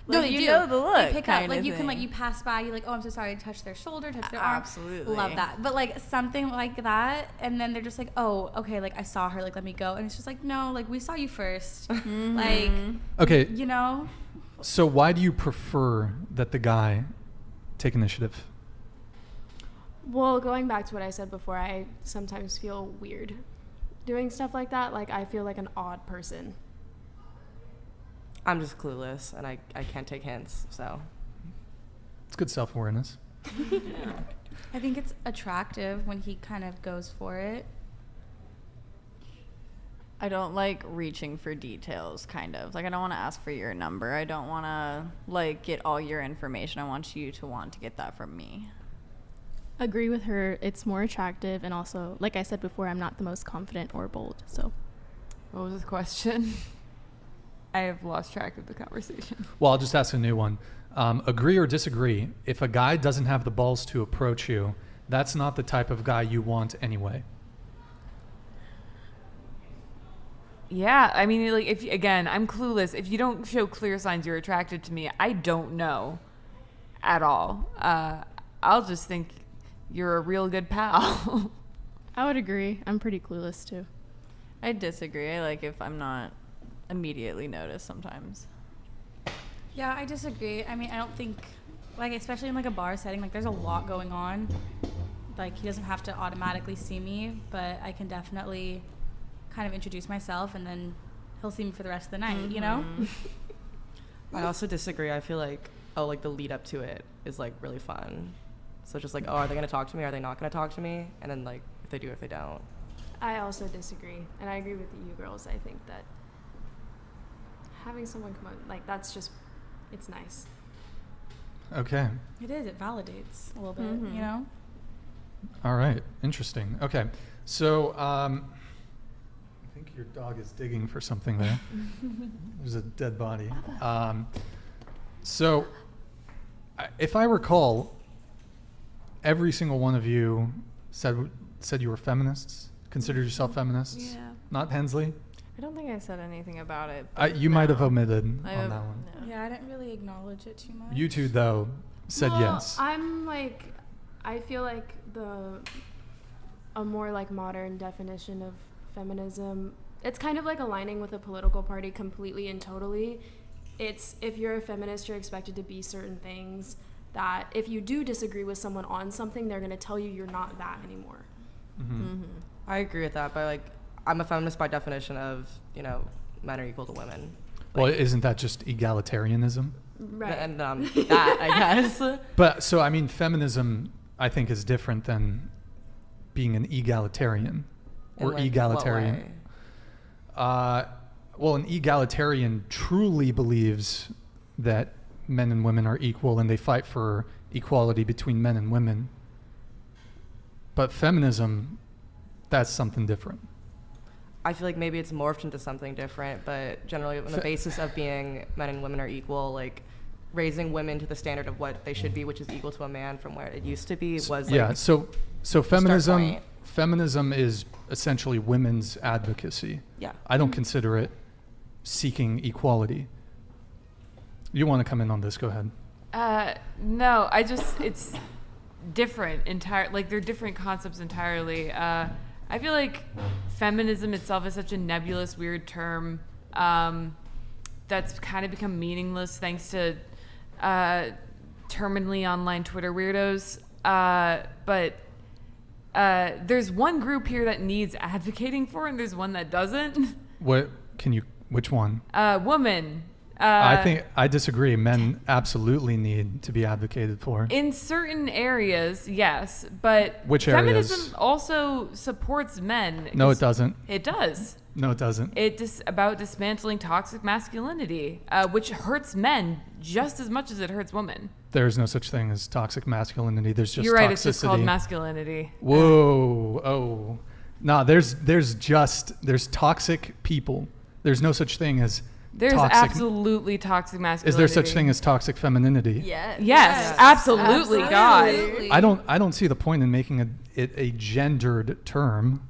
[SPEAKER 4] No,
[SPEAKER 6] like,
[SPEAKER 4] they
[SPEAKER 6] you
[SPEAKER 4] do.
[SPEAKER 6] know the look.
[SPEAKER 4] They pick up,
[SPEAKER 6] kind
[SPEAKER 4] like
[SPEAKER 6] of
[SPEAKER 4] you can, like
[SPEAKER 6] thing.
[SPEAKER 4] you pass by, you like, oh, I'm so sorry, touch their shoulder, touch their arm.
[SPEAKER 6] Absolutely.
[SPEAKER 4] Love that. But like something like that, and then they're just like, oh, okay, like I saw her, like let me go, and it's just like, no, like we saw you first, like,
[SPEAKER 1] Okay.
[SPEAKER 4] you know.
[SPEAKER 1] So why do you prefer that the guy take initiative?
[SPEAKER 2] Well, going back to what I said before, I sometimes feel weird doing stuff like that. Like I feel like an odd person.
[SPEAKER 3] I'm just clueless, and I can't take hints, so.
[SPEAKER 1] It's good self-awareness.
[SPEAKER 4] I think it's attractive when he kind of goes for it.
[SPEAKER 6] I don't like reaching for details, kind of. Like, I don't want to ask for your number. I don't want to, like, get all your information. I want you to want to get that from me.
[SPEAKER 7] Agree with her. It's more attractive, and also, like I said before, I'm not the most confident or bold, so.
[SPEAKER 8] What was the question? I have lost track of the conversation.
[SPEAKER 1] Well, I'll just ask a new one. Agree or disagree? If a guy doesn't have the balls to approach you, that's not the type of guy you want anyway.
[SPEAKER 8] Yeah, I mean, like, if again, I'm clueless. If you don't show clear signs you're attracted to me, I don't know at all. I'll just think you're a real good pal.
[SPEAKER 7] I would agree. I'm pretty clueless too.
[SPEAKER 6] I disagree. I like if I'm not immediately noticed sometimes.
[SPEAKER 4] Yeah, I disagree. I mean, I don't think, like, especially in like a bar setting, like there's a lot going on. Like he doesn't have to automatically see me, but I can definitely kind of introduce myself, and then he'll see me for the rest of the night, you know?
[SPEAKER 3] I also disagree. I feel like, like the lead up to it is like really fun. So just like, are they going to talk to me? Are they not going to talk to me? And then like, if they do, if they don't.
[SPEAKER 2] I also disagree, and I agree with you girls. I think that having someone come out, like, that's just, it's nice.
[SPEAKER 1] Okay.
[SPEAKER 4] It is. It validates a little bit, you know?
[SPEAKER 1] All right. Interesting. Okay. So I think your dog is digging for something there. There's a dead body. So, if I recall, every single one of you said you were feminists, considered yourself feminists.
[SPEAKER 6] Yeah.
[SPEAKER 1] Not Hensley?
[SPEAKER 6] I don't think I said anything about it.
[SPEAKER 1] You might have omitted on
[SPEAKER 6] I
[SPEAKER 1] that one.
[SPEAKER 6] No.
[SPEAKER 4] Yeah, I didn't really acknowledge it too much.
[SPEAKER 1] You two, though, said
[SPEAKER 2] Well,
[SPEAKER 1] yes.
[SPEAKER 2] I'm like, I feel like a more like modern definition of feminism, it's kind of like aligning with a political party completely and totally. It's, if you're a feminist, you're expected to be certain things that if you do disagree with someone on something, they're going to tell you you're not that anymore.
[SPEAKER 3] I agree with that, but like, I'm a feminist by definition of, men are equal to women.
[SPEAKER 1] Well, isn't that just egalitarianism?
[SPEAKER 2] Right.
[SPEAKER 3] And that, I guess.
[SPEAKER 1] But, so, I mean, feminism, I think, is different than being an egalitarian. Or
[SPEAKER 3] In,
[SPEAKER 1] egalitarian.
[SPEAKER 3] what way?
[SPEAKER 1] Well, an egalitarian truly believes that men and women are equal and they fight for equality between men and women. But feminism, that's something different.
[SPEAKER 3] I feel like maybe it's morphed into something different, but generally on the basis of being men and women are equal, like raising women to the standard of what they should be, which is equal to a man from where it used to be, was like,
[SPEAKER 1] yeah, so feminism
[SPEAKER 3] point.
[SPEAKER 1] feminism is essentially women's advocacy.
[SPEAKER 3] Yeah.
[SPEAKER 1] I don't consider it seeking equality. You want to come in on this? Go ahead.
[SPEAKER 8] No, it's different like they're different concepts entirely. I feel like feminism itself is such a nebulous, weird term that's kind of become meaningless thanks to terminally online Twitter weirdos. But there's one group here that needs advocating for, and there's one that doesn't.
[SPEAKER 1] Which one?
[SPEAKER 8] Woman.
[SPEAKER 1] I disagree. Men absolutely need to be advocated for.
[SPEAKER 8] In certain areas, yes, but
[SPEAKER 1] Which
[SPEAKER 8] feminism
[SPEAKER 1] areas?
[SPEAKER 8] also supports men.
[SPEAKER 1] No, it doesn't.
[SPEAKER 8] It does.
[SPEAKER 1] No, it doesn't.
[SPEAKER 8] It's about dismantling toxic masculinity, which hurts men just as much as it hurts women.
[SPEAKER 1] There's no such thing as toxic masculinity. There's just
[SPEAKER 8] You're right.
[SPEAKER 1] toxicity.
[SPEAKER 8] It's just called masculinity.
[SPEAKER 1] Whoa. Oh. No, there's toxic people. There's no such thing as
[SPEAKER 8] There's
[SPEAKER 1] toxic.
[SPEAKER 8] absolutely toxic masculinity.
[SPEAKER 1] Is there such thing as toxic femininity?
[SPEAKER 8] Yes, absolutely, God.
[SPEAKER 1] I don't see the point in making it a gendered term.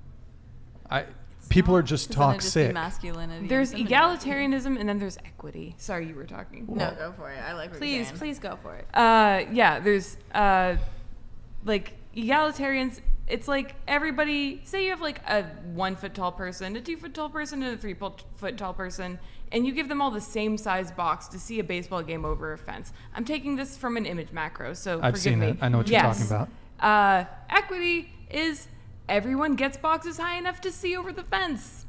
[SPEAKER 1] People are just toxic.
[SPEAKER 6] Masculinity.
[SPEAKER 8] There's egalitarianism and then there's equity. Sorry, you were talking.
[SPEAKER 6] No, go for it. I like what you're saying.
[SPEAKER 2] Please go for it.
[SPEAKER 8] Yeah, there's like egalitarians. It's like everybody, say you have like a 1 foot tall person, a 2 foot tall person, and a 3 foot tall person, and you give them all the same size box to see a baseball game over a fence. I'm taking this from an image macro, so
[SPEAKER 1] I've
[SPEAKER 8] forgive
[SPEAKER 1] seen
[SPEAKER 8] me.
[SPEAKER 1] it. I know what you're talking about.
[SPEAKER 8] Equity is everyone gets boxes high enough to see over the fence.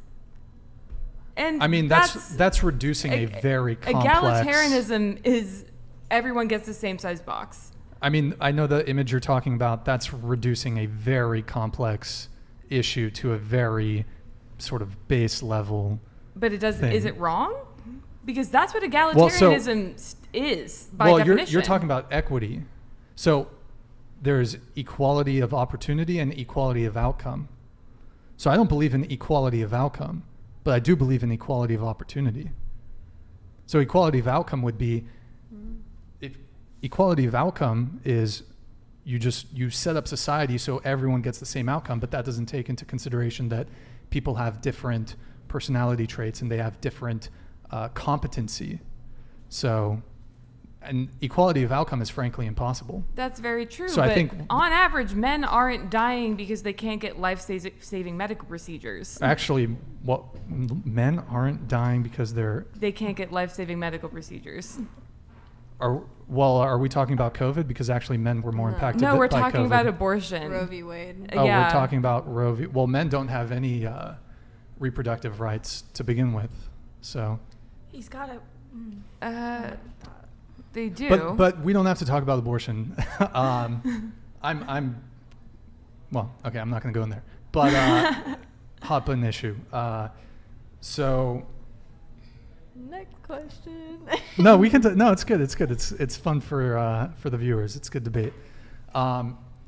[SPEAKER 8] And
[SPEAKER 1] I mean, that's reducing a very complex.
[SPEAKER 8] Egalitarianism is everyone gets the same size box.
[SPEAKER 1] I mean, I know the image you're talking about. That's reducing a very complex issue to a very sort of base level.
[SPEAKER 8] But it does.
[SPEAKER 1] thing.
[SPEAKER 8] Is it wrong? Because that's what egalitarianism is by definition.
[SPEAKER 1] You're talking about equity. So there's equality of opportunity and equality of outcome. So I don't believe in equality of outcome, but I do believe in equality of opportunity. So equality of outcome would be, if equality of outcome is you set up society so everyone gets the same outcome, but that doesn't take into consideration that people have different personality traits and they have different competency. So, and equality of outcome is frankly impossible.
[SPEAKER 8] That's very true.
[SPEAKER 1] So
[SPEAKER 8] but
[SPEAKER 1] I think
[SPEAKER 8] on average, men aren't dying because they can't get life-saving medical procedures.
[SPEAKER 1] Actually, men aren't dying because
[SPEAKER 8] they can't get life-saving medical procedures.
[SPEAKER 1] Are we talking about COVID? Because actually men were more impacted by COVID.
[SPEAKER 8] No, we're talking about abortion.
[SPEAKER 6] Roe v. Wade.
[SPEAKER 1] Oh,
[SPEAKER 8] yeah.
[SPEAKER 1] we're talking about Roe v. Well, men don't have any reproductive rights to begin with, so.
[SPEAKER 4] He's got a.
[SPEAKER 8] They do.
[SPEAKER 1] But we don't have to talk about abortion. Well, okay, I'm not going to go in there. But hot button issue. So.
[SPEAKER 6] Next question.
[SPEAKER 1] No, we can. No, it's good. It's good. It's fun for the viewers. It's good debate.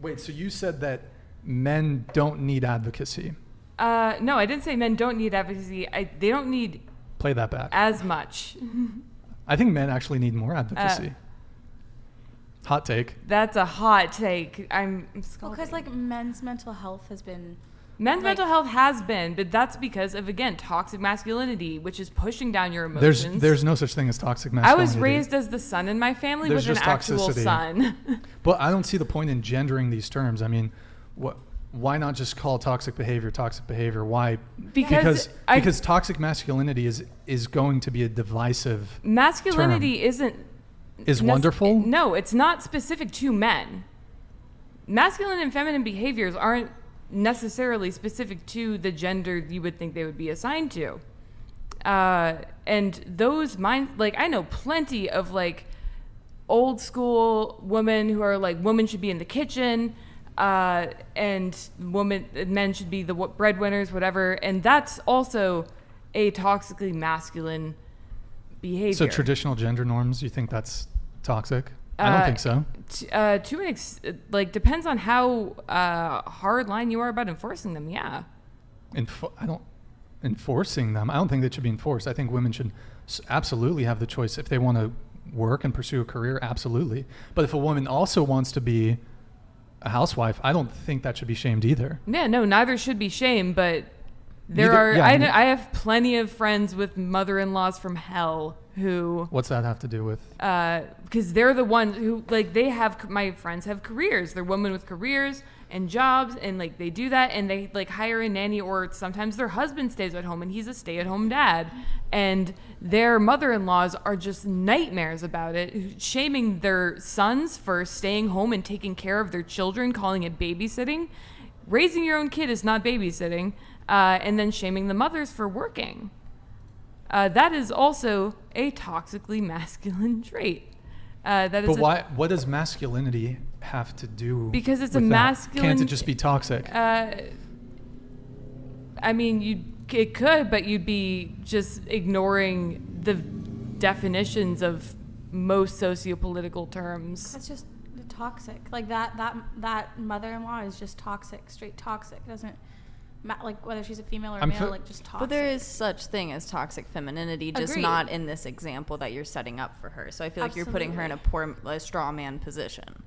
[SPEAKER 1] Wait, so you said that men don't need advocacy?
[SPEAKER 8] No, I didn't say men don't need advocacy. They don't need
[SPEAKER 1] Play that back.
[SPEAKER 8] as much.
[SPEAKER 1] I think men actually need more advocacy. Hot take.
[SPEAKER 8] That's a hot take. I'm scalding.
[SPEAKER 4] Because like men's mental health has been.
[SPEAKER 8] Men's
[SPEAKER 4] like-
[SPEAKER 8] mental health has been, but that's because of, again, toxic masculinity, which is pushing down your emotions.
[SPEAKER 1] There's no such thing as toxic
[SPEAKER 8] I
[SPEAKER 1] masculinity.
[SPEAKER 8] was raised as the son in my family
[SPEAKER 1] There's
[SPEAKER 8] with an
[SPEAKER 1] just
[SPEAKER 8] actual
[SPEAKER 1] toxicity.
[SPEAKER 8] son.
[SPEAKER 1] But I don't see the point in gendering these terms. I mean, why not just call toxic behavior? Why?
[SPEAKER 8] Because
[SPEAKER 1] toxic masculinity is going to be a divisive
[SPEAKER 8] masculinity
[SPEAKER 1] term.
[SPEAKER 8] isn't
[SPEAKER 1] Wonderful?
[SPEAKER 8] No, it's not specific to men. Masculine and feminine behaviors aren't necessarily specific to the gender you would think they would be assigned to. And those I know plenty of like old school women who are like, women should be in the kitchen, and men should be the breadwinners, whatever. And that's also a toxically masculine behavior.
[SPEAKER 1] So traditional gender norms, you think that's toxic? I don't think so.
[SPEAKER 8] To an depends on how hard line you are about enforcing them. Yeah.
[SPEAKER 1] Enforcing them. I don't think that should be enforced. I think women should absolutely have the choice if they want to work and pursue a career. Absolutely. But if a woman also wants to be a housewife, I don't think that should be shamed either.
[SPEAKER 8] Yeah. No. Neither should be shamed. But I have plenty of friends with mother-in-laws from hell who.
[SPEAKER 1] What's that have to do with?
[SPEAKER 8] Because they're the ones who my friends have careers. They're women with careers and jobs, and like they do that, and they like hire a nanny, or sometimes their husband stays at home and he's a stay-at-home dad, and their mother-in-laws are just nightmares about it, shaming their sons for staying home and taking care of their children, calling it babysitting. Raising your own kid is not babysitting, and then shaming the mothers for working. That is also a toxically masculine trait.
[SPEAKER 1] What does masculinity have to do?
[SPEAKER 8] Because it's
[SPEAKER 1] with
[SPEAKER 8] a
[SPEAKER 1] that?
[SPEAKER 8] masculine.
[SPEAKER 1] Can't it just be toxic?
[SPEAKER 8] I mean, it could, but you'd be just ignoring the definitions of most sociopolitical terms.
[SPEAKER 4] That's just toxic. Like that mother-in-law is just toxic, straight toxic. It doesn't like whether she's a female or a male, like just toxic.
[SPEAKER 6] But there is such thing as toxic femininity, just
[SPEAKER 4] Agreed.
[SPEAKER 6] not in this example that you're setting up for her. So I feel like you're putting her in a straw man position.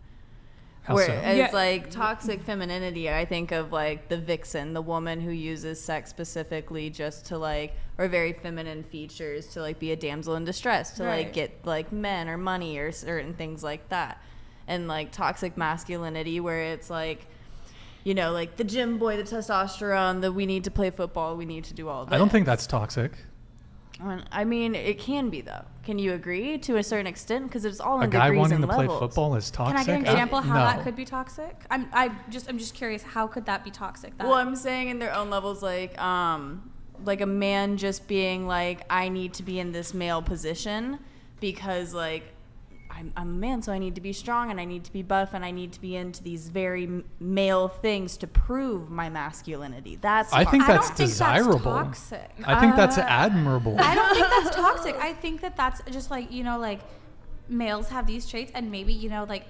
[SPEAKER 1] How
[SPEAKER 6] Whereas
[SPEAKER 1] so?
[SPEAKER 6] like toxic femininity, I think of like the vixen, the woman who uses sex specifically just to like, or very feminine features to like be a damsel in distress, to like get like men or money or certain things like that. And like toxic masculinity where it's like, you know, like the gym boy, the testosterone, the we need to play football, we need to do all of that.
[SPEAKER 1] I don't think that's toxic.
[SPEAKER 6] I mean, it can be though. Can you agree to a certain extent? Because it's all in
[SPEAKER 1] A guy
[SPEAKER 6] degrees
[SPEAKER 1] wanting
[SPEAKER 6] and
[SPEAKER 1] to play
[SPEAKER 6] levels.
[SPEAKER 1] football is toxic.
[SPEAKER 4] Can I get an example how
[SPEAKER 1] No.
[SPEAKER 4] that could be toxic? I'm just curious, how could that be toxic?
[SPEAKER 6] Well, I'm saying in their own levels, like a man just being like, I need to be in this male position because like I'm a man, so I need to be strong and I need to be buff and I need to be into these very male things to prove my masculinity.
[SPEAKER 1] I think that's
[SPEAKER 4] I don't
[SPEAKER 1] desirable.
[SPEAKER 4] Think that's toxic.
[SPEAKER 1] I think that's admirable.
[SPEAKER 4] I don't think that's toxic. I think that's just like, you know, like males have these traits and maybe, you know, like,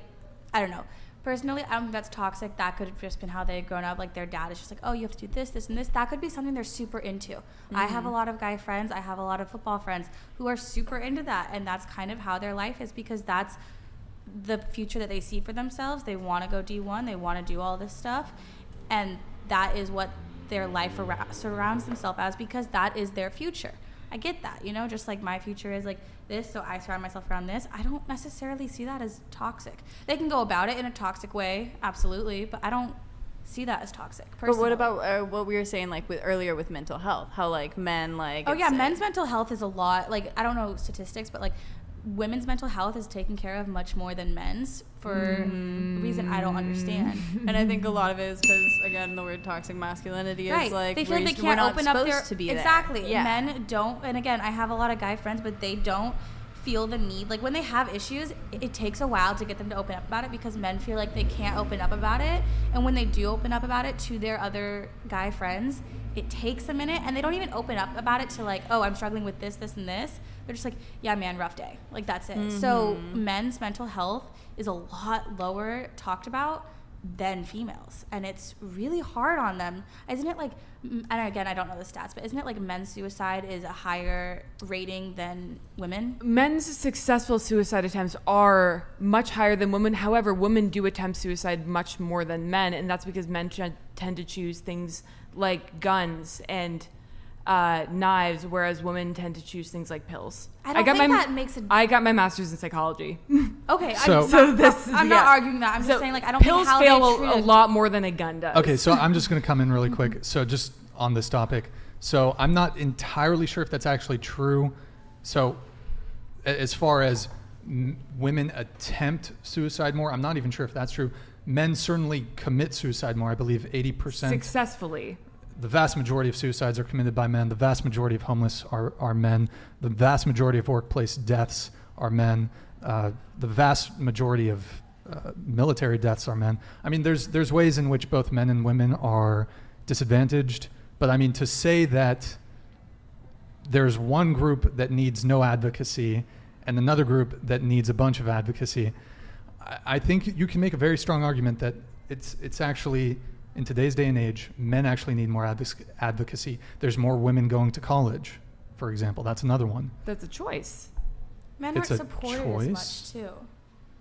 [SPEAKER 4] I don't know. Personally, I don't think that's toxic. That could have just been how they've grown up. Like their dad is just like, oh, you have to do this, this, and this. That could be something they're super into. Mm-hmm. I have a lot of guy friends. I have a lot of football friends who are super into that. And that's kind of how their life is because that's the future that they see for themselves. They want to go D1. They want to do all this stuff. And that is what their life surrounds themselves as because that is their future. I get that, you know, just like my future is like this, so I surround myself around this. I don't necessarily see that as toxic. They can go about it in a toxic way, absolutely, but I don't see that as toxic, personally.
[SPEAKER 6] But what about what we were saying like earlier with mental health? How like men like...
[SPEAKER 4] Oh yeah, men's mental health is a lot, like I don't know statistics, but like women's mental health is taken care of much more than men's for a reason I don't understand.
[SPEAKER 6] And I think a lot of it is because, again, the word toxic masculinity is like,
[SPEAKER 4] they feel like they can't open up their...
[SPEAKER 6] to be
[SPEAKER 4] exactly.
[SPEAKER 6] there. Yeah.
[SPEAKER 4] Men don't, and again, I have a lot of guy friends, but they don't feel the need. Like when they have issues, it takes a while to get them to open up about it because men feel like they can't open up about it. And when they do open up about it to their other guy friends, it takes a minute and they don't even open up about it to like, oh, I'm struggling with this, this, and this. They're just like, yeah, man, rough day. Like that's it. Mm-hmm. So men's mental health is a lot lower talked about than females, and it's really hard on them. Isn't it like, and again, I don't know the stats, but isn't it like men's suicide is a higher rating than women?
[SPEAKER 8] Men's successful suicide attempts are much higher than women. However, women do attempt suicide much more than men, and that's because men tend to choose things like guns and knives, whereas women tend to choose things like pills.
[SPEAKER 4] I got
[SPEAKER 8] my master's in psychology.
[SPEAKER 4] Okay,
[SPEAKER 8] I'm
[SPEAKER 4] not arguing that. I'm just saying, like, I don't think
[SPEAKER 8] pills
[SPEAKER 4] how
[SPEAKER 8] fail
[SPEAKER 4] they
[SPEAKER 8] a lot more than a gun does.
[SPEAKER 1] Okay, so I'm just going to come in really quick. So just on this topic, so I'm not entirely sure if that's actually true. So as far as women attempt suicide more, I'm not even sure if that's true. Men certainly commit suicide more. I believe 80%.
[SPEAKER 8] Successfully.
[SPEAKER 1] The vast majority of suicides are committed by men. The vast majority of homeless are men. The vast majority of workplace deaths are men. The vast majority of military deaths are men. I mean, there's ways in which both men and women are disadvantaged. But I mean, to say that there's one group that needs no advocacy and another group that needs a bunch of advocacy, I think you can make a very strong argument that it's actually, in today's day and age, men actually need more advocacy. There's more women going to college, for example. That's another one.
[SPEAKER 8] That's a choice.
[SPEAKER 4] Men aren't supported as much, too.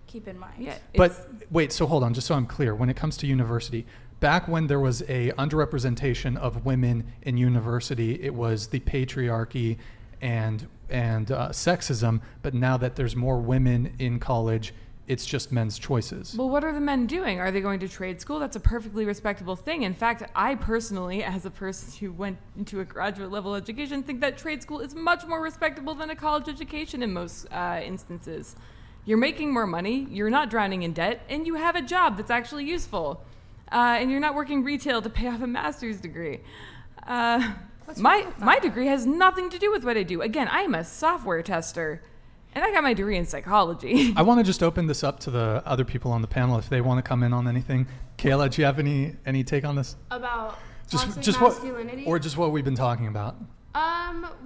[SPEAKER 4] Keep in mind.
[SPEAKER 8] Yeah,
[SPEAKER 1] but wait, so hold on, just so I'm clear. When it comes to university, back when there was a underrepresentation of women in university, it was the patriarchy and sexism. But now that there's more women in college, it's just men's choices.
[SPEAKER 8] Well, what are the men doing? Are they going to trade school? That's a perfectly respectable thing. In fact, I personally, as a person who went into a graduate level education, think that trade school is much more respectable than a college education in most instances. You're making more money, you're not drowning in debt, and you have a job that's actually useful. And you're not working retail to pay off a master's degree. My degree has nothing to do with what I do. Again, I am a software tester. And I got my degree in psychology.
[SPEAKER 1] I want to just open this up to the other people on the panel if they want to come in on anything. Kayla, do you have any take on this?
[SPEAKER 2] About
[SPEAKER 1] just
[SPEAKER 2] masculinity?
[SPEAKER 1] Or just what we've been talking about?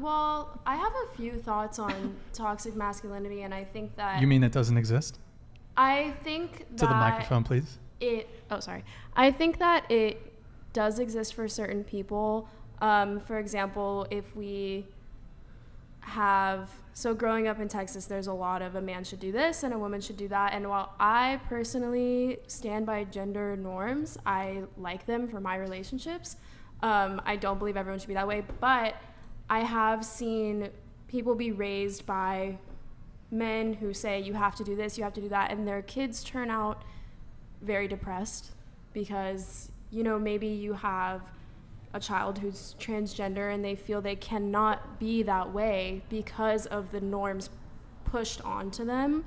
[SPEAKER 2] Well, I have a few thoughts on toxic masculinity, and I think that...
[SPEAKER 1] You mean it doesn't exist?
[SPEAKER 2] I think that...
[SPEAKER 1] To the microphone, please.
[SPEAKER 2] I think that it does exist for certain people. For example, if we have... So growing up in Texas, there's a lot of a man should do this and a woman should do that. And while I personally stand by gender norms, I like them for my relationships. I don't believe everyone should be that way, but I have seen people be raised by men who say you have to do this, you have to do that, and their kids turn out very depressed because, you know, maybe you have a child who's transgender and they feel they cannot be that way because of the norms pushed onto them.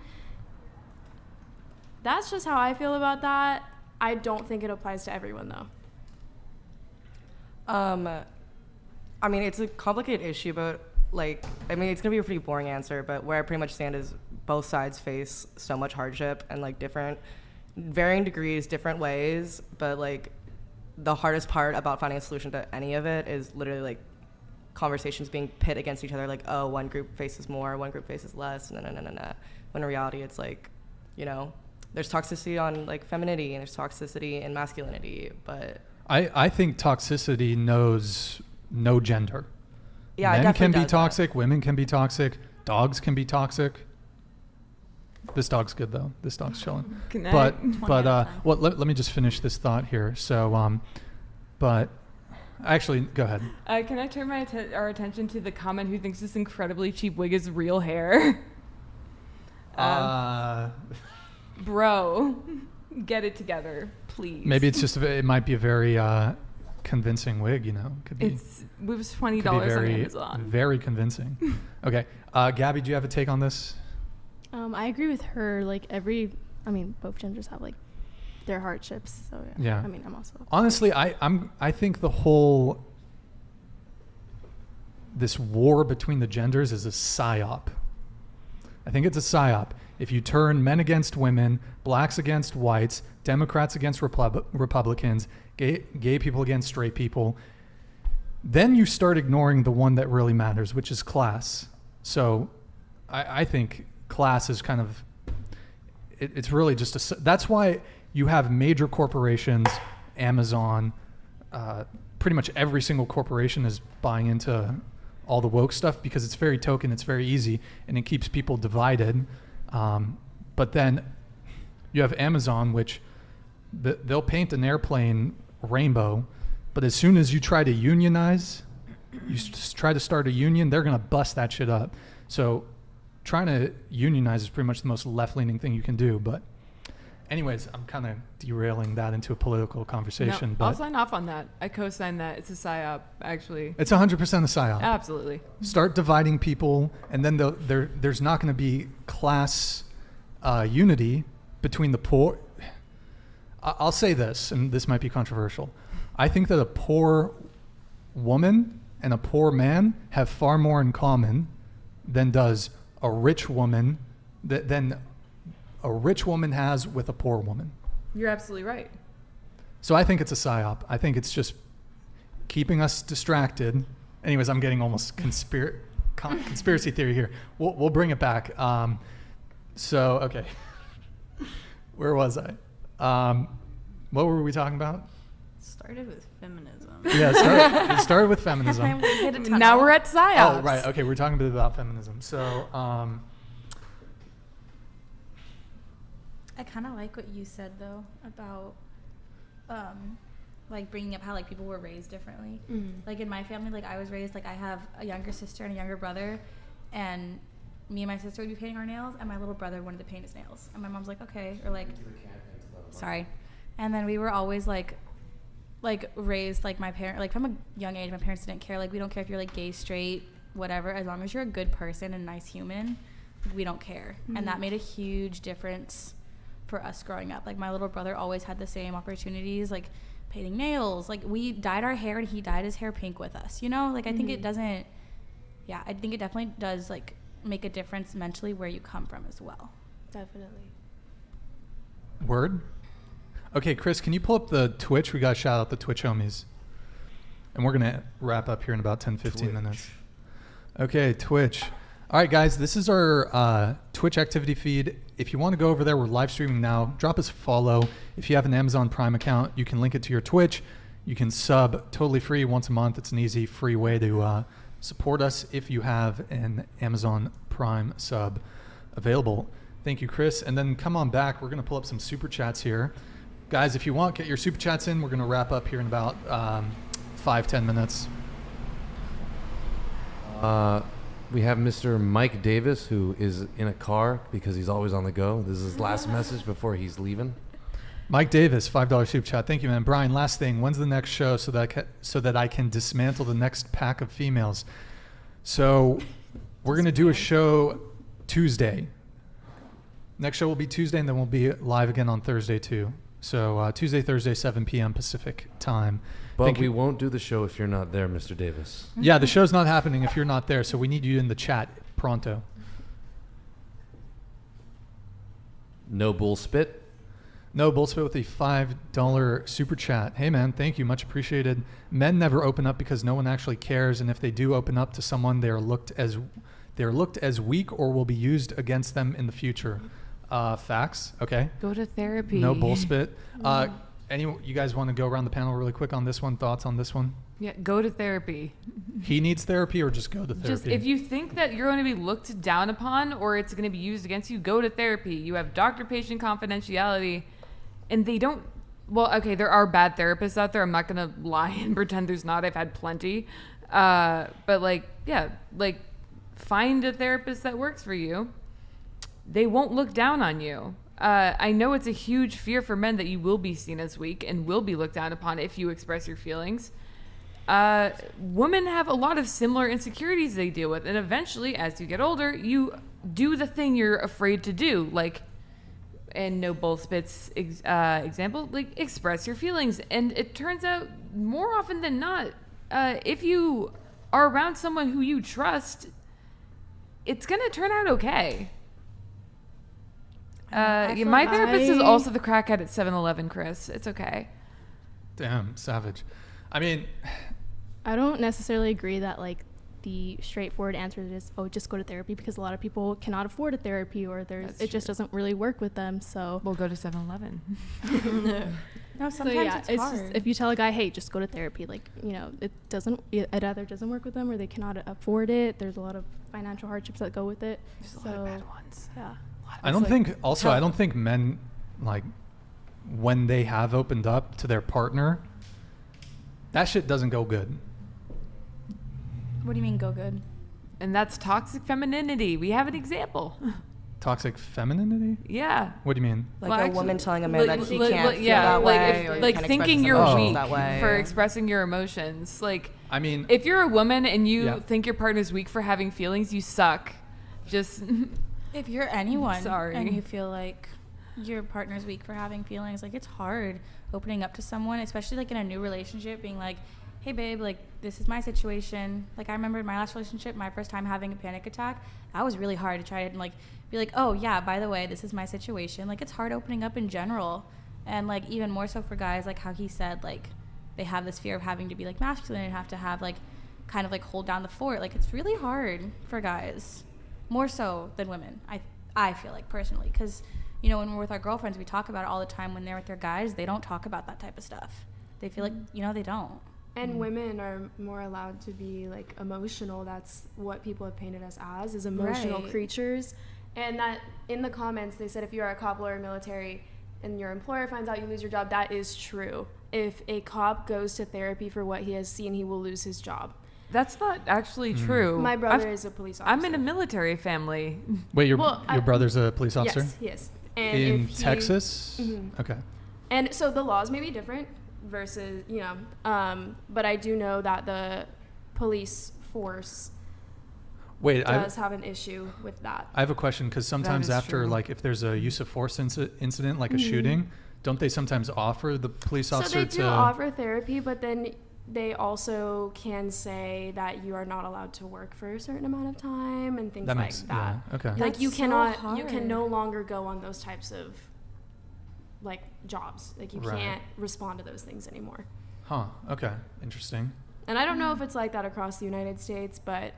[SPEAKER 2] That's just how I feel about that. I don't think it applies to everyone, though.
[SPEAKER 3] I mean, it's a complicated issue, but it's gonna be a pretty boring answer, but where I pretty much stand is both sides face so much hardship and different, varying degrees, different ways, but the hardest part about finding a solution to any of it is literally conversations being pit against each other, oh, one group faces more, one group faces less, no. When in reality, it's there's toxicity on femininity and there's toxicity in masculinity, but
[SPEAKER 1] I think toxicity knows no gender.
[SPEAKER 3] Yeah,
[SPEAKER 1] men can be toxic, women can be toxic, dogs can be toxic. This dog's good though. This dog's chilling. But well, let me just finish this thought here. So, but actually, go ahead.
[SPEAKER 8] Can I turn our attention to the comment who thinks this incredibly cheap wig is real hair? Bro, get it together, please.
[SPEAKER 1] Maybe it's just it might be a very convincing wig. You know,
[SPEAKER 8] it was $20 on Amazon.
[SPEAKER 1] Very convincing. Okay, Gabby, do you have a take on this?
[SPEAKER 7] I agree with her. Both genders have their hardships. So yeah. I mean, I'm also
[SPEAKER 1] honestly, I think this war between the genders is a PSYOP. I think it's a PSYOP. If you turn men against women, blacks against whites, Democrats against Republicans, gay people against straight people, then you start ignoring the one that really matters, which is class. So I think class is kind of, it's really just that's why you have major corporations, Amazon, pretty much every single corporation is buying into all the woke stuff because it's very token, it's very easy, and it keeps people divided. But then you have Amazon, which they'll paint an airplane rainbow, but as soon as you try to unionize, you try to start a union, they're going to bust that shit up. So trying to unionize is pretty much the most left-leaning thing you can do. But anyways, I'm kind of derailing that into a political conversation.
[SPEAKER 8] No,
[SPEAKER 1] but
[SPEAKER 8] I'll sign off on that. I co-sign that. It's a PSYOP, actually.
[SPEAKER 1] It's 100% a PSYOP.
[SPEAKER 8] Absolutely.
[SPEAKER 1] Start dividing people, and then there's not going to be class unity between the poor. I'll say this, and this might be controversial. I think that a poor woman and a poor man have far more in common than does a rich woman than a rich woman has with a poor woman.
[SPEAKER 8] You're absolutely right.
[SPEAKER 1] So I think it's a PSYOP. I think it's just keeping us distracted. Anyways, I'm getting almost conspiracy theory here. We'll bring it back. So, okay. Where was I? What were we talking about?
[SPEAKER 6] Started with feminism.
[SPEAKER 1] Yeah, it started with feminism.
[SPEAKER 6] And we hit a tunnel.
[SPEAKER 8] Now we're at PSYOPs.
[SPEAKER 1] Oh, right. Okay, we're talking a bit about feminism. So,
[SPEAKER 4] I kind of like what you said though about like bringing up how like people were raised differently. Like in my family, like I was raised like I have a younger sister and a younger brother, and me and my sister would be painting our nails, and my little brother wanted to paint his nails, and my mom's like, okay, or like, sorry, and then we were always like raised like my parent, like from a young age, my parents didn't care, like we don't care if you're like gay, straight, whatever, as long as you're a good person and a nice human, we don't care. And that made a huge difference for us growing up. Like my little brother always had the same opportunities, like painting nails, like we dyed our hair and he dyed his hair pink with us, you know, like I think it doesn't, I think it definitely does like make a difference mentally where you come from as well.
[SPEAKER 2] Definitely.
[SPEAKER 1] Word. Okay, Chris, can you pull up the Twitch? We got to shout out the Twitch homies. And we're going to wrap up here in about 10, 15 minutes. Okay, Twitch. All right, guys, this is our Twitch activity feed. If you want to go over there, we're live streaming now. Drop us a follow. If you have an Amazon Prime account, you can link it to your Twitch. You can sub totally free once a month. It's an easy, free way to support us if you have an Amazon Prime sub available. Thank you, Chris. And then come on back. We're going to pull up some super chats here. Guys, if you want, get your super chats in. We're going to wrap up here in about 5-10 minutes.
[SPEAKER 5] We have Mr. Mike Davis, who is in a car because he's always on the go. This is his last message before he's leaving.
[SPEAKER 1] Mike Davis, $5 super chat. Thank you, man. Brian, last thing. When's the next show so that I can dismantle the next pack of females? So we're going to do a show Tuesday. Next show will be Tuesday, and then we'll be live again on Thursday, too. So Tuesday, Thursday, 7 p.m. Pacific time.
[SPEAKER 5] But we won't do the show if you're not there, Mr. Davis.
[SPEAKER 1] Yeah, the show's not happening if you're not there, so we need you in the chat pronto.
[SPEAKER 5] No bull spit.
[SPEAKER 1] No bullspit with a $5 super chat. Hey, man, thank you. Much appreciated. Men never open up because no one actually cares, and if they do open up to someone, they're looked as weak or will be used against them in the future. Facts. Okay.
[SPEAKER 8] Go to therapy.
[SPEAKER 1] No bullspit. You guys want to go around the panel really quick on this one? Thoughts on this one?
[SPEAKER 8] Yeah, go to therapy.
[SPEAKER 1] He needs therapy, or just go to therapy?
[SPEAKER 8] Just if you think that you're going to be looked down upon or it's going to be used against you, go to therapy. You have doctor-patient confidentiality, and they don't. Well, okay, there are bad therapists out there. I'm not going to lie and pretend there's not. I've had plenty. But find a therapist that works for you. They won't look down on you. I know it's a huge fear for men that you will be seen as weak and will be looked down upon if you express your feelings. Women have a lot of similar insecurities they deal with, and eventually, as you get older, you do the thing you're afraid to do, like, and no bullspits example, like express your feelings. And it turns out more often than not, if you are around someone who you trust, it's gonna turn out okay. My therapist is also the crackhead at 7-Eleven, Chris. It's okay.
[SPEAKER 1] Damn, savage. I mean,
[SPEAKER 7] I don't necessarily agree that like the straightforward answer is, oh, just go to therapy, because a lot of people cannot afford a therapy, or
[SPEAKER 8] That's
[SPEAKER 7] it just
[SPEAKER 8] true.
[SPEAKER 7] doesn't really work with them. So
[SPEAKER 8] We'll go to 7-Eleven.
[SPEAKER 4] No,
[SPEAKER 7] so
[SPEAKER 4] sometimes
[SPEAKER 7] yeah,
[SPEAKER 4] it's
[SPEAKER 7] just,
[SPEAKER 4] hard.
[SPEAKER 7] if you tell a guy, hey, just go to therapy, like, you know, it either doesn't work with them, or they cannot afford it. There's a lot of financial hardships that go with it.
[SPEAKER 8] There's
[SPEAKER 7] So
[SPEAKER 8] a lot of bad ones.
[SPEAKER 7] yeah.
[SPEAKER 1] I don't think. Also, I don't think men, like, when they have opened up to their partner, that shit doesn't go good.
[SPEAKER 4] What do you mean go good?
[SPEAKER 8] And that's toxic femininity. We have an example.
[SPEAKER 1] Toxic femininity?
[SPEAKER 8] Yeah.
[SPEAKER 1] What do you mean?
[SPEAKER 3] Like
[SPEAKER 8] Well,
[SPEAKER 3] a
[SPEAKER 8] actually,
[SPEAKER 3] woman telling a man that he can't feel
[SPEAKER 8] yeah,
[SPEAKER 3] that
[SPEAKER 8] like
[SPEAKER 3] way, or
[SPEAKER 8] if,
[SPEAKER 3] he
[SPEAKER 8] like
[SPEAKER 3] can't
[SPEAKER 8] thinking
[SPEAKER 3] express his
[SPEAKER 8] you're
[SPEAKER 3] emotions
[SPEAKER 8] weak
[SPEAKER 3] that way.
[SPEAKER 8] for expressing your emotions. Like,
[SPEAKER 1] I mean,
[SPEAKER 8] if you're a woman and you
[SPEAKER 1] Yeah.
[SPEAKER 8] think your partner's weak for having feelings, you suck. Just
[SPEAKER 4] If you're anyone
[SPEAKER 8] Sorry.
[SPEAKER 4] and you feel like your partner's weak for having feelings, like, it's hard opening up to someone, especially like in a new relationship, being like, hey babe, like, this is my situation. Like, I remember in my last relationship, my first time having a panic attack, that was really hard to try to like be like, oh yeah, by the way, this is my situation. Like, it's hard opening up in general, and like even more so for guys, like how he said, like, they have this fear of having to be like masculine and have to have like kind of like hold down the fort. Like, it's really hard for guys, more so than women, I feel like, personally, because, you know, when we're with our girlfriends, we talk about it all the time. When they're with their guys, they don't talk about that type of stuff. They feel like, you know, they don't.
[SPEAKER 2] And women are more allowed to be like emotional. That's what people have painted us as emotional
[SPEAKER 4] Right.
[SPEAKER 2] creatures. And that in the comments they said if you are a cop or military and your employer finds out you lose your job, that is true. If a cop goes to therapy for what he has seen, he will lose his job.
[SPEAKER 8] that's not actually true.
[SPEAKER 2] My brother is a police officer.
[SPEAKER 8] I'm in a military family.
[SPEAKER 1] wait, your
[SPEAKER 2] Well,
[SPEAKER 1] brother's a police officer?
[SPEAKER 2] Yes, he is. And
[SPEAKER 1] In
[SPEAKER 2] if he-
[SPEAKER 1] Texas?
[SPEAKER 2] Mhm.
[SPEAKER 1] Okay.
[SPEAKER 2] And so the laws may be different versus, you know, but I do know that the police force
[SPEAKER 1] Wait,
[SPEAKER 2] does have an issue with that.
[SPEAKER 1] I have a question, because sometimes
[SPEAKER 8] is
[SPEAKER 1] after,
[SPEAKER 8] true.
[SPEAKER 1] like, if there's a use of force incident, like a shooting, don't they sometimes offer the police
[SPEAKER 2] So
[SPEAKER 1] officer
[SPEAKER 2] they do
[SPEAKER 1] to...
[SPEAKER 2] offer therapy, but then they also can say that you are not allowed to work for a certain amount of time and things
[SPEAKER 1] That
[SPEAKER 2] like
[SPEAKER 1] makes...
[SPEAKER 2] that.
[SPEAKER 1] Yeah, okay.
[SPEAKER 2] Like,
[SPEAKER 4] That's
[SPEAKER 2] you
[SPEAKER 4] so
[SPEAKER 2] cannot, you can
[SPEAKER 4] hard.
[SPEAKER 2] no longer go on those types of like jobs. Like, you
[SPEAKER 1] Right.
[SPEAKER 2] can't respond to those things anymore.
[SPEAKER 1] Huh, okay. Interesting.
[SPEAKER 2] And I don't know if it's like that across the United States, but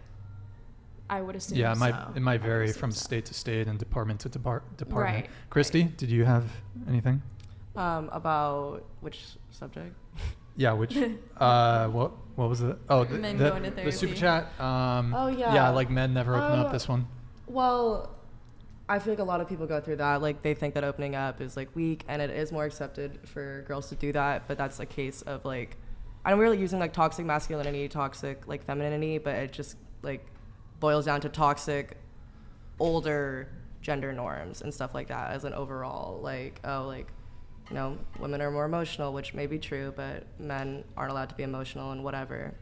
[SPEAKER 2] I would assume
[SPEAKER 1] Yeah,
[SPEAKER 2] so.
[SPEAKER 1] it might
[SPEAKER 2] I would
[SPEAKER 1] vary
[SPEAKER 2] assume
[SPEAKER 1] from
[SPEAKER 2] so.
[SPEAKER 1] state to state and department to department.
[SPEAKER 2] Right,
[SPEAKER 1] Christy, did you have anything?
[SPEAKER 3] About which subject?
[SPEAKER 1] Yeah, which what was it? Oh,
[SPEAKER 6] Men going to
[SPEAKER 1] the super
[SPEAKER 6] therapy.
[SPEAKER 1] chat.
[SPEAKER 3] Oh, yeah.
[SPEAKER 1] Yeah, like men never open up this one.
[SPEAKER 3] Well, I feel like a lot of people go through that. Like, they think that opening up is like weak, and it is more accepted for girls to do that. But that's a case of like, I'm really using like toxic masculinity, toxic like femininity, but it just like boils down to toxic older gender norms and stuff like that as an overall like, oh, like, you know, women are more emotional, which may be true, but men aren't allowed to be emotional and whatever.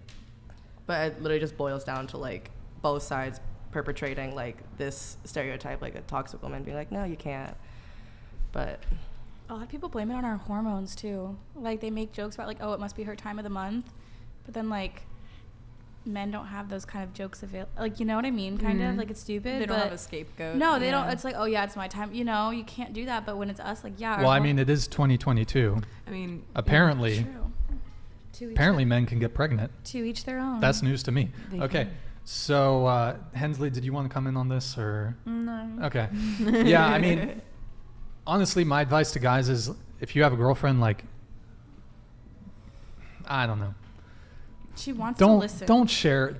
[SPEAKER 3] But it literally just boils down to like both sides perpetrating like this stereotype, like a toxic woman being like, no, you can't. But
[SPEAKER 4] A lot of people blame it on our hormones too. Like, they make jokes about like, oh, it must be her time of the month, but then like men don't have those kind of jokes available. Like, you know what I mean? Kind of like, it's stupid.
[SPEAKER 6] They don't
[SPEAKER 4] but
[SPEAKER 6] have a scapegoat.
[SPEAKER 4] No, they
[SPEAKER 6] Yeah.
[SPEAKER 4] don't. It's like, oh yeah, it's my time. You know, you can't do that. But when it's us, like, yeah. our
[SPEAKER 1] Well, I
[SPEAKER 4] hor-
[SPEAKER 1] mean, it is 2022.
[SPEAKER 8] I mean,
[SPEAKER 1] Apparently,
[SPEAKER 4] True. To each
[SPEAKER 1] apparently men can get pregnant.
[SPEAKER 4] to each their own.
[SPEAKER 1] That's news to me.
[SPEAKER 8] They
[SPEAKER 1] Okay.
[SPEAKER 8] can.
[SPEAKER 1] So, Hensley, did you want to come in on this, or?
[SPEAKER 6] No.
[SPEAKER 1] Okay. Yeah, I mean, honestly, my advice to guys is, if you have a girlfriend, like, I don't know.
[SPEAKER 4] She wants to listen.
[SPEAKER 1] Don't share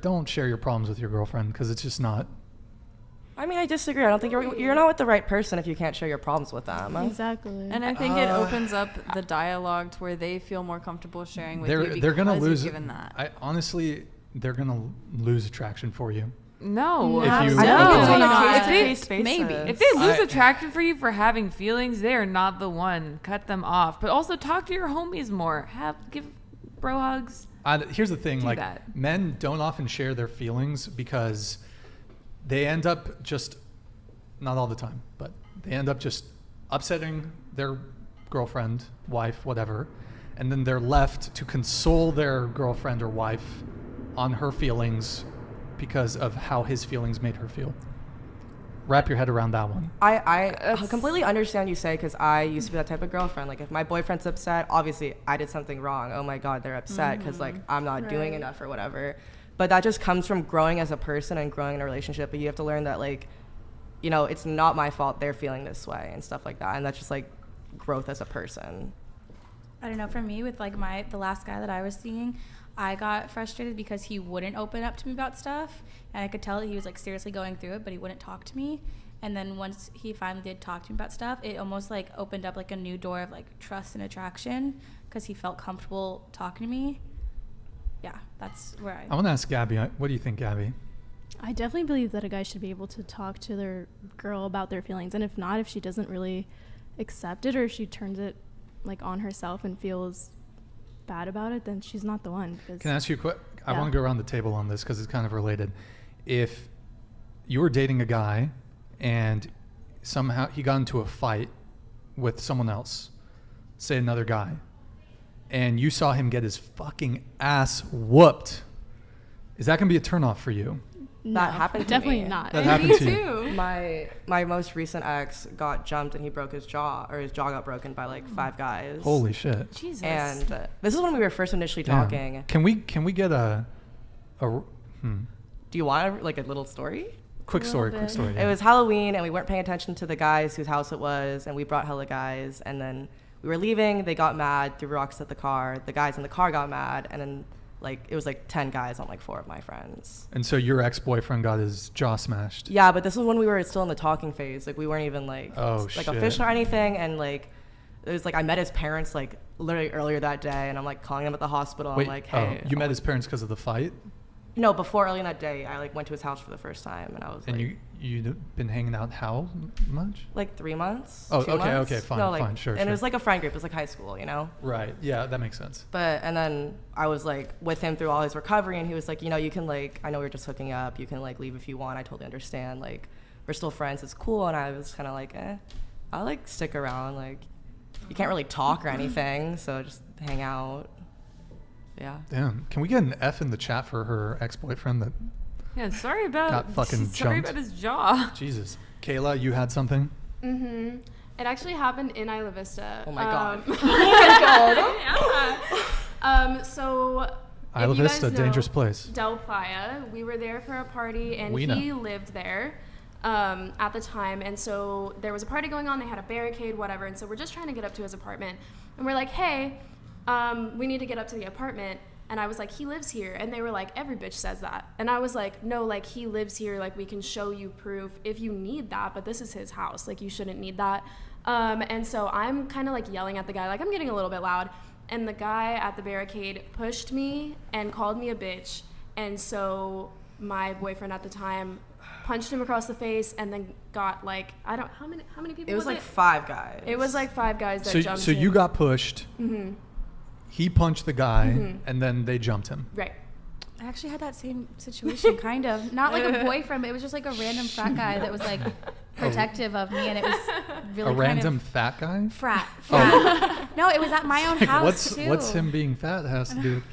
[SPEAKER 1] your problems with your girlfriend, because it's just not.
[SPEAKER 3] I mean, I disagree. I don't think you're not with the right person if you can't share your problems with them.
[SPEAKER 7] Exactly.
[SPEAKER 6] And I think it opens up the dialogue to where they feel more comfortable sharing with you.
[SPEAKER 1] They're gonna
[SPEAKER 6] because
[SPEAKER 1] lose.
[SPEAKER 6] you've given that.
[SPEAKER 1] I honestly, they're gonna lose attraction for you.
[SPEAKER 8] no.
[SPEAKER 1] If you-
[SPEAKER 3] I think it's
[SPEAKER 8] No.
[SPEAKER 3] on a
[SPEAKER 8] If
[SPEAKER 3] case-to-case
[SPEAKER 8] they-
[SPEAKER 3] basis.
[SPEAKER 6] maybe.
[SPEAKER 8] If they lose
[SPEAKER 1] I-
[SPEAKER 8] attraction for you for having feelings, they are not the one. Cut them off. But also talk to your homies more. Give bro hugs.
[SPEAKER 1] Here's the thing,
[SPEAKER 8] Do
[SPEAKER 1] like,
[SPEAKER 8] that.
[SPEAKER 1] men don't often share their feelings because they end up just, not all the time, but they end up just upsetting their girlfriend, wife, whatever, and then they're left to console their girlfriend or wife on her feelings because of how his feelings made her feel. Wrap your head around that one.
[SPEAKER 3] I completely understand you say, because I used to be that type of girlfriend. Like, if my boyfriend's upset, obviously I did something wrong. Oh my God, they're upset because like I'm not doing enough or whatever. But that just comes from growing as a person and growing in a relationship. But you have to learn that, like, you know, it's not my fault they're feeling this way and stuff like that. And that's just, like, growth as a person.
[SPEAKER 4] I don't know, for me, with like the last guy that I was seeing, I got frustrated because he wouldn't open up to me about stuff, and I could tell that he was like seriously going through it, but he wouldn't talk to me. And then once he finally did talk to me about stuff, it almost like opened up like a new door of like trust and attraction because he felt comfortable talking to me. Yeah, that's where
[SPEAKER 1] I want to ask Gabby, what do you think, Gabby?
[SPEAKER 7] I definitely believe that a guy should be able to talk to their girl about their feelings, and if not, if she doesn't really accept it, or if she turns it like on herself and feels bad about it, then she's not the one.
[SPEAKER 1] Can I ask you a quick? I want to go around the table on this because it's kind of related. If you were dating a guy and somehow he got into a fight with someone else, say another guy, and you saw him get his fucking ass whooped, is that gonna be a turnoff for you?
[SPEAKER 7] No,
[SPEAKER 3] That happened to
[SPEAKER 7] definitely
[SPEAKER 3] me.
[SPEAKER 7] not.
[SPEAKER 1] That happened to you.
[SPEAKER 3] My most recent ex got jumped and he broke his jaw, or his jaw got broken by like 5 guys.
[SPEAKER 1] Holy shit!
[SPEAKER 4] Jesus.
[SPEAKER 3] And this is when we were first initially talking.
[SPEAKER 1] Can we get a
[SPEAKER 3] Do you want like a little story?
[SPEAKER 1] quick story?
[SPEAKER 4] bit.
[SPEAKER 1] Yeah.
[SPEAKER 3] It was Halloween and we weren't paying attention to the guys whose house it was, and we brought hella guys, and then we were leaving, they got mad, threw rocks at the car, the guys in the car got mad, and then like it was like 10 guys on like 4 of my friends.
[SPEAKER 1] And so your ex-boyfriend got his jaw smashed.
[SPEAKER 3] Yeah, but this was when we were still in the talking phase. Like we weren't even like
[SPEAKER 1] shit.
[SPEAKER 3] official or anything, and like it was like I met his parents like literally earlier that day, and I'm like calling them at the hospital.
[SPEAKER 1] Wait,
[SPEAKER 3] I'm like, hey.
[SPEAKER 1] you met his parents because of the fight?
[SPEAKER 3] No, before early in that day, I like went to his house for the first time, and I was
[SPEAKER 1] And
[SPEAKER 3] like,
[SPEAKER 1] you'd been hanging out how much?
[SPEAKER 3] like 3 months.
[SPEAKER 1] Oh,
[SPEAKER 3] 2
[SPEAKER 1] okay,
[SPEAKER 3] months?
[SPEAKER 1] okay, fine,
[SPEAKER 3] no, like,
[SPEAKER 1] fine, sure,
[SPEAKER 3] And
[SPEAKER 1] sure.
[SPEAKER 3] it was like a friend group. It was like high school, you know.
[SPEAKER 1] Right. Yeah, that makes sense.
[SPEAKER 3] And then I was like with him through all his recovery, and he was like, you know, you can like, I know we're just hooking up. You can like leave if you want. I totally understand. Like, we're still friends. It's cool. And I was kind of like, I'll like stick around. Like, you can't really talk or anything, so just hang out. Yeah.
[SPEAKER 1] Damn. Can we get an F in the chat for her ex-boyfriend that
[SPEAKER 8] Yeah, sorry about
[SPEAKER 1] got fucking
[SPEAKER 8] sorry
[SPEAKER 1] jumped?
[SPEAKER 8] about his jaw.
[SPEAKER 1] Jesus. Kayla, you had something?
[SPEAKER 2] Mm-hmm. It actually happened in Isla Vista.
[SPEAKER 3] Oh my God.
[SPEAKER 2] So
[SPEAKER 1] Isla
[SPEAKER 2] if you guys
[SPEAKER 1] Vista,
[SPEAKER 2] know
[SPEAKER 1] dangerous place.
[SPEAKER 2] Del Playa, we were there for a party, and
[SPEAKER 1] We
[SPEAKER 2] he
[SPEAKER 1] know.
[SPEAKER 2] lived there at the time. And so there was a party going on. They had a barricade, whatever. And so we're just trying to get up to his apartment. And we're like, hey, we need to get up to the apartment. And I was like, he lives here. And they were like, every bitch says that. And I was like, no, like, he lives here. Like, we can show you proof if you need that. But this is his house. Like, you shouldn't need that. And so I'm kind of like yelling at the guy. Like, I'm getting a little bit loud. And the guy at the barricade pushed me and called me a bitch. And so my boyfriend at the time punched him across the face, and then got like, how many people
[SPEAKER 3] It was like 5 guys.
[SPEAKER 2] It was like 5 guys that jumped
[SPEAKER 1] So
[SPEAKER 2] him.
[SPEAKER 1] you got pushed.
[SPEAKER 2] Mm-hmm.
[SPEAKER 1] He punched the guy, and then they jumped him.
[SPEAKER 2] Right.
[SPEAKER 4] I actually had that same situation, kind of. Not like a boyfriend, but it was just like a random frat guy that was like protective of me, and it was really
[SPEAKER 1] A
[SPEAKER 4] kind
[SPEAKER 1] random
[SPEAKER 4] of
[SPEAKER 1] fat guy?
[SPEAKER 4] frat.
[SPEAKER 1] Oh.
[SPEAKER 4] No, it was at my own
[SPEAKER 1] Like,
[SPEAKER 4] house too.
[SPEAKER 1] what's him being fat has to do?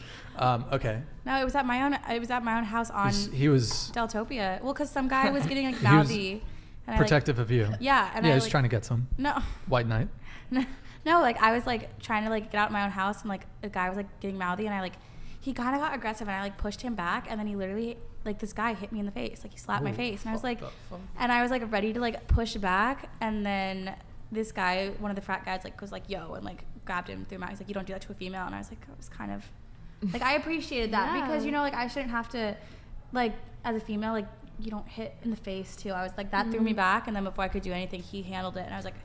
[SPEAKER 1] Okay.
[SPEAKER 4] No, it was at my own. It was at my own house on
[SPEAKER 1] He was
[SPEAKER 4] Deltopia. Well, because some guy was getting like
[SPEAKER 1] He was
[SPEAKER 4] mouthy. And
[SPEAKER 1] protective of you.
[SPEAKER 4] Yeah, and
[SPEAKER 1] Yeah,
[SPEAKER 4] I
[SPEAKER 1] he was
[SPEAKER 4] like,
[SPEAKER 1] trying to get some.
[SPEAKER 4] No.
[SPEAKER 1] White knight.
[SPEAKER 4] No, like I was like trying to like get out of my own house, and like a guy was like getting mouthy, and I like he kind of got aggressive, and I like pushed him back, and then he literally like this guy hit me in the face, like he slapped my face, and I was like, ready to like push back, and then this guy, one of the frat guys, like was like yo, and like grabbed him through him out. He's like, you don't do that to a female, and I was like, it was kind of like I appreciated that because you know like I shouldn't have to like as a female like you don't hit in the face too. I was like that threw me back, and then before I could do anything, he handled it, and I was like.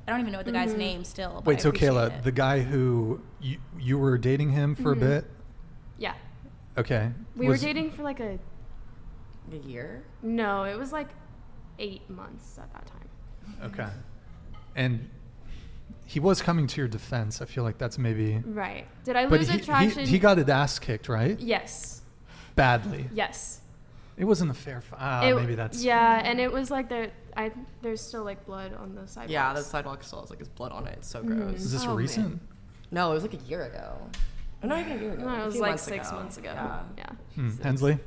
[SPEAKER 4] I don't even know what the guy's name still. But
[SPEAKER 1] Wait,
[SPEAKER 4] I
[SPEAKER 1] so
[SPEAKER 4] appreciate
[SPEAKER 1] Kayla,
[SPEAKER 4] it.
[SPEAKER 1] the guy who you were dating him for a bit?
[SPEAKER 2] Yeah.
[SPEAKER 1] Okay.
[SPEAKER 2] We were dating for like a
[SPEAKER 3] year?
[SPEAKER 2] No, it was like 8 months at that time.
[SPEAKER 1] Okay. And he was coming to your defense. I feel like that's maybe...
[SPEAKER 2] Right. Did I
[SPEAKER 1] But
[SPEAKER 2] lose attraction?
[SPEAKER 1] he got his ass kicked, right?
[SPEAKER 2] Yes.
[SPEAKER 1] Badly.
[SPEAKER 2] Yes.
[SPEAKER 1] It wasn't a fair fight. Maybe that's...
[SPEAKER 2] Yeah, and it was like there's still like blood on the sidewalk.
[SPEAKER 3] Yeah, the sidewalk still has like his blood on it. It's so gross.
[SPEAKER 1] Is this recent?
[SPEAKER 3] Man. No, it was like a year ago. Not even a year ago.
[SPEAKER 2] No, it
[SPEAKER 3] a
[SPEAKER 2] was
[SPEAKER 3] few
[SPEAKER 2] like
[SPEAKER 3] months
[SPEAKER 2] 6
[SPEAKER 3] ago.
[SPEAKER 2] months ago. Yeah.
[SPEAKER 1] Hensley?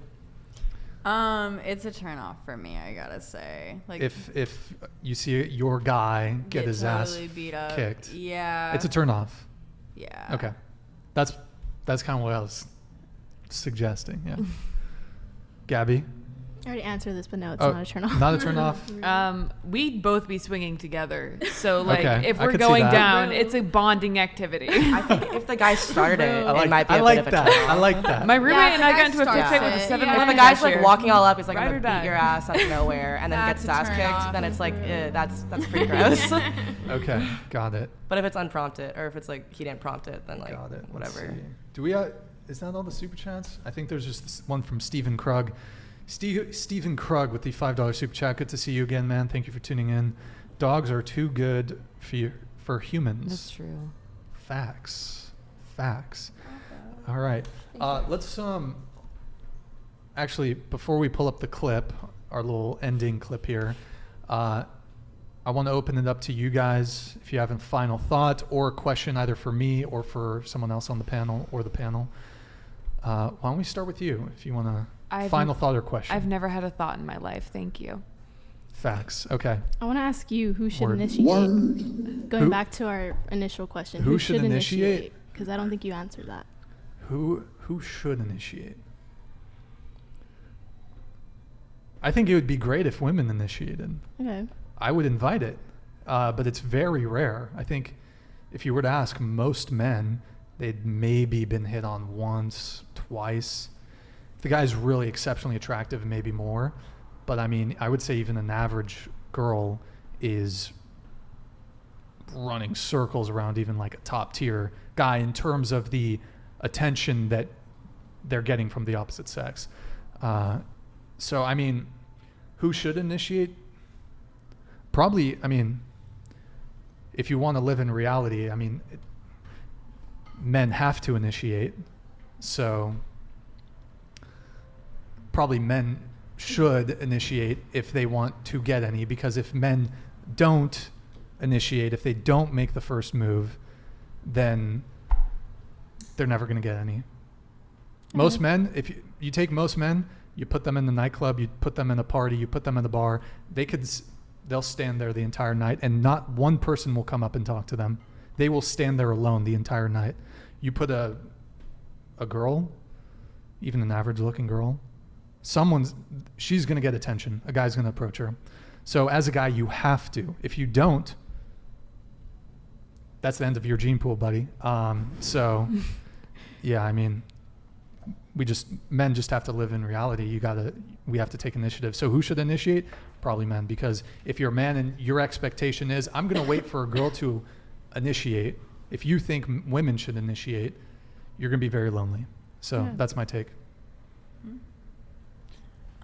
[SPEAKER 6] It's a turn off for me, I gotta say. Like
[SPEAKER 1] If you see your guy get his
[SPEAKER 6] totally
[SPEAKER 1] ass
[SPEAKER 6] beat up,
[SPEAKER 1] kicked,
[SPEAKER 6] yeah,
[SPEAKER 1] it's a turn off.
[SPEAKER 6] Yeah.
[SPEAKER 1] Okay, that's kind of what I was suggesting. Yeah. Gabby?
[SPEAKER 7] I already answered this, but no, it's
[SPEAKER 1] Oh,
[SPEAKER 7] not a turn off.
[SPEAKER 1] Not a turn off?
[SPEAKER 8] We'd both be swinging together. So, like,
[SPEAKER 1] Okay,
[SPEAKER 8] if
[SPEAKER 1] I
[SPEAKER 8] we're
[SPEAKER 1] could see
[SPEAKER 8] going
[SPEAKER 1] that.
[SPEAKER 8] down, it's a bonding activity.
[SPEAKER 3] I think if the guy started it,
[SPEAKER 1] I
[SPEAKER 3] it might be
[SPEAKER 1] I
[SPEAKER 3] a
[SPEAKER 1] like
[SPEAKER 3] bit of a
[SPEAKER 1] that.
[SPEAKER 3] turn-off.
[SPEAKER 1] I like that.
[SPEAKER 8] My roommate
[SPEAKER 6] Yeah,
[SPEAKER 8] and
[SPEAKER 6] the
[SPEAKER 8] I
[SPEAKER 6] guy
[SPEAKER 8] got into a fist
[SPEAKER 6] starts
[SPEAKER 8] fight with a
[SPEAKER 6] it.
[SPEAKER 8] 7-Eleven
[SPEAKER 3] If the guy's
[SPEAKER 8] cashier.
[SPEAKER 3] like walking all up, he's like,
[SPEAKER 8] Ride
[SPEAKER 3] I'm
[SPEAKER 8] or
[SPEAKER 3] gonna
[SPEAKER 8] die.
[SPEAKER 3] beat your ass out of nowhere, and then gets his
[SPEAKER 6] That's
[SPEAKER 3] ass
[SPEAKER 6] a turn
[SPEAKER 3] kicked,
[SPEAKER 6] off.
[SPEAKER 3] then it's like, that's pretty gross.
[SPEAKER 1] Okay, got it.
[SPEAKER 3] But if it's unprompted, or if it's like he didn't prompt it, then like
[SPEAKER 1] Got it. Let's
[SPEAKER 3] whatever.
[SPEAKER 1] see. Do we? Is that all the super chats? I think there's just this one from Stephen Krug. Stephen Krug with the $5 super chat. Good to see you again, man. Thank you for tuning in. Dogs are too good for humans.
[SPEAKER 8] That's true.
[SPEAKER 1] Facts. All right. Let's actually, before we pull up the clip, our little ending clip here, I want to open it up to you guys if you have a final thought or a question either for me or for someone else on the panel or the panel. Why don't we start with you if you want to final thought or question?
[SPEAKER 8] I've never had a thought in my life. Thank you.
[SPEAKER 1] Facts. Okay.
[SPEAKER 7] I want to ask you who should
[SPEAKER 1] Word.
[SPEAKER 7] initiate. Going
[SPEAKER 1] Who-
[SPEAKER 7] back to our initial question.
[SPEAKER 1] Who should initiate?
[SPEAKER 7] Because I don't think you answered that.
[SPEAKER 1] Who should initiate? I think it would be great if women initiated.
[SPEAKER 7] Okay.
[SPEAKER 1] I would invite it, but it's very rare. I think if you were to ask most men, they'd maybe been hit on once, twice. If the guy's really exceptionally attractive, maybe more. But I mean, I would say even an average girl is running circles around even like a top tier guy in terms of the attention that they're getting from the opposite sex. So, I mean, who should initiate? Probably, I mean, if you want to live in reality, I mean, men have to initiate. So, probably men should initiate if they want to get any, because if men don't initiate, if they don't make the first move, then they're never going to get any. Most men, if you take most men, you put them in the nightclub, you put them in a party, you put them in a bar, they'll stand there the entire night and not one person will come up and talk to them. They will stand there alone the entire night. You put a girl, even an average looking girl, she's going to get attention. A guy's going to approach her. So as a guy, you have to. If you don't, that's the end of your gene pool, buddy. So yeah, I mean, men just have to live in reality. We have to take initiative. So who should initiate? Probably men, because if you're a man and your expectation is, I'm going to wait for a girl to initiate, if you think women should initiate, you're going to be very lonely. So that's my take.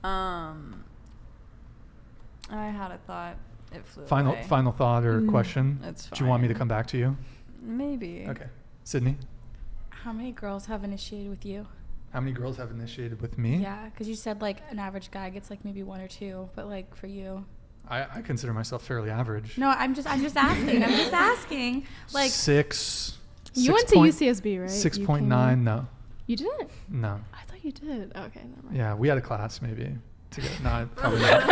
[SPEAKER 6] I had a thought. It flew
[SPEAKER 1] Final
[SPEAKER 6] away.
[SPEAKER 1] thought or question?
[SPEAKER 6] That's
[SPEAKER 1] Do you want me to
[SPEAKER 6] fine.
[SPEAKER 1] come back to you?
[SPEAKER 6] Maybe.
[SPEAKER 1] Okay. Sydney,
[SPEAKER 4] How many girls have initiated with you?
[SPEAKER 1] how many girls have initiated with me?
[SPEAKER 4] Yeah, because you said like an average guy gets like maybe one or two, but like for you.
[SPEAKER 1] I consider myself fairly average.
[SPEAKER 4] No, I'm just asking. I'm just asking. Like
[SPEAKER 7] You went to UCSB, right?
[SPEAKER 1] 6.9, no.
[SPEAKER 7] You didn't?
[SPEAKER 1] No.
[SPEAKER 7] I thought you did. Okay, never mind.
[SPEAKER 1] Yeah, we had a class maybe together. No, probably not.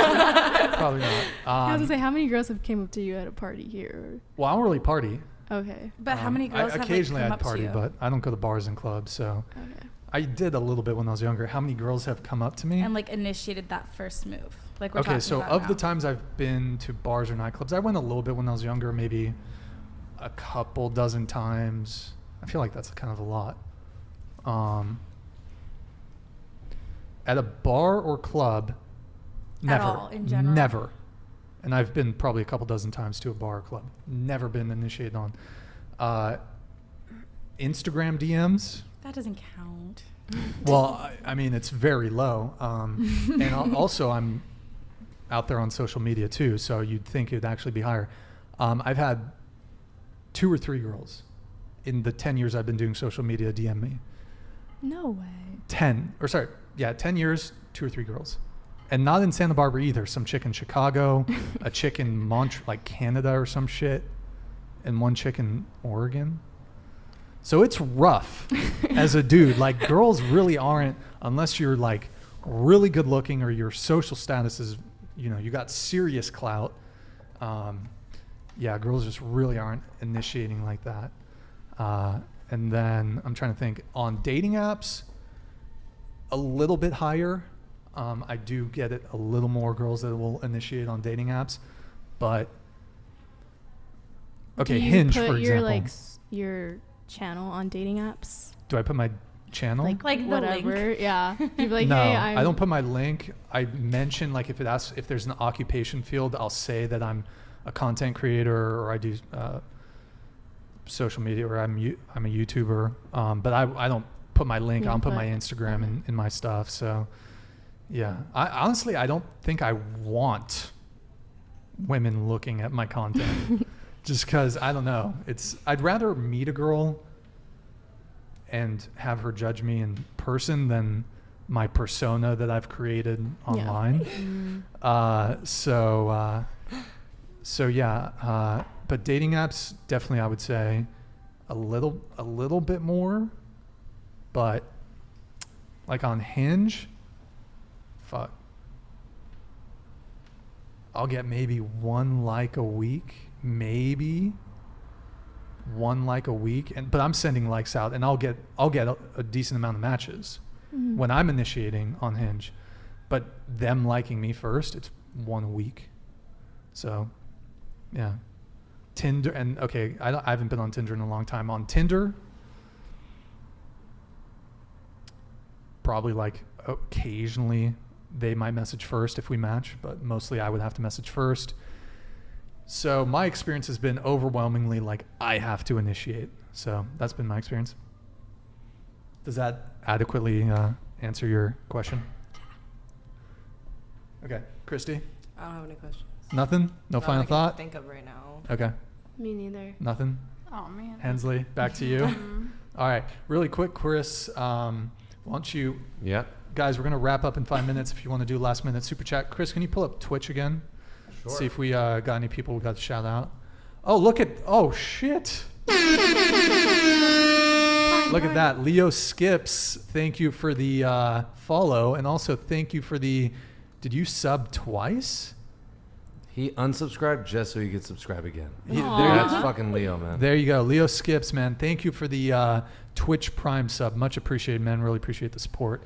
[SPEAKER 1] Probably not.
[SPEAKER 7] I was gonna say, how many girls have came up to you at a party here?
[SPEAKER 1] Well, I don't really party.
[SPEAKER 7] Okay.
[SPEAKER 4] But how many girls have
[SPEAKER 1] occasionally
[SPEAKER 4] like, come
[SPEAKER 1] I'd
[SPEAKER 4] up
[SPEAKER 1] party,
[SPEAKER 4] to you?
[SPEAKER 1] but I don't go to bars and clubs, so
[SPEAKER 7] Okay.
[SPEAKER 1] I did a little bit when I was younger. How many girls have come up to me?
[SPEAKER 4] And like initiated that first move. Like we're
[SPEAKER 1] Okay,
[SPEAKER 4] talking
[SPEAKER 1] so
[SPEAKER 4] about
[SPEAKER 1] of
[SPEAKER 4] now.
[SPEAKER 1] the times I've been to bars or nightclubs, I went a little bit when I was younger, maybe a couple dozen times. I feel like that's kind of a lot. At a bar or club, never.
[SPEAKER 4] At all, in general?
[SPEAKER 1] Never. And I've been probably a couple dozen times to a bar or club. Never been initiated on. Instagram DMs.
[SPEAKER 4] That doesn't count.
[SPEAKER 1] Well, I mean, it's very low. And also, I'm out there on social media too, so you'd think it'd actually be higher. I've had 2 or 3 girls in the 10 years I've been doing social media DM me.
[SPEAKER 7] No way.
[SPEAKER 1] 10 years, 2 or 3 girls. And not in Santa Barbara either. Some chick in Chicago, a chick in like Canada or some shit, and one chick in Oregon. So it's rough as a dude. Like, girls really aren't, unless you're like really good looking or your social status is, you got serious clout. Yeah, girls just really aren't initiating like that. And then I'm trying to think, on dating apps, a little bit higher. I do get it a little more girls that will initiate on dating apps, but okay,
[SPEAKER 7] Do you
[SPEAKER 1] Hinge
[SPEAKER 7] put
[SPEAKER 1] for
[SPEAKER 7] your,
[SPEAKER 1] example.
[SPEAKER 7] your channel on dating apps?
[SPEAKER 1] Do I put my channel?
[SPEAKER 8] Like the
[SPEAKER 7] whatever.
[SPEAKER 8] link.
[SPEAKER 7] Yeah. You'd be like,
[SPEAKER 1] no,
[SPEAKER 7] hey,
[SPEAKER 1] I don't put my link. I mention like if it asks if there's an occupation field, I'll say that I'm a content creator or I do social media or I'm a YouTuber. But I don't put my link.
[SPEAKER 7] You
[SPEAKER 1] I don't
[SPEAKER 7] don't
[SPEAKER 1] put my
[SPEAKER 7] put-
[SPEAKER 1] Instagram in my stuff. So yeah, I honestly I don't think I want women looking at my content just because I don't know. I'd rather meet a girl and have her judge me in person than my persona that I've created online. So yeah, but dating apps definitely I would say a little bit more, but like on Hinge, fuck, I'll get maybe one like a week, maybe one like a week, but I'm sending likes out, and I'll get a decent amount of matches when I'm initiating on Hinge, but them liking me first, it's 1 week. So, yeah, Tinder and okay, I haven't been on Tinder in a long time. On Tinder, probably like occasionally they might message first if we match, but mostly I would have to message first. So my experience has been overwhelmingly like I have to initiate. So that's been my experience. Does that adequately answer your question? Okay, Christy?
[SPEAKER 3] I don't have any questions.
[SPEAKER 1] Nothing? No final
[SPEAKER 3] I can
[SPEAKER 1] thought?
[SPEAKER 3] think of right now.
[SPEAKER 1] Okay,
[SPEAKER 2] Me neither.
[SPEAKER 1] nothing?
[SPEAKER 6] Oh man.
[SPEAKER 1] Hensley, back to you. All right, really quick, Chris, why don't you,
[SPEAKER 5] Yeah.
[SPEAKER 1] guys, we're going to wrap up in 5 minutes if you want to do last minute super chat. Chris, can you pull up Twitch again?
[SPEAKER 5] Sure.
[SPEAKER 1] See if we got any people we got to shout out. Oh, oh, shit. Look at that. Leo Skips, thank you for the follow. And also thank you for did you sub twice?
[SPEAKER 5] He unsubscribed just so he could subscribe again.
[SPEAKER 1] Aw.
[SPEAKER 5] That's fucking Leo, man.
[SPEAKER 1] There you go. Leo Skips, man. Thank you for the Twitch Prime sub. Much appreciated, man. Really appreciate the support.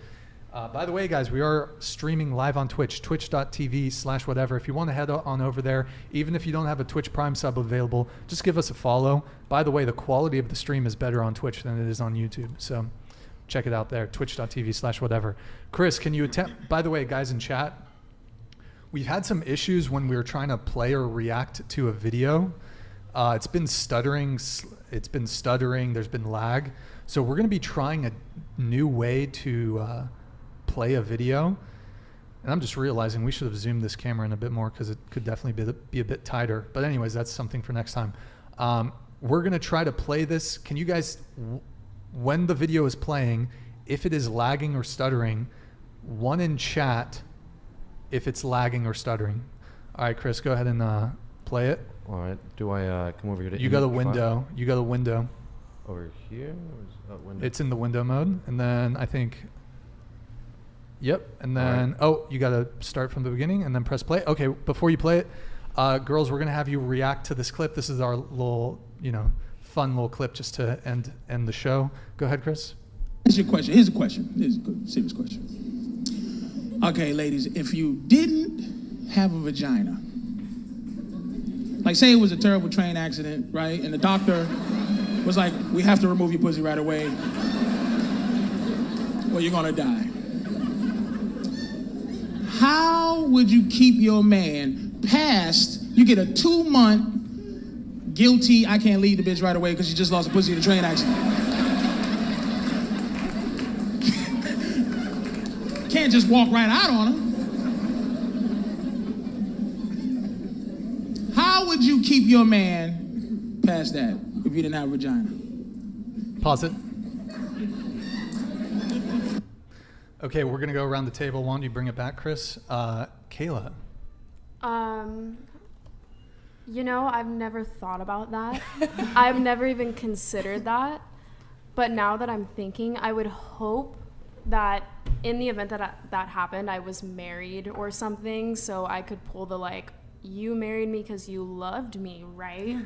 [SPEAKER 1] By the way, guys, we are streaming live on Twitch, twitch.tv/whatever. If you want to head on over there, even if you don't have a Twitch Prime sub available, just give us a follow. By the way, the quality of the stream is better on Twitch than it is on YouTube. So check it out there, twitch.tv/whatever. Chris, can you attempt, by the way, guys in chat, we've had some issues when we were trying to play or react to a video. It's been stuttering. There's been lag. So we're going to be trying a new way to play a video. And I'm just realizing we should have zoomed this camera in a bit more because it could definitely be a bit tighter. But anyways, that's something for next time. We're going to try to play this. Can you guys, when the video is playing, if it is lagging or stuttering, one in chat if it's lagging or stuttering. All right, Chris, go ahead and play it.
[SPEAKER 5] All right. Do I come over here to
[SPEAKER 1] You got a
[SPEAKER 5] image file?
[SPEAKER 1] window. You got a window.
[SPEAKER 5] Over here? Or is that window?
[SPEAKER 1] It's in the window mode. And then I think, yep. And
[SPEAKER 5] All right.
[SPEAKER 1] then, you got to start from the beginning and then press play. Okay, before you play it, girls, we're going to have you react to this clip. This is our little, fun little clip just to end the show. Go ahead, Chris.
[SPEAKER 11] Here's your question. Here's a question. Here's a good, serious question. Okay, ladies, if you didn't have a vagina, like say it was a terrible train accident, right? And the doctor was like, we have to remove your pussy right away, or you're gonna die. How would you keep your man past, you get a 2-month guilty, I can't leave the bitch right away because you just lost a pussy in a train accident. Can't just walk right out on him. How would you keep your man past that if you didn't have a vagina?
[SPEAKER 1] Pause it. Okay, we're going to go around the table. Why don't you bring it back, Chris? Kayla.
[SPEAKER 2] I've never thought about that. I've never even considered that. But now that I'm thinking, I would hope that in the event that happened, I was married or something, so I could pull the you married me because you loved me, right?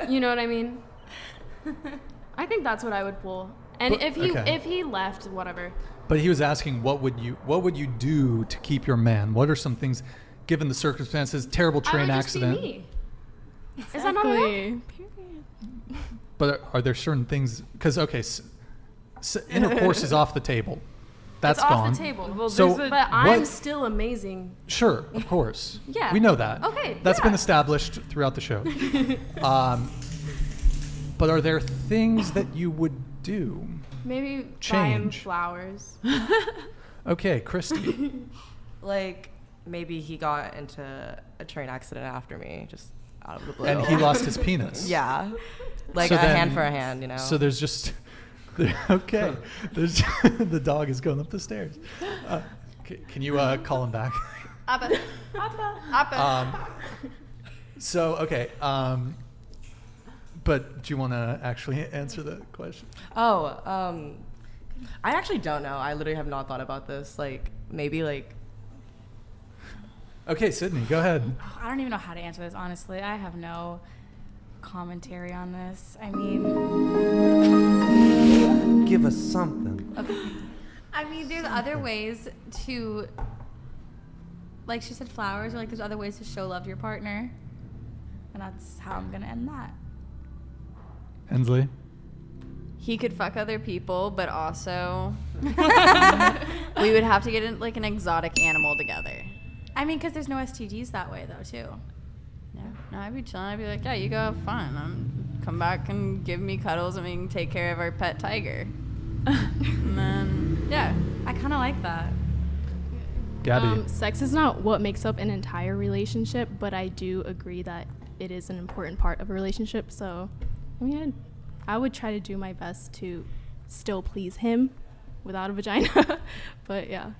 [SPEAKER 2] You know what I mean? I think that's what I would pull. And
[SPEAKER 1] But-
[SPEAKER 2] if he left, whatever.
[SPEAKER 1] But he was asking, what would you do to keep your man? What are some things, given the circumstances, terrible
[SPEAKER 2] I
[SPEAKER 1] train
[SPEAKER 2] would
[SPEAKER 1] accident?
[SPEAKER 2] Just be me. Is that not enough?
[SPEAKER 7] Period.
[SPEAKER 1] But are there certain things? Because intercourse is off the table. That's
[SPEAKER 2] it's
[SPEAKER 1] gone.
[SPEAKER 2] off the table.
[SPEAKER 8] Well,
[SPEAKER 1] So-
[SPEAKER 8] there's a-
[SPEAKER 2] But I'm
[SPEAKER 1] What-
[SPEAKER 2] still amazing.
[SPEAKER 1] Sure, of course.
[SPEAKER 2] Yeah.
[SPEAKER 1] We know that.
[SPEAKER 2] Okay,
[SPEAKER 1] That's been
[SPEAKER 2] yeah.
[SPEAKER 1] established throughout the show. But are there things that you would do?
[SPEAKER 2] Maybe buy him
[SPEAKER 1] Change.
[SPEAKER 2] flowers.
[SPEAKER 1] Okay, Christy.
[SPEAKER 3] Like maybe he got into a train accident after me, just out of the blue.
[SPEAKER 1] And he lost his penis.
[SPEAKER 3] Yeah, like
[SPEAKER 1] So
[SPEAKER 3] a
[SPEAKER 1] then-
[SPEAKER 3] hand for a hand, you know.
[SPEAKER 1] So there's just okay. There's the dog is going up the stairs. Can you call him back?
[SPEAKER 6] Appa.
[SPEAKER 1] So okay. But do you want to actually answer the question?
[SPEAKER 3] I actually don't know. I literally have not thought about this. Like maybe like.
[SPEAKER 1] Okay, Sydney, go ahead.
[SPEAKER 4] I don't even know how to answer this, honestly. I have no commentary on this. I mean,
[SPEAKER 5] Give us something.
[SPEAKER 4] I mean, there's other ways to, like she said, flowers, or like there's other ways to show love to your partner. And that's how I'm going to end that.
[SPEAKER 1] Hensley?
[SPEAKER 6] He could fuck other people, but also we would have to get like an exotic animal together.
[SPEAKER 4] I mean, because there's no STDs that way, though, too.
[SPEAKER 6] Yeah. No, I'd be chilling. I'd be like, yeah, you go have fun. Come back and give me cuddles and we can take care of our pet tiger. And then, yeah.
[SPEAKER 4] I kind of like that.
[SPEAKER 1] Gabby?
[SPEAKER 7] Sex is not what makes up an entire relationship, but I do agree that it is an important part of a relationship. So, I mean, I would try to do my best to still please him without a vagina. But yeah.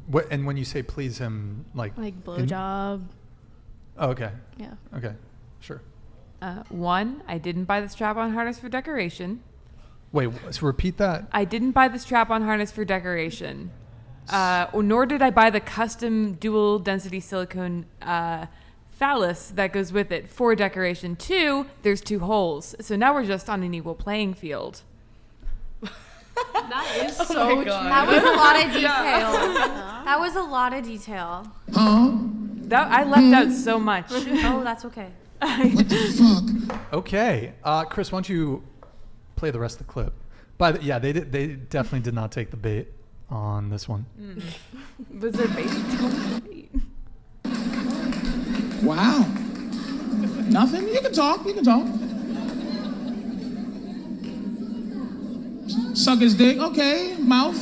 [SPEAKER 1] What, and when you say please him, like
[SPEAKER 7] blowjob.
[SPEAKER 1] Oh, okay.
[SPEAKER 7] Yeah.
[SPEAKER 1] Okay. Sure.
[SPEAKER 8] One, I didn't buy the strap-on harness for decoration.
[SPEAKER 1] Wait, so repeat that.
[SPEAKER 8] I didn't buy the strap-on harness for decoration. Nor did I buy the custom dual density silicone phallus that goes with it for decoration. Two, there's 2 holes. So now we're just on an equal playing field.
[SPEAKER 2] That is so true.
[SPEAKER 4] That was a lot of detail. That was a lot of detail.
[SPEAKER 8] That I left out so much.
[SPEAKER 4] Oh, that's okay.
[SPEAKER 10] What the fuck?
[SPEAKER 1] Okay. Chris, why don't you play the rest of the clip? Yeah, they definitely did not take the bait on this one.
[SPEAKER 8] Was there bait?
[SPEAKER 11] Wow. Nothing? You can talk. Suck his dick. Okay. Mouth.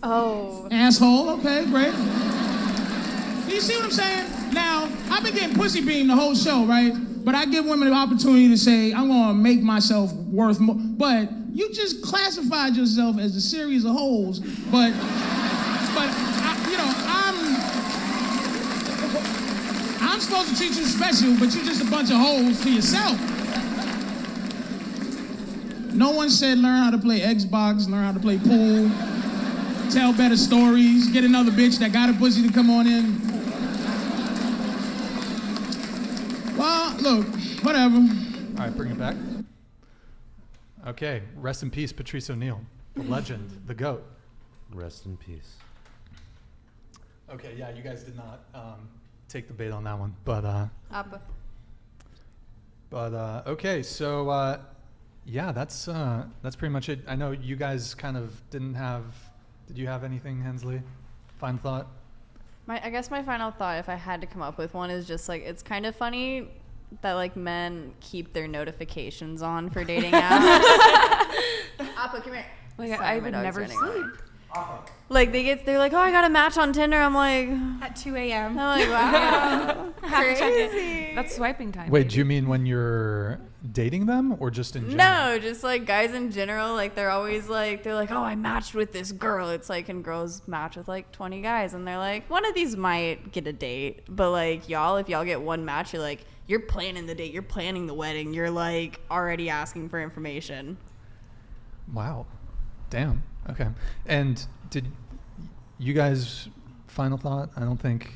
[SPEAKER 7] Oh.
[SPEAKER 11] Asshole. Okay, great. You see what I'm saying? Now, I've been getting pussy beamed the whole show, right? But I give women the opportunity to say, I'm gonna make myself worth more. But you just classified yourself as a series of holes. But I'm supposed to treat you special, but you're just a bunch of holes to yourself. No one said learn how to play Xbox, learn how to play pool, tell better stories, get another bitch that got a pussy to come on in. Well, look, whatever.
[SPEAKER 1] All right, bring it back. Okay, rest in peace, Patrice O'Neal, the legend, the GOAT.
[SPEAKER 5] Rest in peace.
[SPEAKER 1] Okay, yeah, you guys did not take the bait on that one, but okay, so yeah, that's pretty much it. I know you guys kind of didn't have. Did you have anything, Hensley? Final thought?
[SPEAKER 6] I guess my final thought, if I had to come up with one, is just like it's kind of funny that like men keep their notifications on for dating apps. Appa, come here.
[SPEAKER 8] Like
[SPEAKER 6] Sorry,
[SPEAKER 8] I
[SPEAKER 6] my
[SPEAKER 8] would
[SPEAKER 6] dog's
[SPEAKER 8] never
[SPEAKER 6] running
[SPEAKER 8] sleep.
[SPEAKER 6] around. Like they're like, oh, I got a match on Tinder. I'm like,
[SPEAKER 4] At 2 a.m.
[SPEAKER 6] I'm like, wow, crazy.
[SPEAKER 8] That's swiping time.
[SPEAKER 1] Wait,
[SPEAKER 8] baby.
[SPEAKER 1] do you mean when you're dating them or just in general?
[SPEAKER 6] No, just like guys in general, like they're always like, they're like, oh, I matched with this girl. It's like, and girls match with like 20 guys, and they're like, one of these might get a date, but like y'all, if y'all get one match, you're like, you're planning the date, you're planning the wedding, you're like already asking for information.
[SPEAKER 1] Wow. Damn. Okay. And did you guys final thought? I don't think.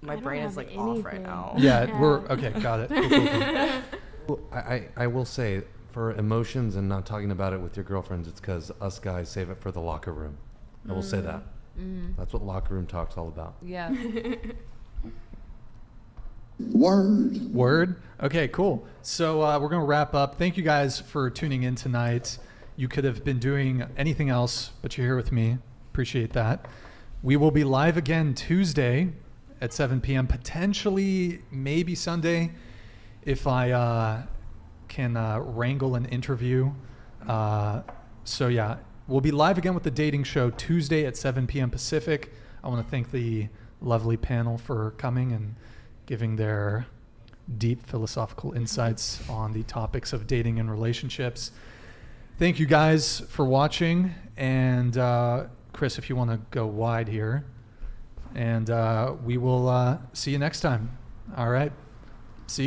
[SPEAKER 3] My brain is like off right now.
[SPEAKER 1] Yeah, we're okay. Got it. Cool.
[SPEAKER 5] Well, I will say, for emotions and not talking about it with your girlfriends, it's because us guys save it for the locker room. I will say that. That's what locker room talk's all about.
[SPEAKER 8] Yeah.
[SPEAKER 1] Word. Okay, cool. So we're going to wrap up. Thank you guys for tuning in tonight. You could have been doing anything else, but you're here with me. Appreciate that. We will be live again Tuesday at 7 p.m., potentially maybe Sunday, if I can wrangle an interview. So yeah, we'll be live again with the dating show Tuesday at 7 p.m. Pacific. I want to thank the lovely panel for coming and giving their deep philosophical insights on the topics of dating and relationships. Thank you guys for watching. And Chris, if you want to go wide here. And we will see you next time. All right.